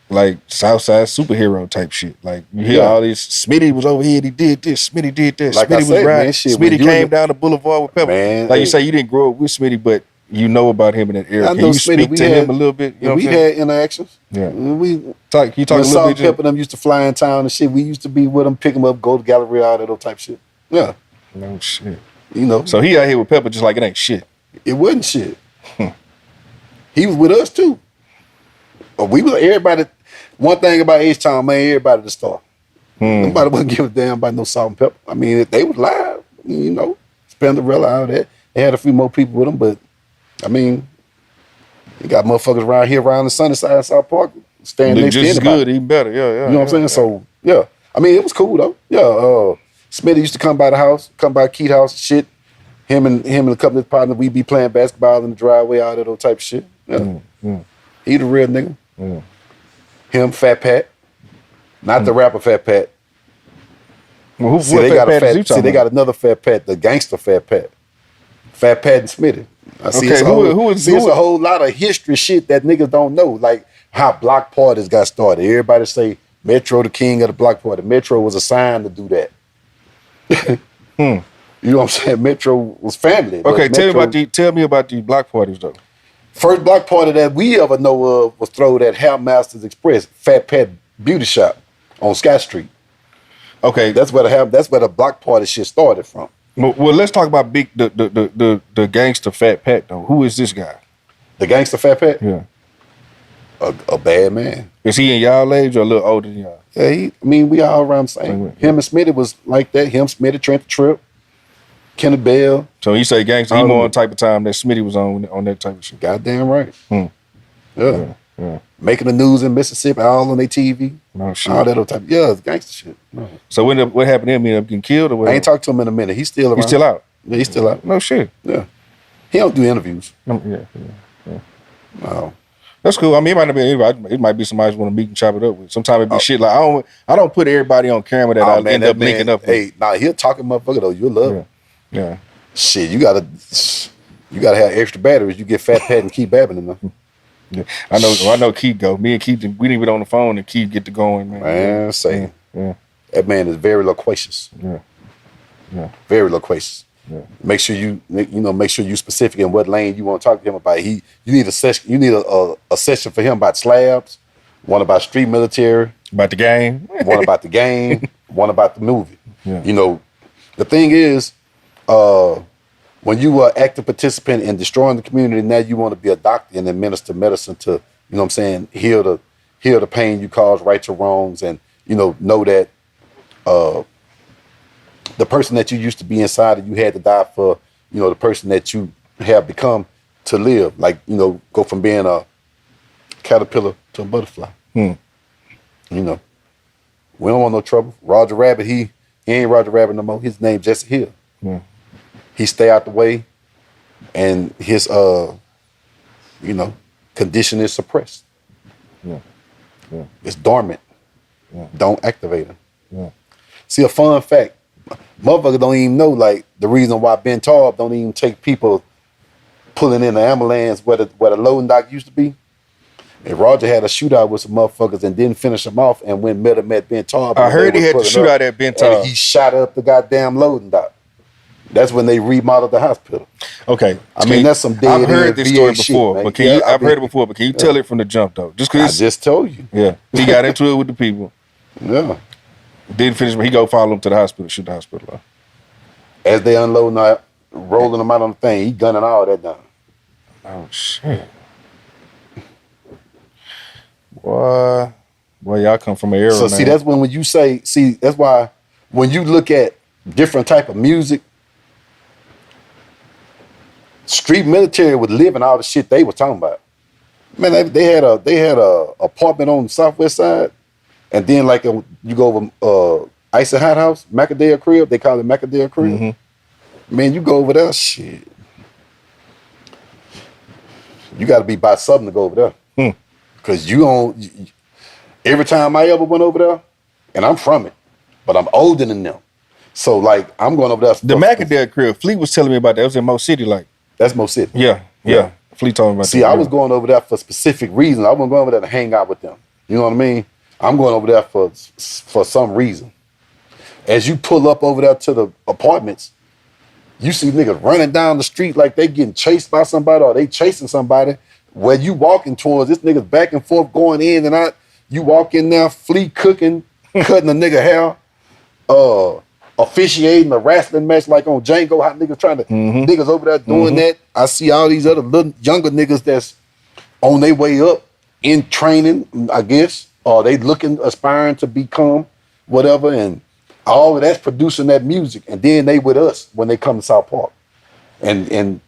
Like Southside superhero type shit. Like you hear all this, Smitty was over here, he did this, Smitty did that, like Smitty was right. Smitty came down the boulevard with Pepper. Man, like you say, you didn't grow up with Smitty, but you know about him in that era. Can you speak to him a little bit? You know we had interactions. Yeah. You talk a little Salt bit. Pepper them used to fly in town and shit. We used to be with them, pick them up, go to Galleria, all that type shit. Yeah. No shit. You know. So he out here with Pepper just like it ain't shit. It wasn't shit. He was with us too. We was everybody. One thing about H-Town, man, everybody the star. Nobody wasn't give a damn about no Salt and Pepper. I mean, if they was live, you know, Spenderella, all that. They had a few more people with them, but I mean, you got motherfuckers around here around the sunny side of South Park standing next to anybody. Just as good, even better. Yeah. You know what I'm saying? So, yeah. I mean, it was cool, though. Yeah. Smitty used to come by the house, come by Keith house, shit. Him and a couple of his partners, we be playing basketball in the driveway, all that old type of shit. Yeah. He the real nigga. Him, Fat Pat. Not the rapper Fat Pat. Well, they got another Fat Pat, the gangster Fat Pat. Fat Pat and Smitty. It's a whole lot of history shit that niggas don't know. Like how block parties got started. Everybody say Metro the king of the block party. Metro was assigned to do that. You know what I'm saying? Metro was family. Okay, tell me about these block parties though. First block party that we ever know of was thrown at Hairmasters Express, Fat Pat Beauty Shop on Scott Street. Okay, that's where the block party shit started from. Well, let's talk about the gangster Fat Pat though. Who is this guy? The gangster Fat Pat? Yeah. A bad man. Is he in y'all age or a little older than y'all? Yeah, we all around the same. Him and Smitty was like that. Him, Smitty, Trent the Trip, Kenneth Bell. So you say gangster, he more on type of time that Smitty was on that type of shit. Goddamn right. Yeah. Making the news in Mississippi, all on their TV. No shit. All that other type. Yeah, it's gangster shit. No. So what happened to him? He ended up getting killed or what? I ain't talked to him in a minute. He's still around. He's still out? Yeah, he's still out. No shit. Yeah. He don't do interviews. Yeah. No. That's cool. I mean, it might not be anybody. It might be somebody who want to meet and chop it up with. Sometimes it be shit like I don't put everybody on camera that I'll end up linking up with. Hey, he'll talking motherfucker though. You'll love him. Yeah. Shit, you gotta have extra batteries. You get Fat Pat and Keith Babin in them. Yeah. I know Keith go. Me and Keith, we didn't get on the phone and Keith get to going, man. Man, say. Yeah. That man is very loquacious. Yeah. Very loquacious. Yeah. Make sure you specific in what lane you want to talk to him about. You need a session. You need a session for him about slabs, one about street military, about the game, one about the game, one about the movie. Yeah. You know, the thing is, when you are active participant in destroying the community, now you want to be a doctor and administer medicine to, you know what I'm saying, heal the pain you cause, right to wrongs, and know that the person that you used to be inside of you had to die for, the person that you have become to live. Like, go from being a caterpillar to a butterfly. We don't want no trouble. Roger Rabbit, he ain't Roger Rabbit no more. His name Jesse Hill. He stay out the way, and his condition is suppressed. It's dormant. Don't activate him. See, a fun fact, motherfuckers don't even know, like, the reason why Ben Tarb don't even take people pulling in the ambulance where the loading dock used to be. And Roger had a shootout with some motherfuckers and didn't finish them off and went met Ben Tarb. I heard he had to shoot out at Ben And Tarb. he shot up the goddamn loading dock. That's when they remodeled the hospital. Okay, I mean, that's some dead I've heard this VA story shit, before, man. but Yeah, I've heard it before, but can you tell it from the jump though? Just I because just told you. yeah, he got into it with the people, Yeah. didn't finish, but he go follow him to the hospital, shoot the hospital up. As they unloading, rolling them out on the thing, he gunning all that down. Oh shit, boy, y'all come from an era. So man. see, that's when you say, see, that's why when you look at different type of music, street military was living all the shit they were talking about. Man, they had a apartment on the southwest side, and then like you go over Icy Hot House, Macadale Crib, they call it Macadale Crib. Mm-hmm. Man, you go over there, shit. You got to be by something to go over there, because you don't. Every time I ever went over there, and I'm from it, but I'm older than them, so like I'm going over there. The Macadale Crib, Fleet was telling me about that. It was in Mo City, like. That's Mo City. Yeah. Fleet told me about that. See, I was going over there for specific reasons. I wasn't going over there to hang out with them. You know what I mean? I'm going over there for some reason. As you pull up over there to the apartments, you see niggas running down the street like they getting chased by somebody or they chasing somebody. Where you walking towards, this niggas back and forth going in and out. You walk in there, Fleet cooking, cutting a nigga hair, officiating a wrestling match like on Django, how niggas trying to, niggas over there doing that. I see all these other little younger niggas that's on their way up in training, I guess, or they aspiring to become whatever, and all of that's producing that music. And then they with us when they come to South Park and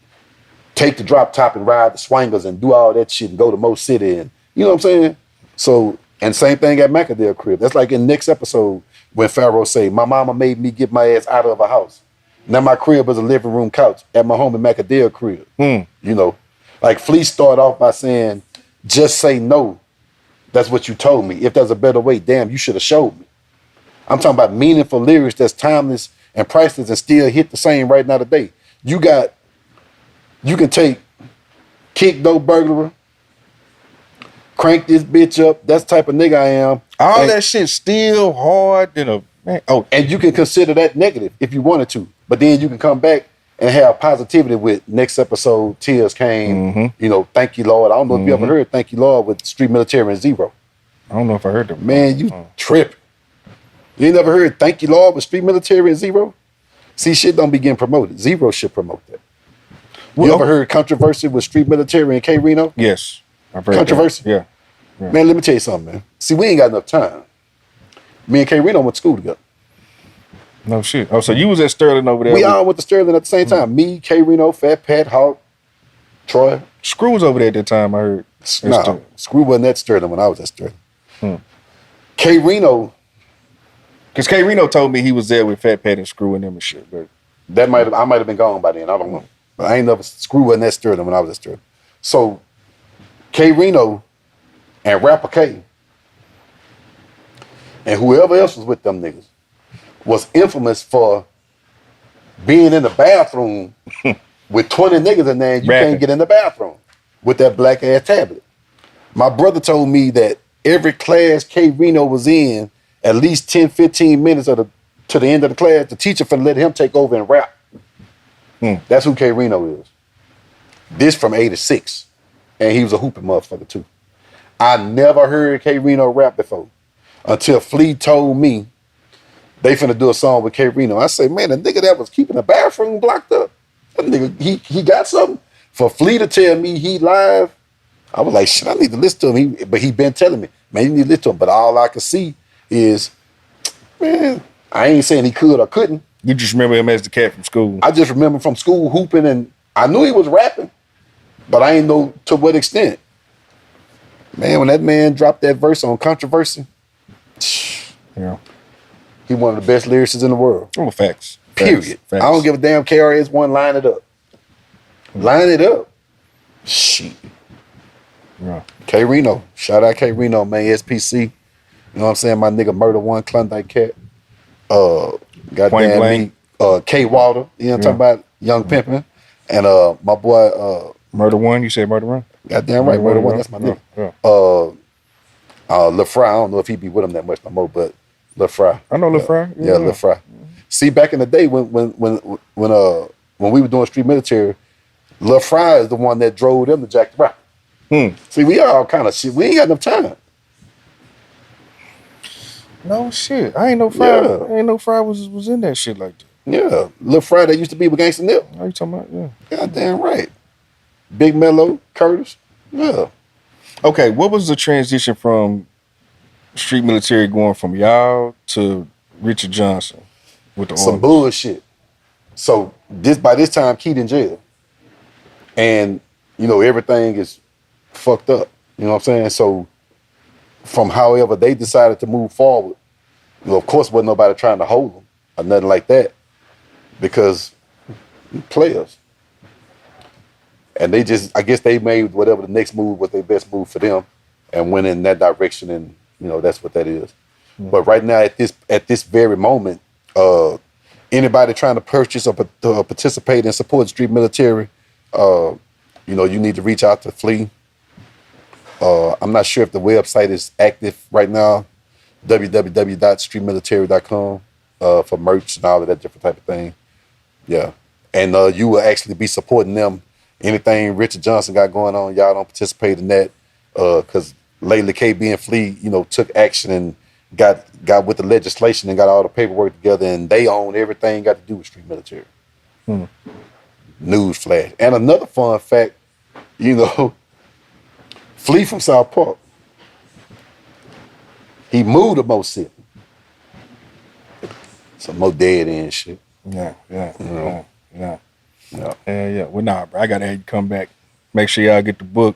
take the drop top and ride the swangers and do all that shit and go to Mo City, and you know what I'm saying? So, and same thing at Macadale Crib. That's like in next episode when Pharaoh say, my mama made me get my ass out of a house. Now my crib is a living room couch at my home in Macadale Crib. You know, like Fleet started off by saying, just say no. That's what you told me. If there's a better way, damn, you should have showed me. I'm talking about meaningful lyrics that's timeless and priceless and still hit the same right now today. You can take Kick Dope Burglar, crank this bitch up. That's the type of nigga I am. All that shit still hard than a man. Oh, and you can consider that negative if you wanted to, but then you can come back and have positivity with next episode. Tears came. You know, thank you Lord. I don't know if you ever heard Thank You Lord with Street Military and Zero. I don't know if I heard that. Man, you tripping. You ain't never heard Thank You Lord with Street Military and Zero? See, shit don't be getting promoted. Zero should promote that. You ever heard Controversy with Street Military and K Reno? Yes. I've heard Controversy? Yeah. Man, let me tell you something, man. See, we ain't got enough time. Me and K Reno went to school together. No shit. Oh, so you was at Sterling over there. We all went to Sterling at the same time. Me, K Reno, Fat Pat, Hawk, Troy. Screw was over there at that time, I heard. Nah, Screw wasn't at Sterling when I was at Sterling. K Reno. Because K Reno told me he was there with Fat Pat and Screw and them and shit. But I might have been gone by then. I don't know. But I ain't never, Screw wasn't at Sterling when I was at Sterling. So K Reno and Rapper K and whoever else was with them niggas was infamous for being in the bathroom with 20 niggas in there and you can't get in the bathroom with that black ass tablet. My brother told me that every class K Reno was in, at least 10, 15 minutes to the end of the class, the teacher finna let him take over and rap. That's who K Reno is. This from 86. And he was a hooping motherfucker too. I never heard K Reno rap before until Flea told me they finna do a song with K Reno. I say, man, the nigga that was keeping the bathroom blocked up, that nigga, he got something. For Flea to tell me he live, I was like, shit, I need to listen to him. But he been telling me, man, you need to listen to him. But all I could see is, man, I ain't saying he could or couldn't. you just remember him as the cat from school. I just remember from school hooping, and I knew he was rapping, but I ain't know to what extent. Man, when that man dropped that verse on Controversy, Yeah. he one of the best lyricists in the world. Oh, facts. Period. Facts. I don't give a damn. KRS-One, line it up. Line it up. Shit. Yeah. K Reno. Shout out K Reno, man. SPC. You know what I'm saying? My nigga Murder One, Klondike Cat. Point Goddamn Blank, me, K Water, you know what I'm talking about? Young Pimpin'. And my boy, Murder One. You said Murder One. goddamn right, Murder One, that's my nigga. Yeah. Lil Fry, I don't know if he be with him that much no more, but Lil Fry. I know Lil Fry. Yeah, Lil Fry. See, back in the day when we were doing street military, Lil Fry is the one that drove them to Jack the Rapper. See, we all kind of shit. We ain't got enough time. No shit. I ain't no Fry. Yeah. I ain't no Fry was in that shit like that. Yeah, Lil Fry that used to be with Gangsta Nip. How you talking about? Yeah. Goddamn right. Big Mello, Curtis. Yeah. Okay, what was the transition from street military going from y'all to Richard Johnson with the Some artists? bullshit. So by this time, Keith in jail. And, everything is fucked up. You know what I'm saying? So from however they decided to move forward, of course wasn't nobody trying to hold them or nothing like that. Because players. And I guess they made whatever the next move was their best move for them and went in that direction, and that's what that is. But right now at this very moment, anybody trying to purchase or participate and support the street military, you need to reach out to Flea. I'm not sure if the website is active right now, www.streetmilitary.com, for merch and all of that different type of thing. Yeah. And you will actually be supporting them. Anything Richard Johnson got going on, y'all don't participate in that. Because lately KB and Flea, took action and got with the legislation and got all the paperwork together, and they own everything got to do with street military. News flash. And another fun fact, Flea from South Park. He moved to Mo City. Some more dead end shit. Yeah. Well, nah, bro. I gotta have you come back. Make sure y'all get the book,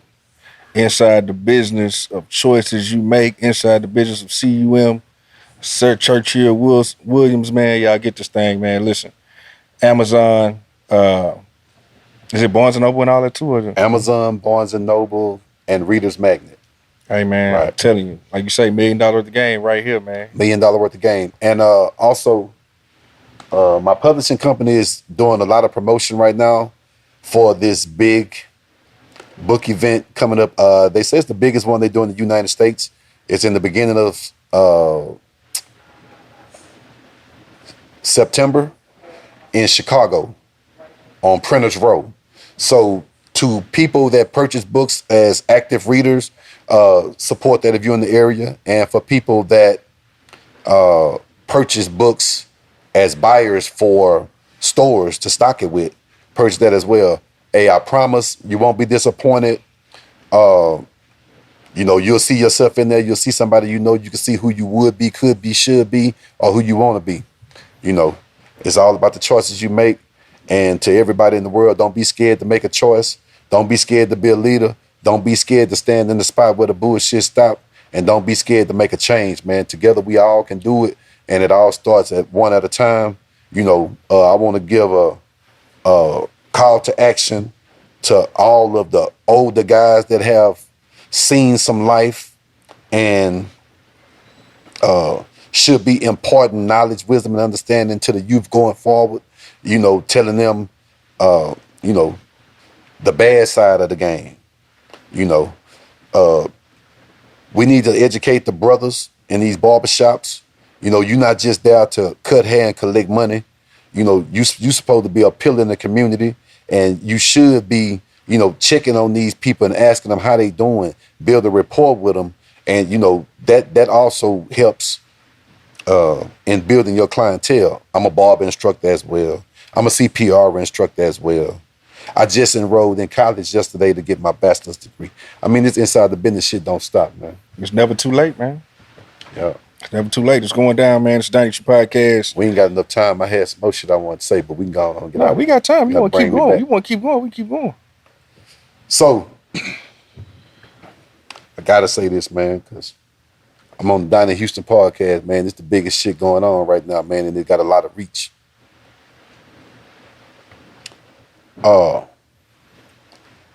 Inside the Business of Choices You Make, Inside the Business of C.U.M. Sir Churchill Williams, man. Y'all get this thing, man. Listen, Amazon, is it Barnes & Noble and all that too? Or Amazon, Barnes & Noble, and Reader's Magnet. Hey, man, Right. I'm telling you, like you say, $1 million worth of game right here, man. $1 million worth of game. And also, my publishing company is doing a lot of promotion right now for this big book event coming up. They say it's the biggest one they do in the United States. It's in the beginning of September in Chicago on Printers Row. So to people that purchase books as active readers, support that if you're in the area. And for people that purchase books as buyers for stores to stock it with, purchase that as well. Hey, I promise you won't be disappointed. You'll see yourself in there. You'll see somebody you can see who you would be, could be, should be, or who you want to be. It's all about the choices you make. And to everybody in the world, don't be scared to make a choice. Don't be scared to be a leader. Don't be scared to stand in the spot where the bullshit stop. And don't be scared to make a change, man. Together we all can do it. And it all starts at one at a time. I want to give a call to action to all of the older guys that have seen some life and should be imparting knowledge, wisdom, and understanding to the youth going forward. Telling them, the bad side of the game. We need to educate the brothers in these barbershops. You're not just there to cut hair and collect money. You supposed to be a pillar in the community, and you should be, checking on these people and asking them how they doing, build a rapport with them. And, that also helps in building your clientele. I'm a barber instructor as well. I'm a CPR instructor as well. I just enrolled in college yesterday to get my bachelor's degree. I mean, this inside the business shit don't stop, man. It's never too late, man. Yeah. It's never too late. It's going down, man. It's Donnie Houston Podcast. We ain't got enough time. I had some more shit I want to say, but we can go on and get Nah, out. we got time. You want to keep bring me going. back. You want to keep going. We keep going. So, I gotta say this, man, because I'm on the Donnie Houston Podcast, man. It's the biggest shit going on right now, man, and it got a lot of reach.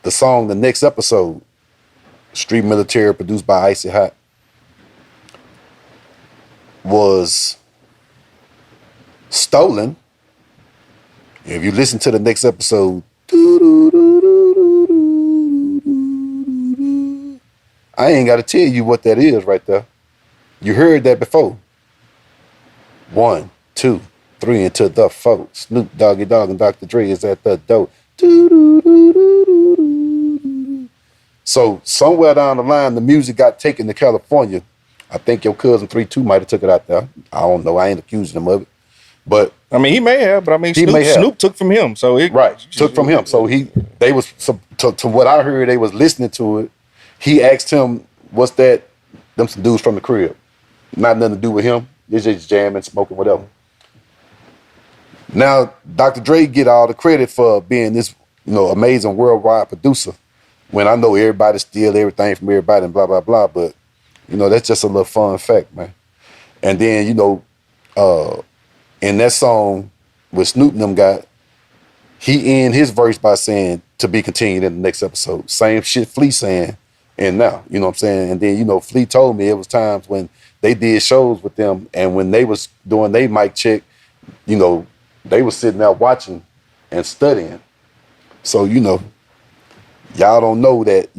The song, the next episode, Street Military, produced by Icy Hot, was Stolen. If you listen to the next episode, I ain't got to tell you what that is right there. You heard that before. 1, 2, 3 into the 4. Snoop Doggy Dogg and Dr. Dre is at the door. So somewhere down the line, the music got taken to California. I think your cousin 3-2 might have took it out there. I don't know. I ain't accusing him of it. But I mean, he may have, but I mean, Snoop took from him. So it took from him. So they was to what I heard, they was listening to it. He asked him, "What's that?" Them some dudes from the crib. Not nothing to do with him. They're just jamming, smoking, whatever. Now, Dr. Dre get all the credit for being this, amazing worldwide producer. When I know everybody steal everything from everybody and blah, blah, blah. But, that's just a little fun fact, man. And then, in that song with Snoop and them got, he end his verse by saying, to be continued in the next episode. Same shit Flea saying, and now, you know what I'm saying? And then, Flea told me it was times when they did shows with them, and when they was doing their mic check, they was sitting there watching and studying. So, y'all don't know that,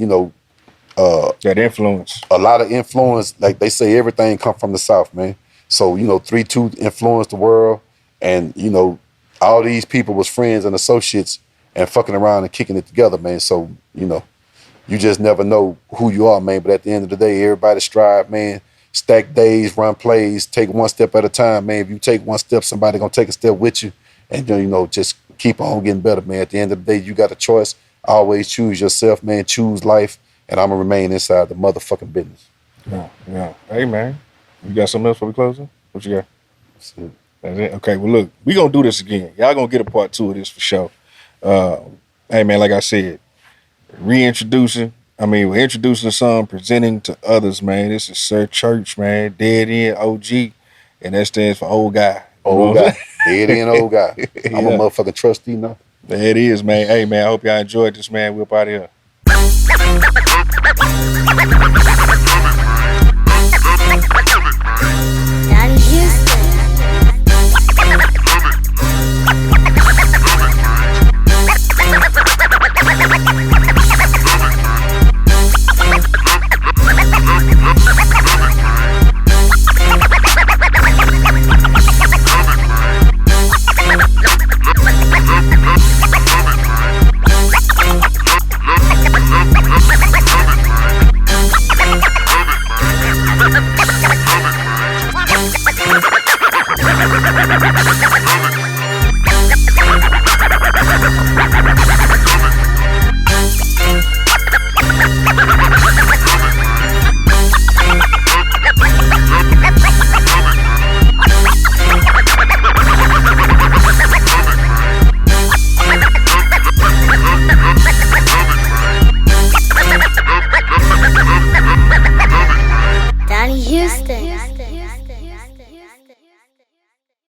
that influence. A lot of influence, like they say, everything come from the South, man. So, 3-2 influenced the world, and, all these people was friends and associates and fucking around and kicking it together, man. So, you just never know who you are, man. But at the end of the day, everybody strive, man. Stack days, run plays, take one step at a time, man. If you take one step, somebody gonna take a step with you. And, just keep on getting better, man. At the end of the day, you got a choice. Always choose yourself, man. Choose life. And I'm gonna remain inside the motherfucking business. Yeah. Hey, man. You got something else before we closing? What you got? That's it. That's it? Okay, well, look, we gonna do this again. Y'all gonna get a part 2 of this for sure. Hey, man, like I said, we're introducing the song, presenting to others, man. This is Sir Church, man. Dead End OG. And that stands for old guy. Old guy. Dead End old guy. I'm a motherfucking trustee now. There it is, man. Hey, man, I hope y'all enjoyed this, man. We're up out of here. Donnie Houston. Ha ha ha ha ha!